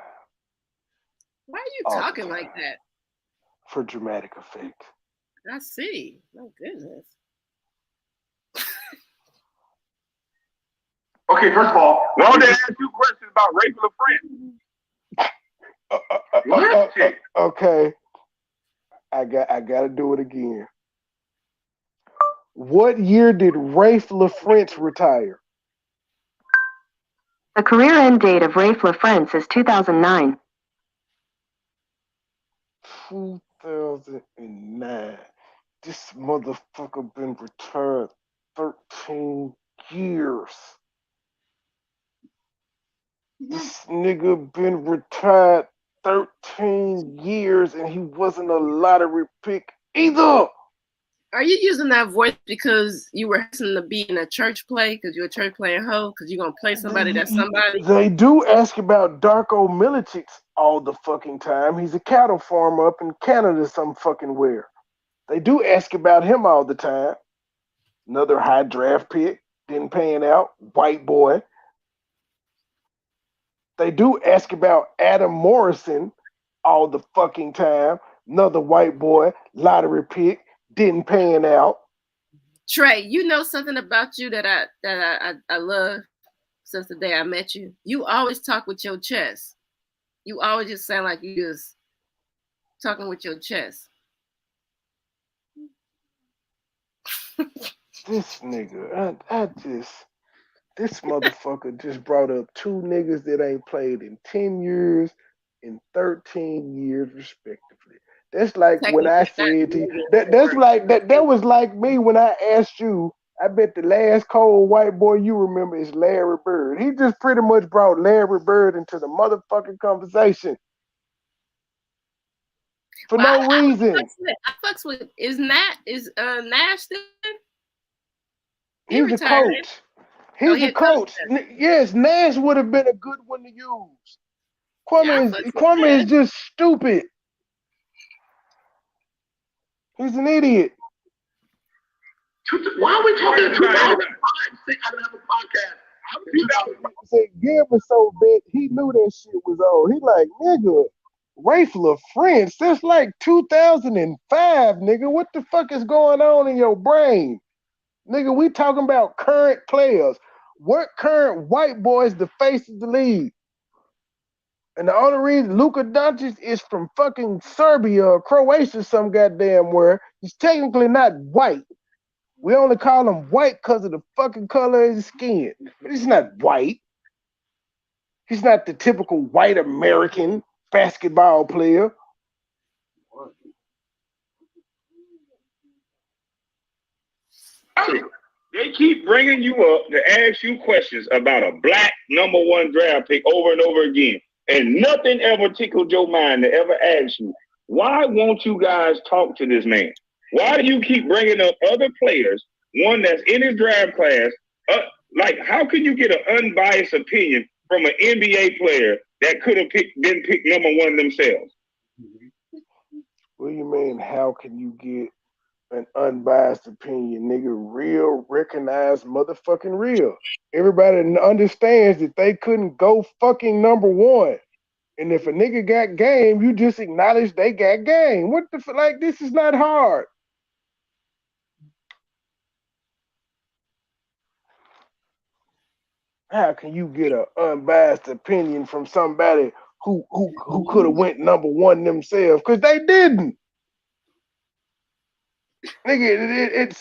Why are you All the talking like time. that? For dramatic effect. I see. Oh goodness. Okay, first of all, why don't they ask you questions about regular friends? Okay. I gotta do it again. What year did Rafe LaFrance retire? The career end date of Rafe LaFrance is 2009. 2009. This motherfucker been retired 13 years. This nigga been retired 13 years and he wasn't a lottery pick either. Are you using that voice because you were listening to be in a church play because you're a church playing hoe because you're gonna play somebody that's somebody? They do ask about Darko Milicic all the fucking time. He's a cattle farmer up in Canada some fucking where. They do ask about him all the time. Another high draft pick, didn't pan out, white boy. They do ask about Adam Morrison all the fucking time. Another white boy, lottery pick, didn't pan out. Trey, you know something about you that I love since the day I met you. You always talk with your chest. You always just sound like you just talking with your chest. This nigga, this motherfucker just brought up two niggas that ain't played in 10 years and 13 years respectively. That's like when I said to you, that was like me when I asked you, I bet the last cold white boy you remember is Larry Bird. He just pretty much brought Larry Bird into the motherfucking conversation. For no reason. I fucks with is Nash still in? He's a coach. He's a coach. Yes, Nash would have been a good one to use. Kwame is just stupid. He's an idiot. Why are we talking in 2005? I didn't have a podcast. Said Gilbert so big, he knew that shit was old. He like, nigga, Rafe LaFrance, that's like 2005, nigga. What the fuck is going on in your brain? Nigga, we talking about current players. What current white boy is the face of the league? And the only reason Luka Doncic is from fucking Serbia or Croatia, some goddamn where, he's technically not white. We only call him white because of the fucking color of his skin. But he's not white. He's not the typical white American basketball player. They keep bringing you up to ask you questions about a black #1 draft pick over and over again. And nothing ever tickled your mind to ever ask you, why won't you guys talk to this man? Why do you keep bringing up other players, one that's in his draft class? Like, how can you get an unbiased opinion from an NBA player that could have been picked #1 themselves? What do you mean, how can you get an unbiased opinion, nigga? Real, recognized, motherfucking real. Everybody understands that they couldn't go fucking #1. And if a nigga got game, you just acknowledge they got game. What the like? This is not hard. How can you get an unbiased opinion from somebody who could have went #1 themselves? Because they didn't. Nigga,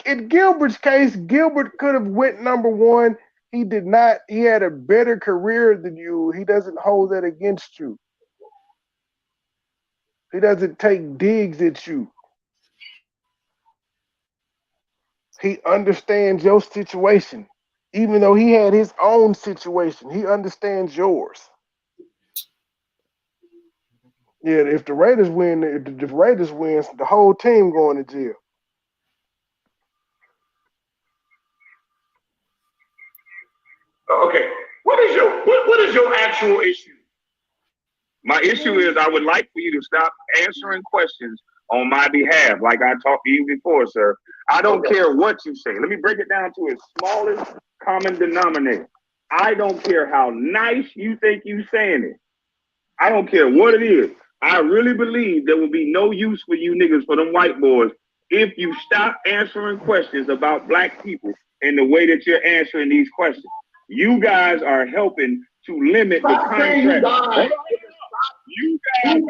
in Gilbert's case, Gilbert could have went #1. He did not. He had a better career than you. He doesn't hold that against you. He doesn't take digs at you. He understands your situation. Even though he had his own situation, he understands yours. Yeah, if the Raiders win, the whole team going to jail. Okay. What is your actual issue? My issue is I would like for you to stop answering questions on my behalf, like I talked to you before, sir. I don't care what you say. Let me break it down to its smallest common denominator. I don't care how nice you think you saying it. I don't care what it is. I really believe there will be no use for you niggas, for them white boys, if you stop answering questions about black people in the way that you're answering these questions. You guys are helping to limit the contract. You guys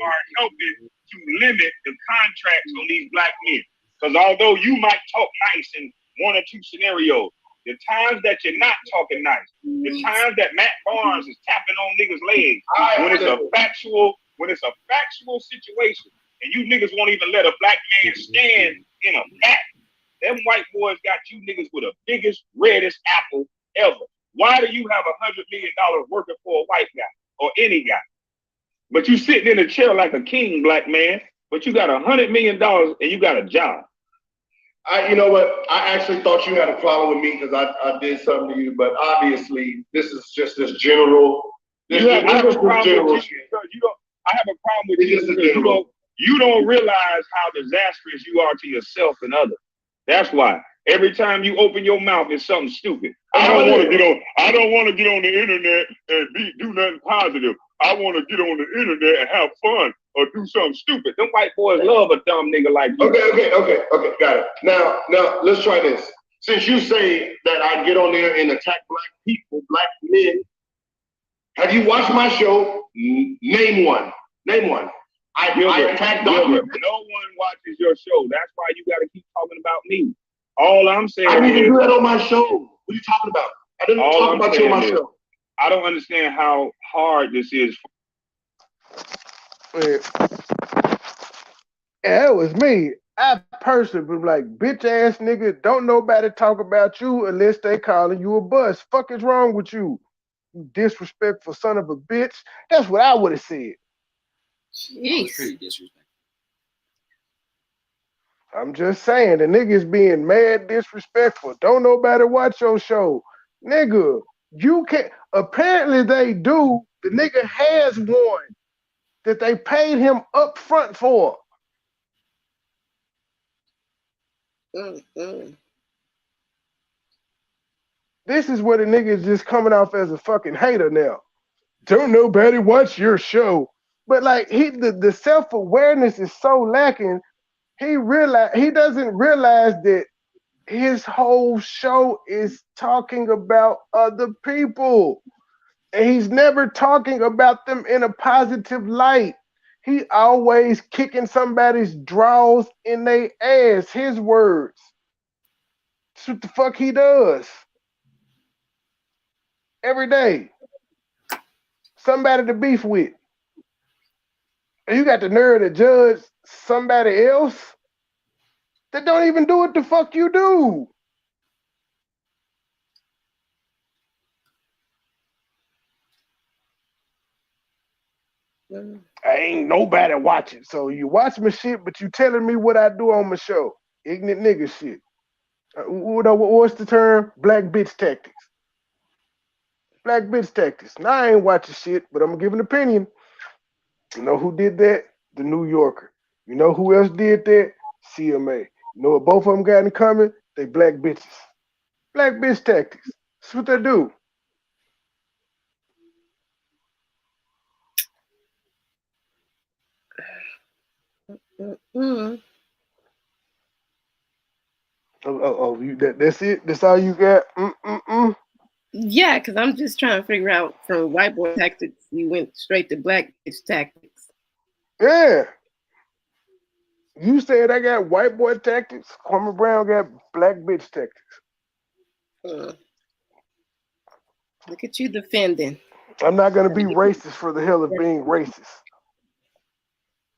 are helping to limit the contracts on these black men. Because although you might talk nice in one or two scenarios, the times that you're not talking nice, the times that Matt Barnes is tapping on niggas' legs, when it's a factual situation, and you niggas won't even let a black man stand in a fact, them white boys got you niggas with the biggest, reddest apple ever. Why do you have $100 million working for a white guy or any guy? But you sitting in a chair like a king, black man, but you got $100 million and you got a job. You know what? I actually thought you had a problem with me because I did something to you, but obviously this is just this general. I have a problem with you because I have a problem with you because you don't realize how disastrous you are to yourself and others. That's why every time you open your mouth, it's something stupid. I don't want to get on the internet and do nothing positive. I want to get on the internet and have fun or do something stupid. Them white boys love a dumb nigga like you. Okay, got it. Now, let's try this. Since you say that I get on there and attack black people, black men, have you watched my show? Name one. I attack Gilbert. No one watches your show. That's why you got to keep talking about me. All I'm saying I didn't do that on my show. What are you talking about? I didn't talk about you on my show. I don't understand how hard this is. Yeah, it was me. I personally was like, bitch ass nigga, don't nobody talk about you unless they calling you a bust. Fuck is wrong with you? You disrespectful son of a bitch. That's what I would have said. Jeez. Pretty disrespectful. I'm just saying, the niggas being mad disrespectful. Don't nobody watch your show. Nigga, you can't. Apparently they do. The nigga has one that they paid him up front for. This is where the nigga is just coming off as a fucking hater now. Don't nobody watch your show. But like the self-awareness is so lacking. He doesn't realize that his whole show is talking about other people. And he's never talking about them in a positive light. He always kicking somebody's drawers in their ass, his words. That's what the fuck he does. Every day. Somebody to beef with. And you got the nerve to judge somebody else that don't even do what the fuck you do. I ain't nobody watching. So you watch my shit, but you telling me what I do on my show. Ignorant nigga shit. What's the term? Black bitch tactics. Black bitch tactics. Now I ain't watching shit, but I'm gonna give an opinion. You know who did that? The New Yorker. You know who else did that? CMA. You know what both of them got in common? They black bitches. Black bitch tactics. That's what they do. That's it? That's all you got? Yeah, because I'm just trying to figure out from white boy tactics, you went straight to black bitch tactics. Yeah. You said I got white boy tactics. Kwame Brown got black bitch tactics. Look at you defending. I'm not going to be racist for the hell of being racist.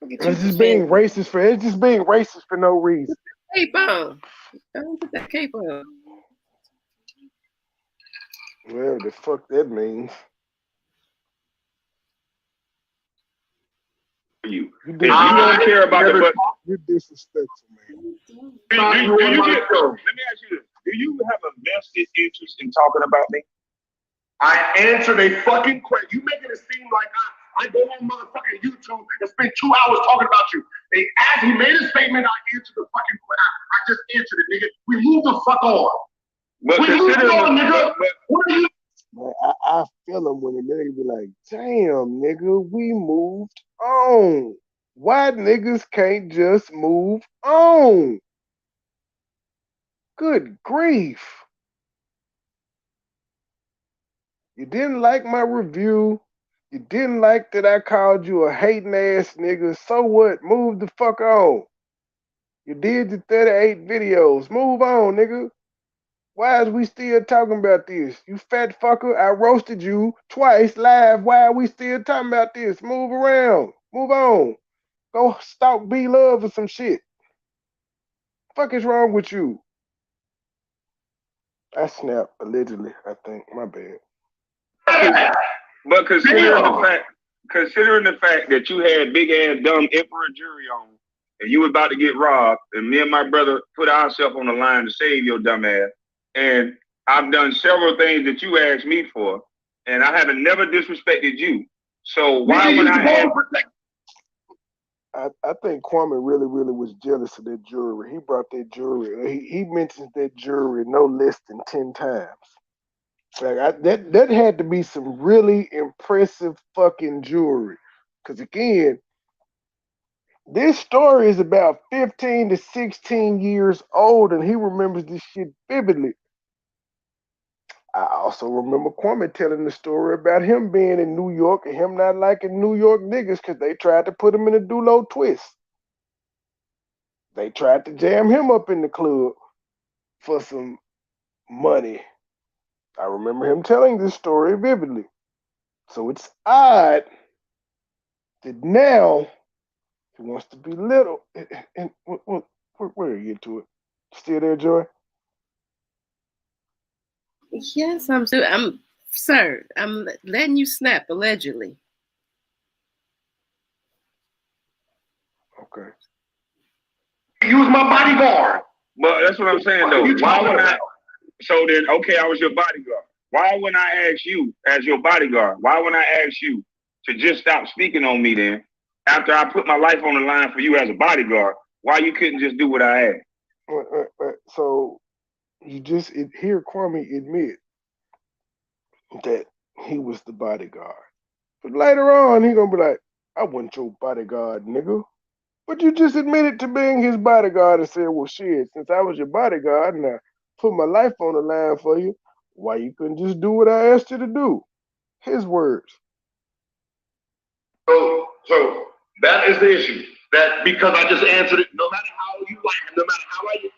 It's just being racist for no reason. Cape on. Don't put that cape on. Whatever the fuck that means. you. If you don't care about the but you're disrespectful, man. let me ask you this. Do you have a vested interest in talking about me? I answered a fucking question. You making it seem like I go on motherfucking YouTube and spend 2 hours talking about you. He made a statement, I answered the fucking question. I just answered it, nigga. We move the fuck on. But we move on, nigga. What are you? Man, I feel him when the nigga be like, damn, nigga, we moved on. Why niggas can't just move on? Good grief. You didn't like my review. You didn't like that I called you a hating ass nigga. So what? Move the fuck on. You did your 38 videos. Move on, nigga. Why is we still talking about this? You fat fucker. I roasted you twice live. Why are we still talking about this? Move around. Move on. Go stalk B-Love or some shit. Fuck is wrong with you? I snapped allegedly, I think. My bad. But considering the fact that you had big ass dumb emperor jury on and you were about to get robbed, and me and my brother put ourselves on the line to save your dumb ass, and I've done several things that you asked me for, and I haven't never disrespected you. So why would I think Kwame really was jealous of that jury. He brought that jury. He mentions that jury no less than 10 times. Like that had to be some really impressive fucking jewelry. Because again, this story is about 15 to 16 years old, and he remembers this shit vividly. I also remember Kwame telling the story about him being in New York and him not liking New York niggas because they tried to put him in a Dulo twist. They tried to jam him up in the club for some money. I remember him telling this story vividly. So it's odd that now he wants to be little. And where are you to it? Still there, Joy? Yes, sir. I'm letting you snap allegedly. Okay. Use my bodyguard. But that's what I'm saying though. Why would I? So then, okay, I was your bodyguard. Why wouldn't I ask you as your bodyguard? Why wouldn't I ask you to just stop speaking on me then? After I put my life on the line for you as a bodyguard, why you couldn't just do what I asked? So you just hear Kwame admit that he was the bodyguard. But later on, he gonna be like, I wasn't your bodyguard, nigga. But you just admitted to being his bodyguard and said, well, shit, since I was your bodyguard and I put my life on the line for you, why you couldn't just do what I asked you to do? His words. So that is the issue. That because I just answered it, no matter how you like it, no matter how you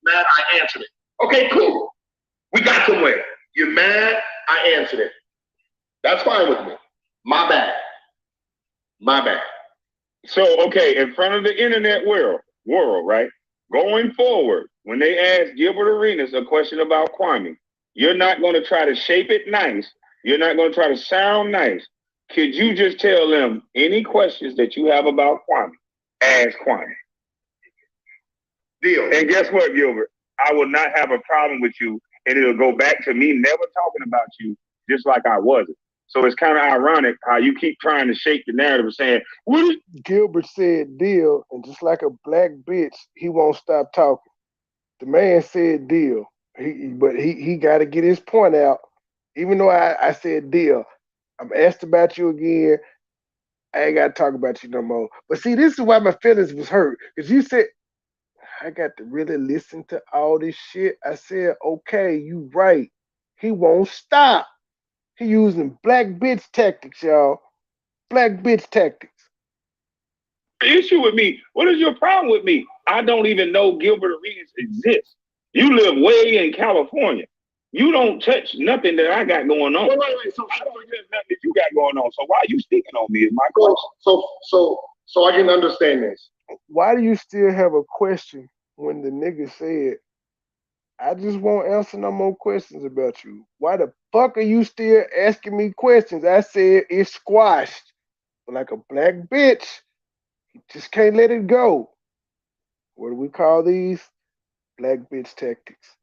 mad, I answered it. Okay, cool. We got somewhere. You're mad, I answered it. That's fine with me. My bad. My bad. So, okay, in front of the internet world, right? Going forward, when they ask Gilbert Arenas a question about Kwame, you're not going to try to shape it nice. You're not going to try to sound nice. Could you just tell them any questions that you have about Kwame? Ask Kwame. Deal. And guess what, Gilbert? I will not have a problem with you, and it'll go back to me never talking about you just like I wasn't. So it's kind of ironic how you keep trying to shake the narrative of saying, what? Gilbert said deal, and just like a black bitch, he won't stop talking. The man said deal, but he got to get his point out. Even though I said deal, I'm asked about you again. I ain't got to talk about you no more. But see, this is why my feelings was hurt. Because you said, I got to really listen to all this shit. I said, okay, you right. He won't stop. He using black bitch tactics, y'all. Black bitch tactics. The issue with me, what is your problem with me? I don't even know Gilbert Arenas exists. You live way in California. You don't touch nothing that I got going on. Wait. So I don't touch nothing that you got going on. So why are you speaking on me is my question. So I can understand this. Why do you still have a question when the nigga said, I just won't answer no more questions about you? Why the fuck are you still asking me questions? I said it's squashed like a black bitch. You just can't let it go. What do we call these? Black bitch tactics.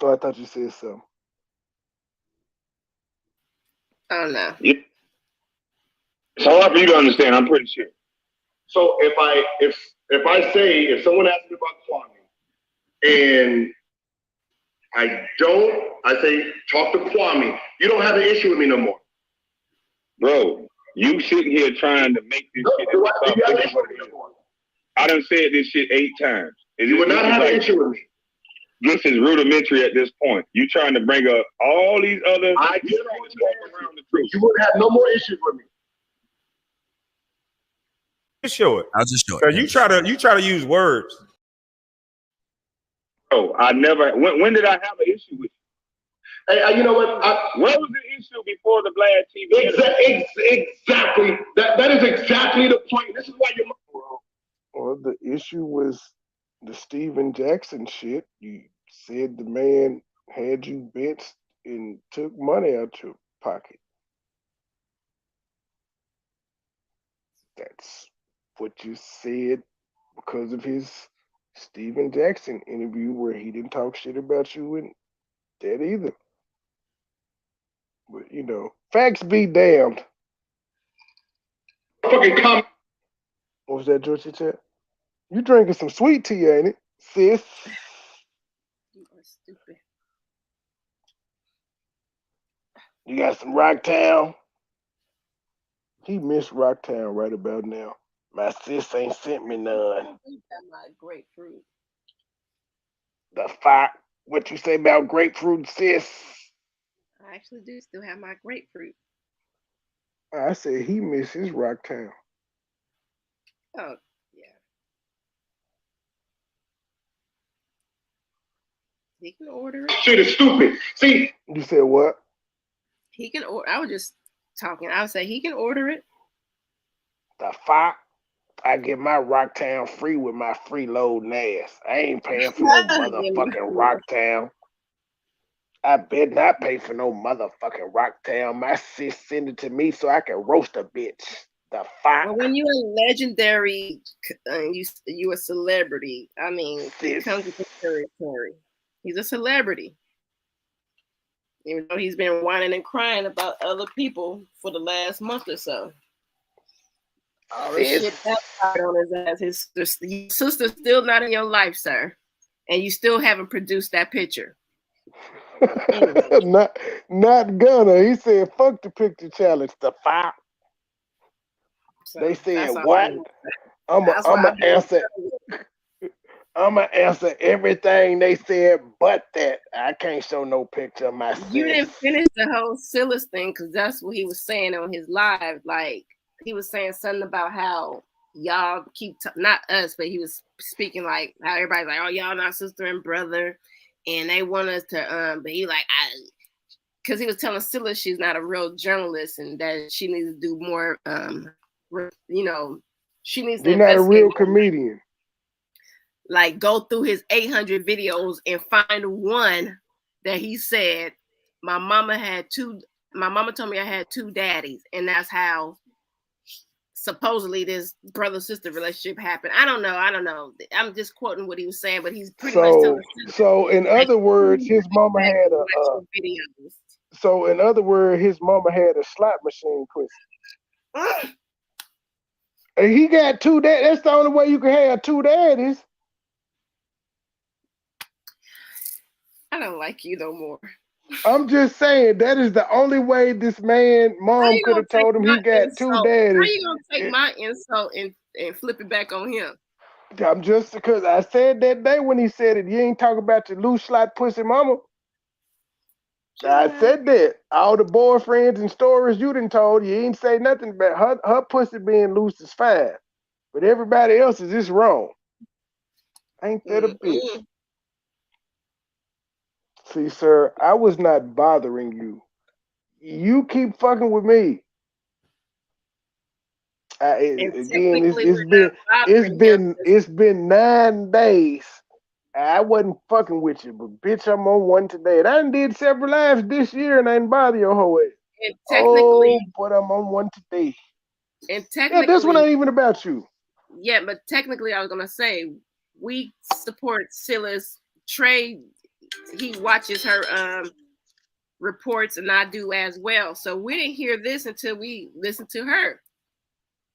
Oh, I thought you said something. Oh no. Yeah. It's hard for you to understand, I'm pretty sure. So if someone asks me about Kwame and I say talk to Kwame, you don't have an issue with me no more. Bro, you sitting here trying to make this shit into something. I done said this shit 8 times. You would not have an issue with me. This is rudimentary at this point. You trying to bring up all these other. I just want to around the truth. You would have no more issues with me. Just show it. I'll just show it. You try to use words. Oh, I never. When did I have an issue with you? Hey, you know what? What was the issue before the Vlad TV? Exactly. That is exactly the point. This is why you're. Well, the issue was the Steven Jackson shit. You said the man had you benched and took money out your pocket. That's what you said because of his Steven Jackson interview where he didn't talk shit about you and that either. But, you know, facts be damned. Fucking comment. What was that, Georgie chat? You drinking some sweet tea, ain't it, sis? You are stupid. You got some Rocktown? He missed Rocktown right about now. My sis ain't sent me none. I got my grapefruit. The fuck? What you say about grapefruit, sis? I actually do still have my grapefruit. I said he missed his Rocktown. Oh, yeah. He can order it. Shit is stupid. See? You said what? He can order. I was just talking. I would say he can order it. The fuck? I get my Rocktown free with my freeloading ass. I ain't paying for no motherfucking Rocktown. I bet not pay for no motherfucking Rocktown. My sis send it to me so I can roast a bitch. The fuck? Well, when you're a legendary, you a celebrity. I mean, it comes with the territory. He's a celebrity. Even though he's been whining and crying about other people for the last month or so. All this shit backfired on his ass. His sister's still not in your life, sir. And you still haven't produced that picture. not gonna. He said, fuck the picture challenge. The fuck? So they said what? I'ma answer everything they said, but that I can't show no picture of myself. You didn't finish the whole Silas thing because that's what he was saying on his live. Like he was saying something about how y'all keep not us, but he was speaking like how everybody's like, oh, y'all not sister and brother, and they want us to but he like because he was telling Silas she's not a real journalist and that she needs to do more you know, she needs to. You're not a real comedian. Like go through his 800 videos and find one that he said, my mama told me I had 2 daddies, and that's how supposedly this brother-sister relationship happened. I don't know. I'm just quoting what he was saying, but he's pretty much telling so in other words, his mama had a videos. So in other words, his mama had a slot machine pussy. And he got 2 daddies. That's the only way you can have 2 daddies. I don't like you no more. I'm just saying that is the only way this man mom could have told him he got 2 daddies. How you gonna take my insult and flip it back on him? I'm just because I said that day when he said it, you ain't talking about your loose slot pussy mama. I said that. All the boyfriends and stories you done told, you ain't say nothing about her pussy being loose is fine. But everybody else is just wrong. Ain't that a bitch? See, sir, I was not bothering you. You keep fucking with me. It's been 9 days. I wasn't fucking with you, but bitch, I'm on one today. And I done did several lives this year and I didn't bother your whole ass. And technically, Oh, but I'm on one today. and Yeah, this one technically, ain't even about you. yeah, but technically, I was gonna say we support Silas. Trey, he watches her reports, and I do as well. So we didn't hear this until we listened to her.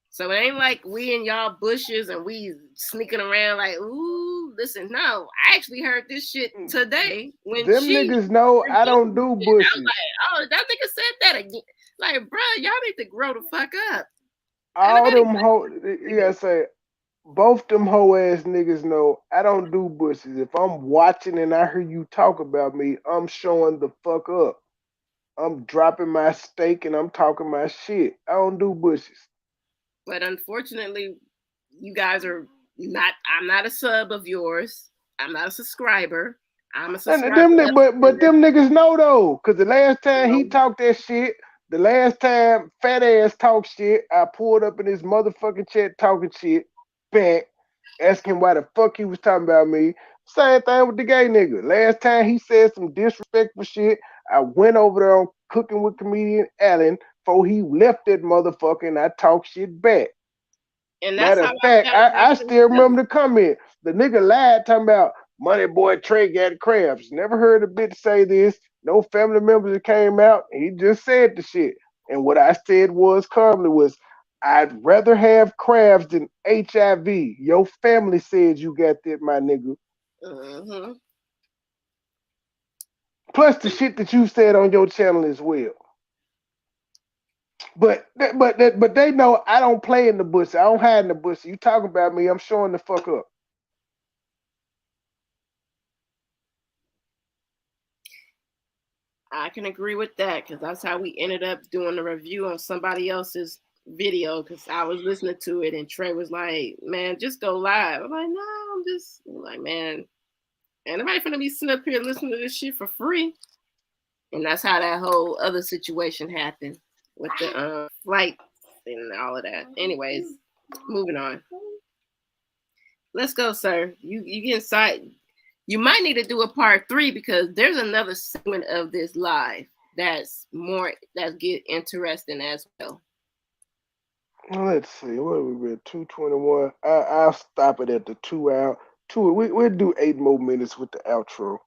So it ain't like we in y'all bushes and we sneaking around like, ooh, listen. No, I actually heard this shit today when Them niggas know I don't do bushes. I was like, oh, that nigga said that again. Like, bro, y'all need to grow the fuck up. All them you gotta say, both them hoe ass niggas know I don't do bushes. If I'm watching and I hear you talk about me, I'm showing the fuck up. I'm dropping my steak and I'm talking my shit. I don't do bushes. But unfortunately, you guys are not. I'm not a sub of yours. I'm not a subscriber. I'm a subscriber. But them niggas know though, cause the last time he talked that shit, the last time fat ass talked shit, I pulled up in his motherfucking chat talking shit back, asking why the fuck he was talking about me. Same thing with the gay nigga. Last time he said some disrespectful shit, I went over there on Cooking with Comedian Allen before he left that motherfucker and I talked shit back. And that's matter of fact, I still remember the comment. The nigga lied talking about MoneyBoy Trey got crabs. Never heard a bitch say this. No family members that came out. He just said the shit. And what I said was calmly was, I'd rather have crabs than HIV. Your family said you got that, my nigga. Mm-hmm. Plus the shit that you said on your channel as well. But they know I don't play in the bush. I don't hide in the bush. You talking about me, I'm showing the fuck up. I can agree with that because that's how we ended up doing the review on somebody else's video because I was listening to it and Trey was like, man, just go live. I'm like, no, I'm just like, man, ain't nobody finna be sitting up here listening to this shit for free. And that's how that whole other situation happened with the flight and all of that. Anyways, moving on. Let's go, sir. You get inside. You might need to do a part 3 because there's another segment of this live that's get interesting as well. Let's see. What are we at? 2:21. I'll stop it at the 2 hour. We'll do 8 more minutes with the outro.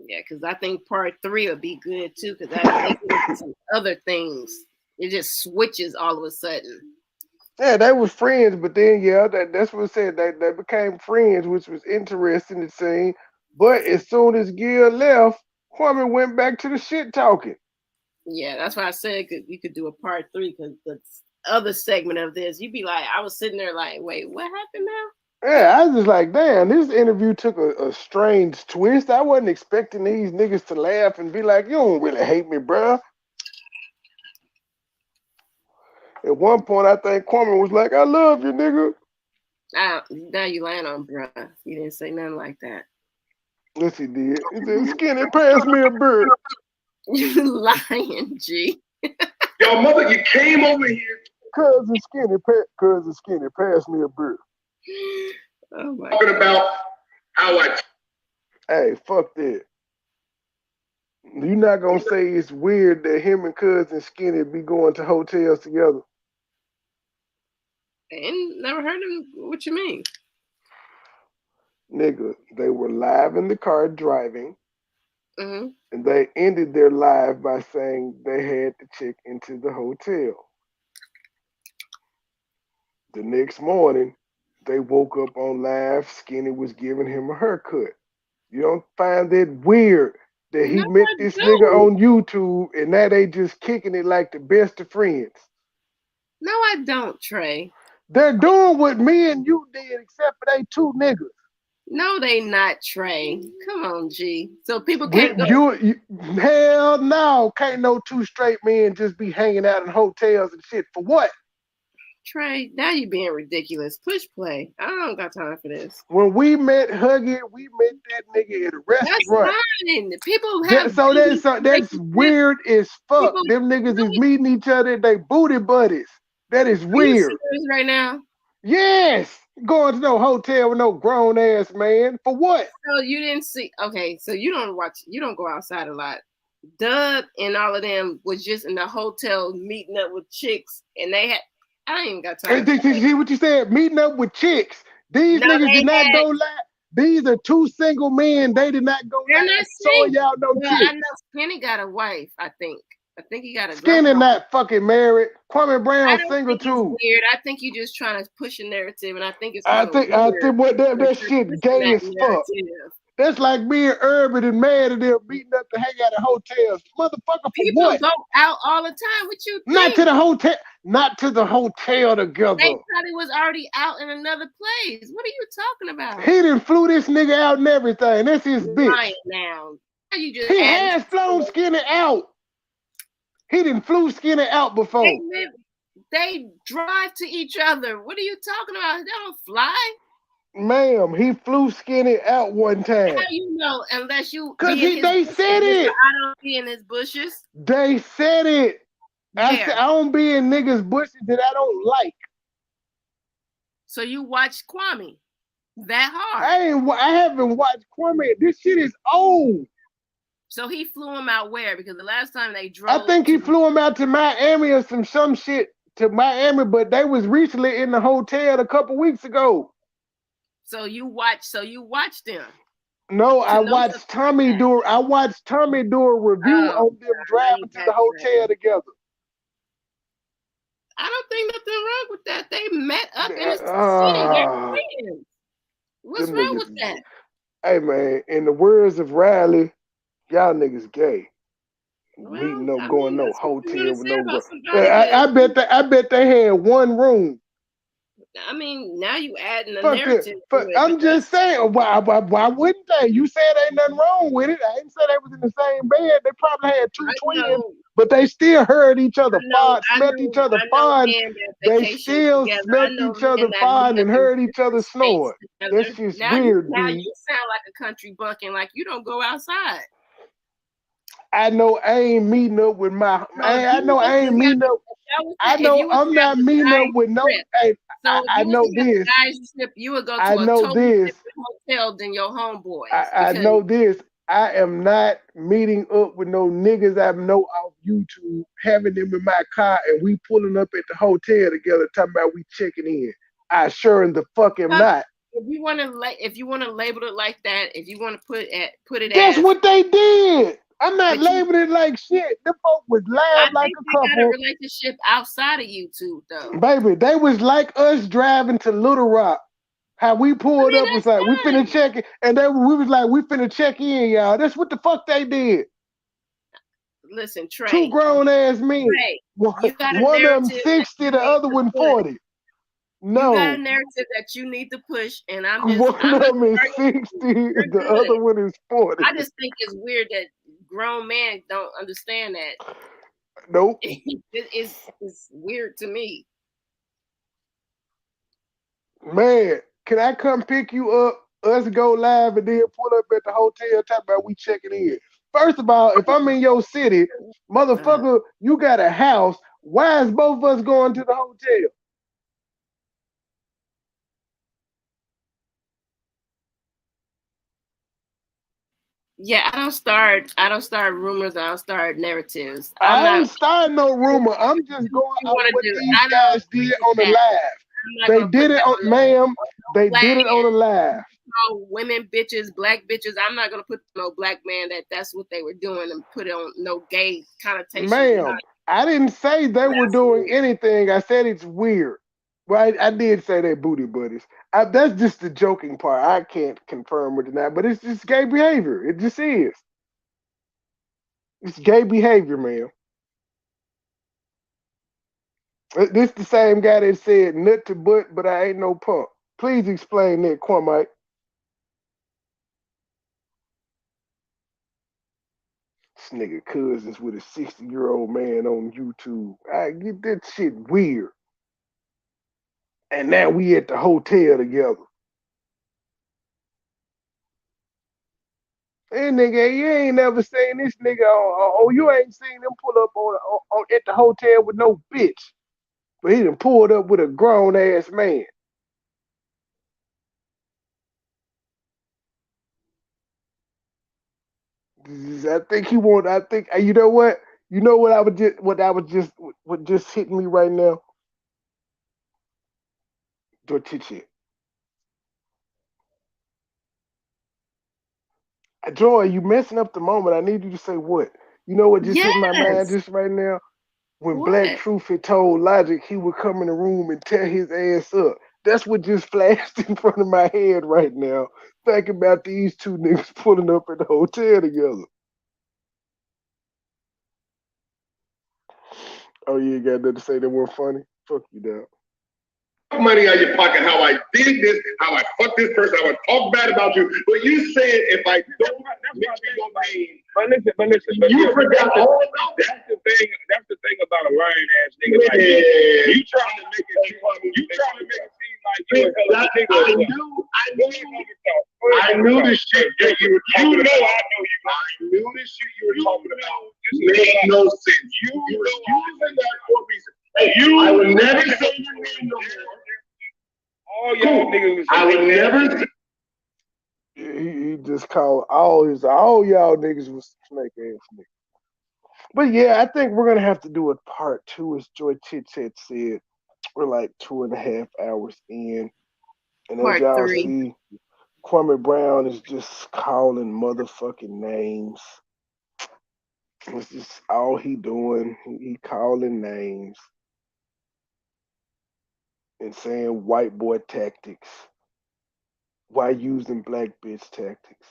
Yeah, because I think part 3 will be good too, because that makes some other things. It just switches all of a sudden. Yeah, they was friends, but then that's what it said. They became friends, which was interesting to see. But as soon as Gil left, Kwame went back to the shit talking. Yeah, that's why I said you could do a part 3 because the other segment of this, you'd be like, I was sitting there like, wait, what happened now? Yeah, I was just like, damn, this interview took a strange twist. I wasn't expecting these niggas to laugh and be like, you don't really hate me, bruh. At one point, I think Kwame was like, I love you, nigga. Now you lying on bruh. You didn't say nothing like that. Yes, he did. He said, Skinny, pass me a bird. You lying, G. Your mother, you came over here. Cousin Skinny, pass me a bird. Oh my talking about how I. Hey, fuck that. You're not gonna say it's weird that him and Cousin Skinny be going to hotels together. And never heard of what you mean. Nigga, they were live in the car driving, Mm-hmm. and they ended their live by saying they had to check into the hotel. The next morning, they woke up on live. Skinny was giving him a haircut. You don't find that weird that he met this nigga on YouTube and now they just kicking it like the best of friends? No, I don't, Trey. They're doing what me and you did, except for they 2 niggas. No, they not, Trey. Come on, G. So people can't go. Hell no. Can't no 2 straight men just be hanging out in hotels and shit. For what? Trey, now you being ridiculous. Push play. I don't got time for this. When we met Huggy, we met that nigga at a restaurant. That's fine. People have that's weird as fuck. Them niggas is meeting each other, they booty buddies. That is weird. Are you serious right now? Yes. Going to no hotel with no grown ass man. For what? So you didn't see. Okay, so you don't go outside a lot. Doug and all of them was just in the hotel meeting up with chicks, and they had. I ain't even got time. See what you said? Meeting up with chicks. These niggas did not go live. These are two single men. They did not go live. So y'all know chicks. I know Skinny got a wife. I think he got a Skinny not fucking married. Kwame Brown single too. It's weird. I think you just trying to push a narrative, and I think it's. I think what that shit gay as fuck. That's like me and Urban and Mad and them meeting up to hang out at hotels. Motherfucker, people what? Go out all the time. What you think? Not to the hotel. Not to the hotel together. They probably was already out in another place. What are you talking about? He done flew this nigga out and everything. That's his bitch. Right now. You just he has flown Skinny out. He done flew Skinny out before. They drive to each other. What are you talking about? They don't fly. Ma'am, he flew Skinny out one time. How you know? Unless you. Because they said it. I don't be in his bushes. They said it. I said I don't be in niggas' bushes that I don't like. So you watch Kwame that hard? I haven't watched Kwame. This shit is old. So he flew him out where? Because the last time they drove. I think he flew him out to Miami or some shit to Miami, but they was recently in the hotel a couple weeks ago. So you watched them. No, I watched Tommy do a review on them driving to the hotel together. I don't think nothing wrong with that. They met up in the city. They're friends. What's wrong with that? Hey man, in the words of Riley, y'all niggas gay. Meeting up, going no hotel with no girl. I bet they had one room. I mean, now you adding a narrative. I'm just saying, why wouldn't they? You said ain't nothing wrong with it. I didn't say they was in the same bed. They probably had two twins, but they still heard each other fine, smelled each other fine. They still smelled each other fine and heard each other snore. That's just weird, Now you sound like a country bucking, like you don't go outside. I know I ain't meeting up with my. I know I ain't meeting up. I know I'm not meeting up with no. Hey, I know this. You would go to a totally different hotel than your homeboys. I know this. I am not meeting up with no niggas I know off YouTube, having them in my car, and we pulling up at the hotel together, talking about we checking in. I sure in the fuck am not. If you want to label it like that, if you want to put it. That's what they did. I'm not labeling it like shit. Them folk was live like a couple. Got a relationship outside of YouTube, though. Baby, they was like us driving to Little Rock. How we pulled up was like, we finna check it. And we was like, we finna check in, y'all. That's what the fuck they did. Listen, Trey. Two grown ass men. Trey, one of them 60, the other one 40. No. You got a narrative that you need to push, and one of them is 60, the other one is 40. I just think it's weird that grown men don't understand that. Nope. It's weird to me. Man, can I come pick you up, us go live, and then pull up at the hotel talking about we checking in? First of all, if I'm in your city, motherfucker, you got a house. Why is both of us going to the hotel? Yeah, I don't start rumors. I don't start narratives. I ain't starting no rumor. I'm just going on what these guys did on the live. They did it on, ma'am. They did it on the live. Women, bitches, black bitches. I'm not gonna put no black man that's what they were doing and put it on no gay connotation. Ma'am, I didn't say they were doing anything. I said it's weird. Well, I did say they booty buddies. That's just the joking part. I can't confirm or deny, but it's just gay behavior. It just is. It's gay behavior, man. This the same guy that said nut to butt, but I ain't no punk. Please explain that, Kwame. This nigga cousins with a 60-year-old man on YouTube. I get that shit weird. And now we at the hotel together. Hey nigga, you ain't never seen this nigga you ain't seen him pull up on at the hotel with no bitch. But he done pulled up with a grown ass man. I think he won't. I think you know what? You know what what just hitting me right now? Joy. Joy, you messing up the moment. I need you to say what? You know what just hit my mind Yes. just right now? When Black What? Truth had told Logic he would come in the room and tear his ass up. That's what just flashed in front of my head right now. Thinking about these two niggas pulling up at the hotel together. Oh, you ain't got nothing to say that weren't funny? Fuck you, dog. Money out of your pocket, how I did this, how I fucked this person, how I talk bad about you. But you said if I don't make you your name. But listen, You forgot all about that's the thing about a lying ass nigga like you. You trying to make it seem like you a hell of a nigga. I knew the shit that you were talking about. I knew the shit you were talking about. Made no sense. You were using that for a reason. Hey, I would never say your name no more. All y'all niggas. I would never. He just called all y'all niggas was snake ass niggas. But yeah, I think we're gonna have to do a part 2, as Joy Chit Chat said. We're like 2.5 hours in, and as Part y'all 3. see, Kwame Brown is just calling motherfucking names. It's just all he doing. He calling names and saying white boy tactics while using black bitch tactics.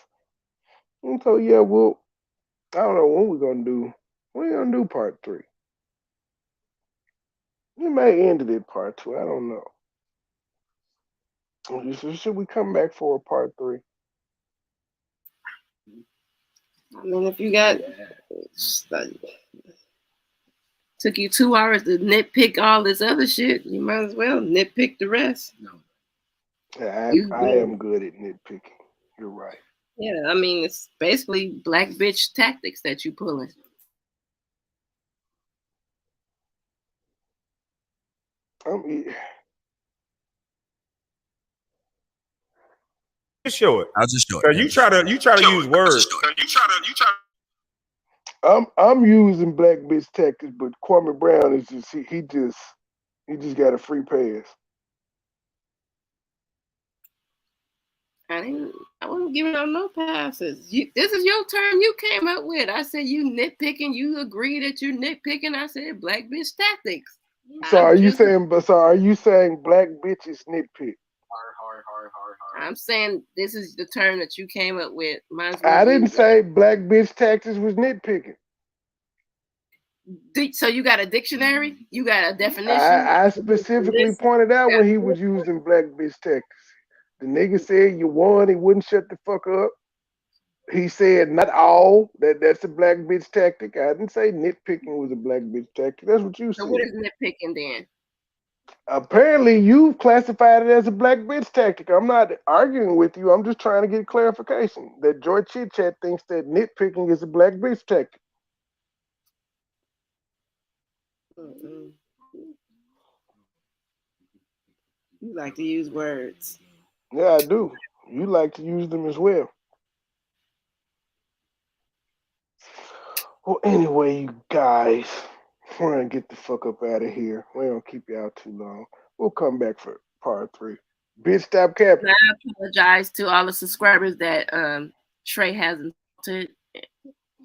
And so yeah, I don't know what we're gonna do. We're gonna do part 3. We may end it at part 2. I don't know. Should we come back for a part 3? I mean, if you got took you 2 hours to nitpick all this other shit, you might as well nitpick the rest. Yeah, I am good at nitpicking. You're right. Yeah, I mean, it's basically black bitch tactics that you pulling. Just show it. I'll just show it. You try to use words. I'm using black bitch tactics, but Kwame Brown is just he just got a free pass. I wasn't giving out no passes. This is your term you came up with. I said you nitpicking. You agree that you nitpicking. I said black bitch tactics. So are you saying black bitches nitpick? I'm saying this is the term that you came up with. I didn't say black bitch tactics was nitpicking. So you got a dictionary? You got a definition? I specifically pointed out when he was using black bitch tactics. The nigga said you won, he wouldn't shut the fuck up. He said not all, that's a black bitch tactic. I didn't say nitpicking was a black bitch tactic. That's what you said. So what is nitpicking then? Apparently you've classified it as a black bitch tactic. I'm not arguing with you. I'm just trying to get clarification. That Joy Chit Chat thinks that nitpicking is a black bitch tactic. Mm-mm. You like to use words. Yeah, I do. You like to use them as well. Well, anyway, you guys, we're going to get the fuck up out of here. We don't keep you out too long. We'll come back for part 3. Bitch, stop capping. I apologize to all the subscribers that Trey hasn't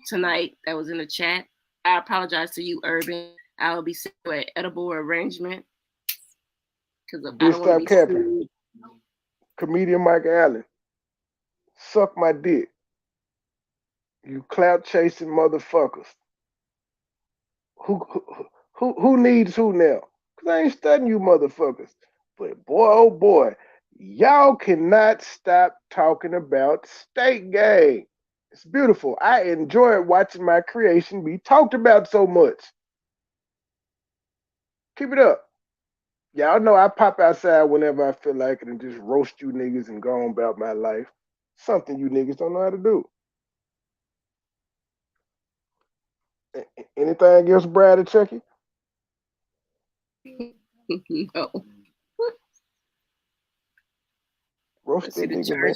tonight that was in the chat. I apologize to you, Urban. I will be sent to an edible arrangement. Bitch, stop capping. Comedian Mike Allen. Suck my dick. You clout chasing motherfuckers. Who needs who now? Cause I ain't studying you motherfuckers. But boy, oh boy, y'all cannot stop talking about State Gang. It's beautiful. I enjoy watching my creation be talked about so much. Keep it up. Y'all know I pop outside whenever I feel like it and just roast you niggas and go on about my life. Something you niggas don't know how to do. Anything else, Brad or Chucky? No. Roast that nigga, man.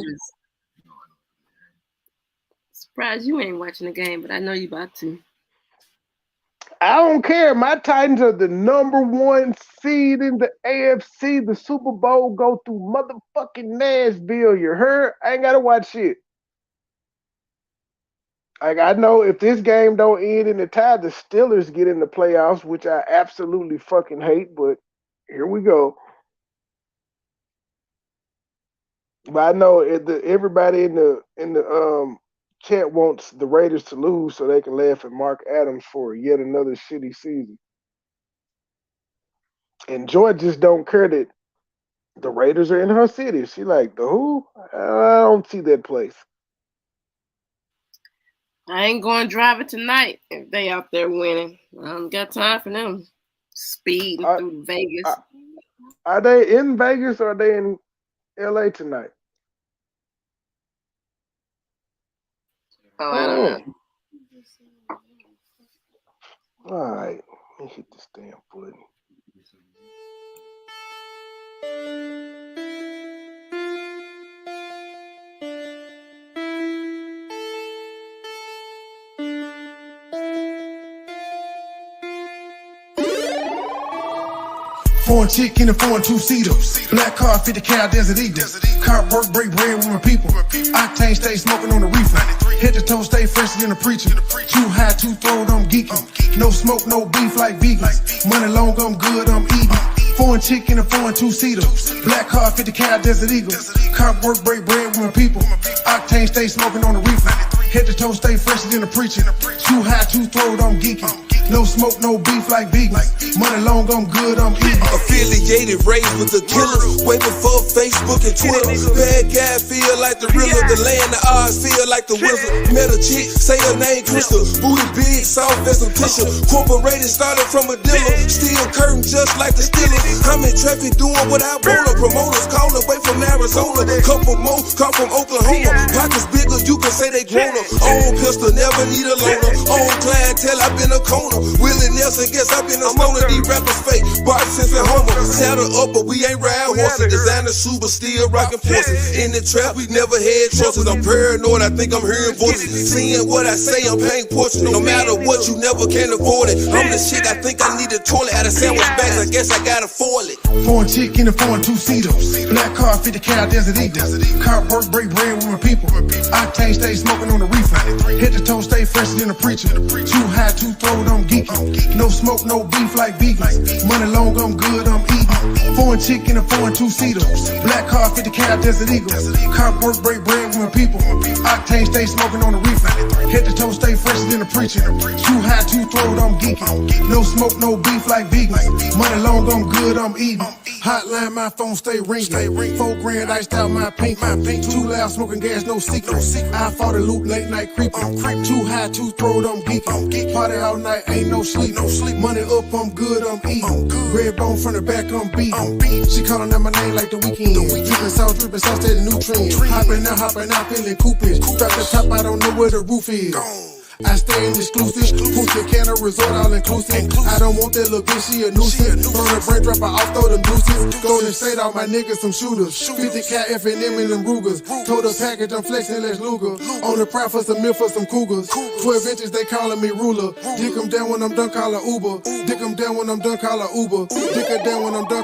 surprised you ain't watching the game, but I know you about to. I don't care. My Titans are the #1 seed in the AFC. The Super Bowl go through motherfucking Nashville. You heard? I ain't gotta watch shit. Like, I know if this game don't end in the tie, the Steelers get in the playoffs, which I absolutely fucking hate, but here we go. But I know everybody in the chat wants the Raiders to lose so they can laugh at Mark Adams for yet another shitty season. And Joy just don't care that the Raiders are in her city. She like, the who? I don't see that place. I ain't going driving tonight if they out there winning. I don't got time for them speeding through Vegas. Are they in Vegas or are they in LA tonight? Oh, I don't know. All right. Let me hit this damn button. Foreign chick in a foreign two-seater. Black car, 50 cal, Desert Eagle. Car work, break bread with my people. Octane stay smoking on the reefer. Head to toe, stay fresher than a preacher. Too high, too throwed, I'm geeking. No smoke, no beef like vegans. Money long, I'm good, I'm eating. Foreign chick in a foreign two-seater. Black car, 50 cal, Desert Eagle. Car work, break bread with my people. Octane stay smoking on the reefer. Head to toe, stay fresher than a preacher. Too high, too throwed, I'm geeking. No smoke, no beef like vegans. Money long, I'm good, I'm eating. Affiliated, raised with the killers. Way before Facebook and Twitter. Bad guy feel like the realer. The land, the odds feel like the wizard. Met a chick, say her name Crystal. Booty big, soft as some tissue. Corporated, started from a dealer. Steel curtain just like the Steelers. I'm in traffic doing what I want. Promoters call away from Arizona. Couple more come from Oklahoma. Pockets bigger, you can say they grown up. Own pistol, never need a loaner. Own clientele, I've been a corner. Willie Nelson, guess I've been a stoner. These rappers fake, Bart Simpson, Homer. Saddle up, but we ain't ride horses. Designer shoe, but still rockin' forces. In the trap, we never had choices. I'm paranoid, I think I'm hearing voices. Seeing what I say, I'm paying portraits. No matter what, you never can afford it. I'm the shit, I think I need a toilet. Out of sandwich bags, I guess I gotta foil it. Foreign chick in a foreign two-seater. Black car, 50 cal, Desert Eagle. Car work, break bread with my people. Octane stay smoking on the reefer. Head to toe, stay fresher than a preacher. Too high, too throwed, I'm geeking. No smoke, no beef like vegans. Money long, I'm good, I'm eating. Foreign chick in a foreign two-seater. Black car, 50 cal, Desert Eagle. Car work, break bread with my people. Octane stay smoking on the reefer. Head to toe, stay fresher than a preacher. Too high, too throwed, I'm geeking. No smoke, no beef like vegans. Money long, I'm good, I'm eating. Hotline, my phone stay ringing. $4 grand iced out my pink. Too loud, smoking gas, no secret. I fought a loop, late night creeping. Too high, too throwed, I'm geeking. Party all night, ain't no sleep. Money up, I'm good, I'm eating. Red bone from the back, I'm beating. She calling out my name like the weekend. Dripping sauce, steady nutrient. Hopping out, feeling coopin'. Strap the top, I don't know where the roof is. I stay in exclusive. Pussy Canna resort all inclusive. I don't want that little bitch, she a nuisance. Throw the brain drop, I off, throw them deuces. Golden State, all my niggas some shooters. 50 cal F&M in them Rugers. Told the package, I'm flexing, let's Luger. On the prowl for some milk for some cougars. 12 inches, they calling me ruler. Dick 'em down when I'm done, call her Uber. Dick 'em down when I'm done, call her Uber. Dick her down when I'm done.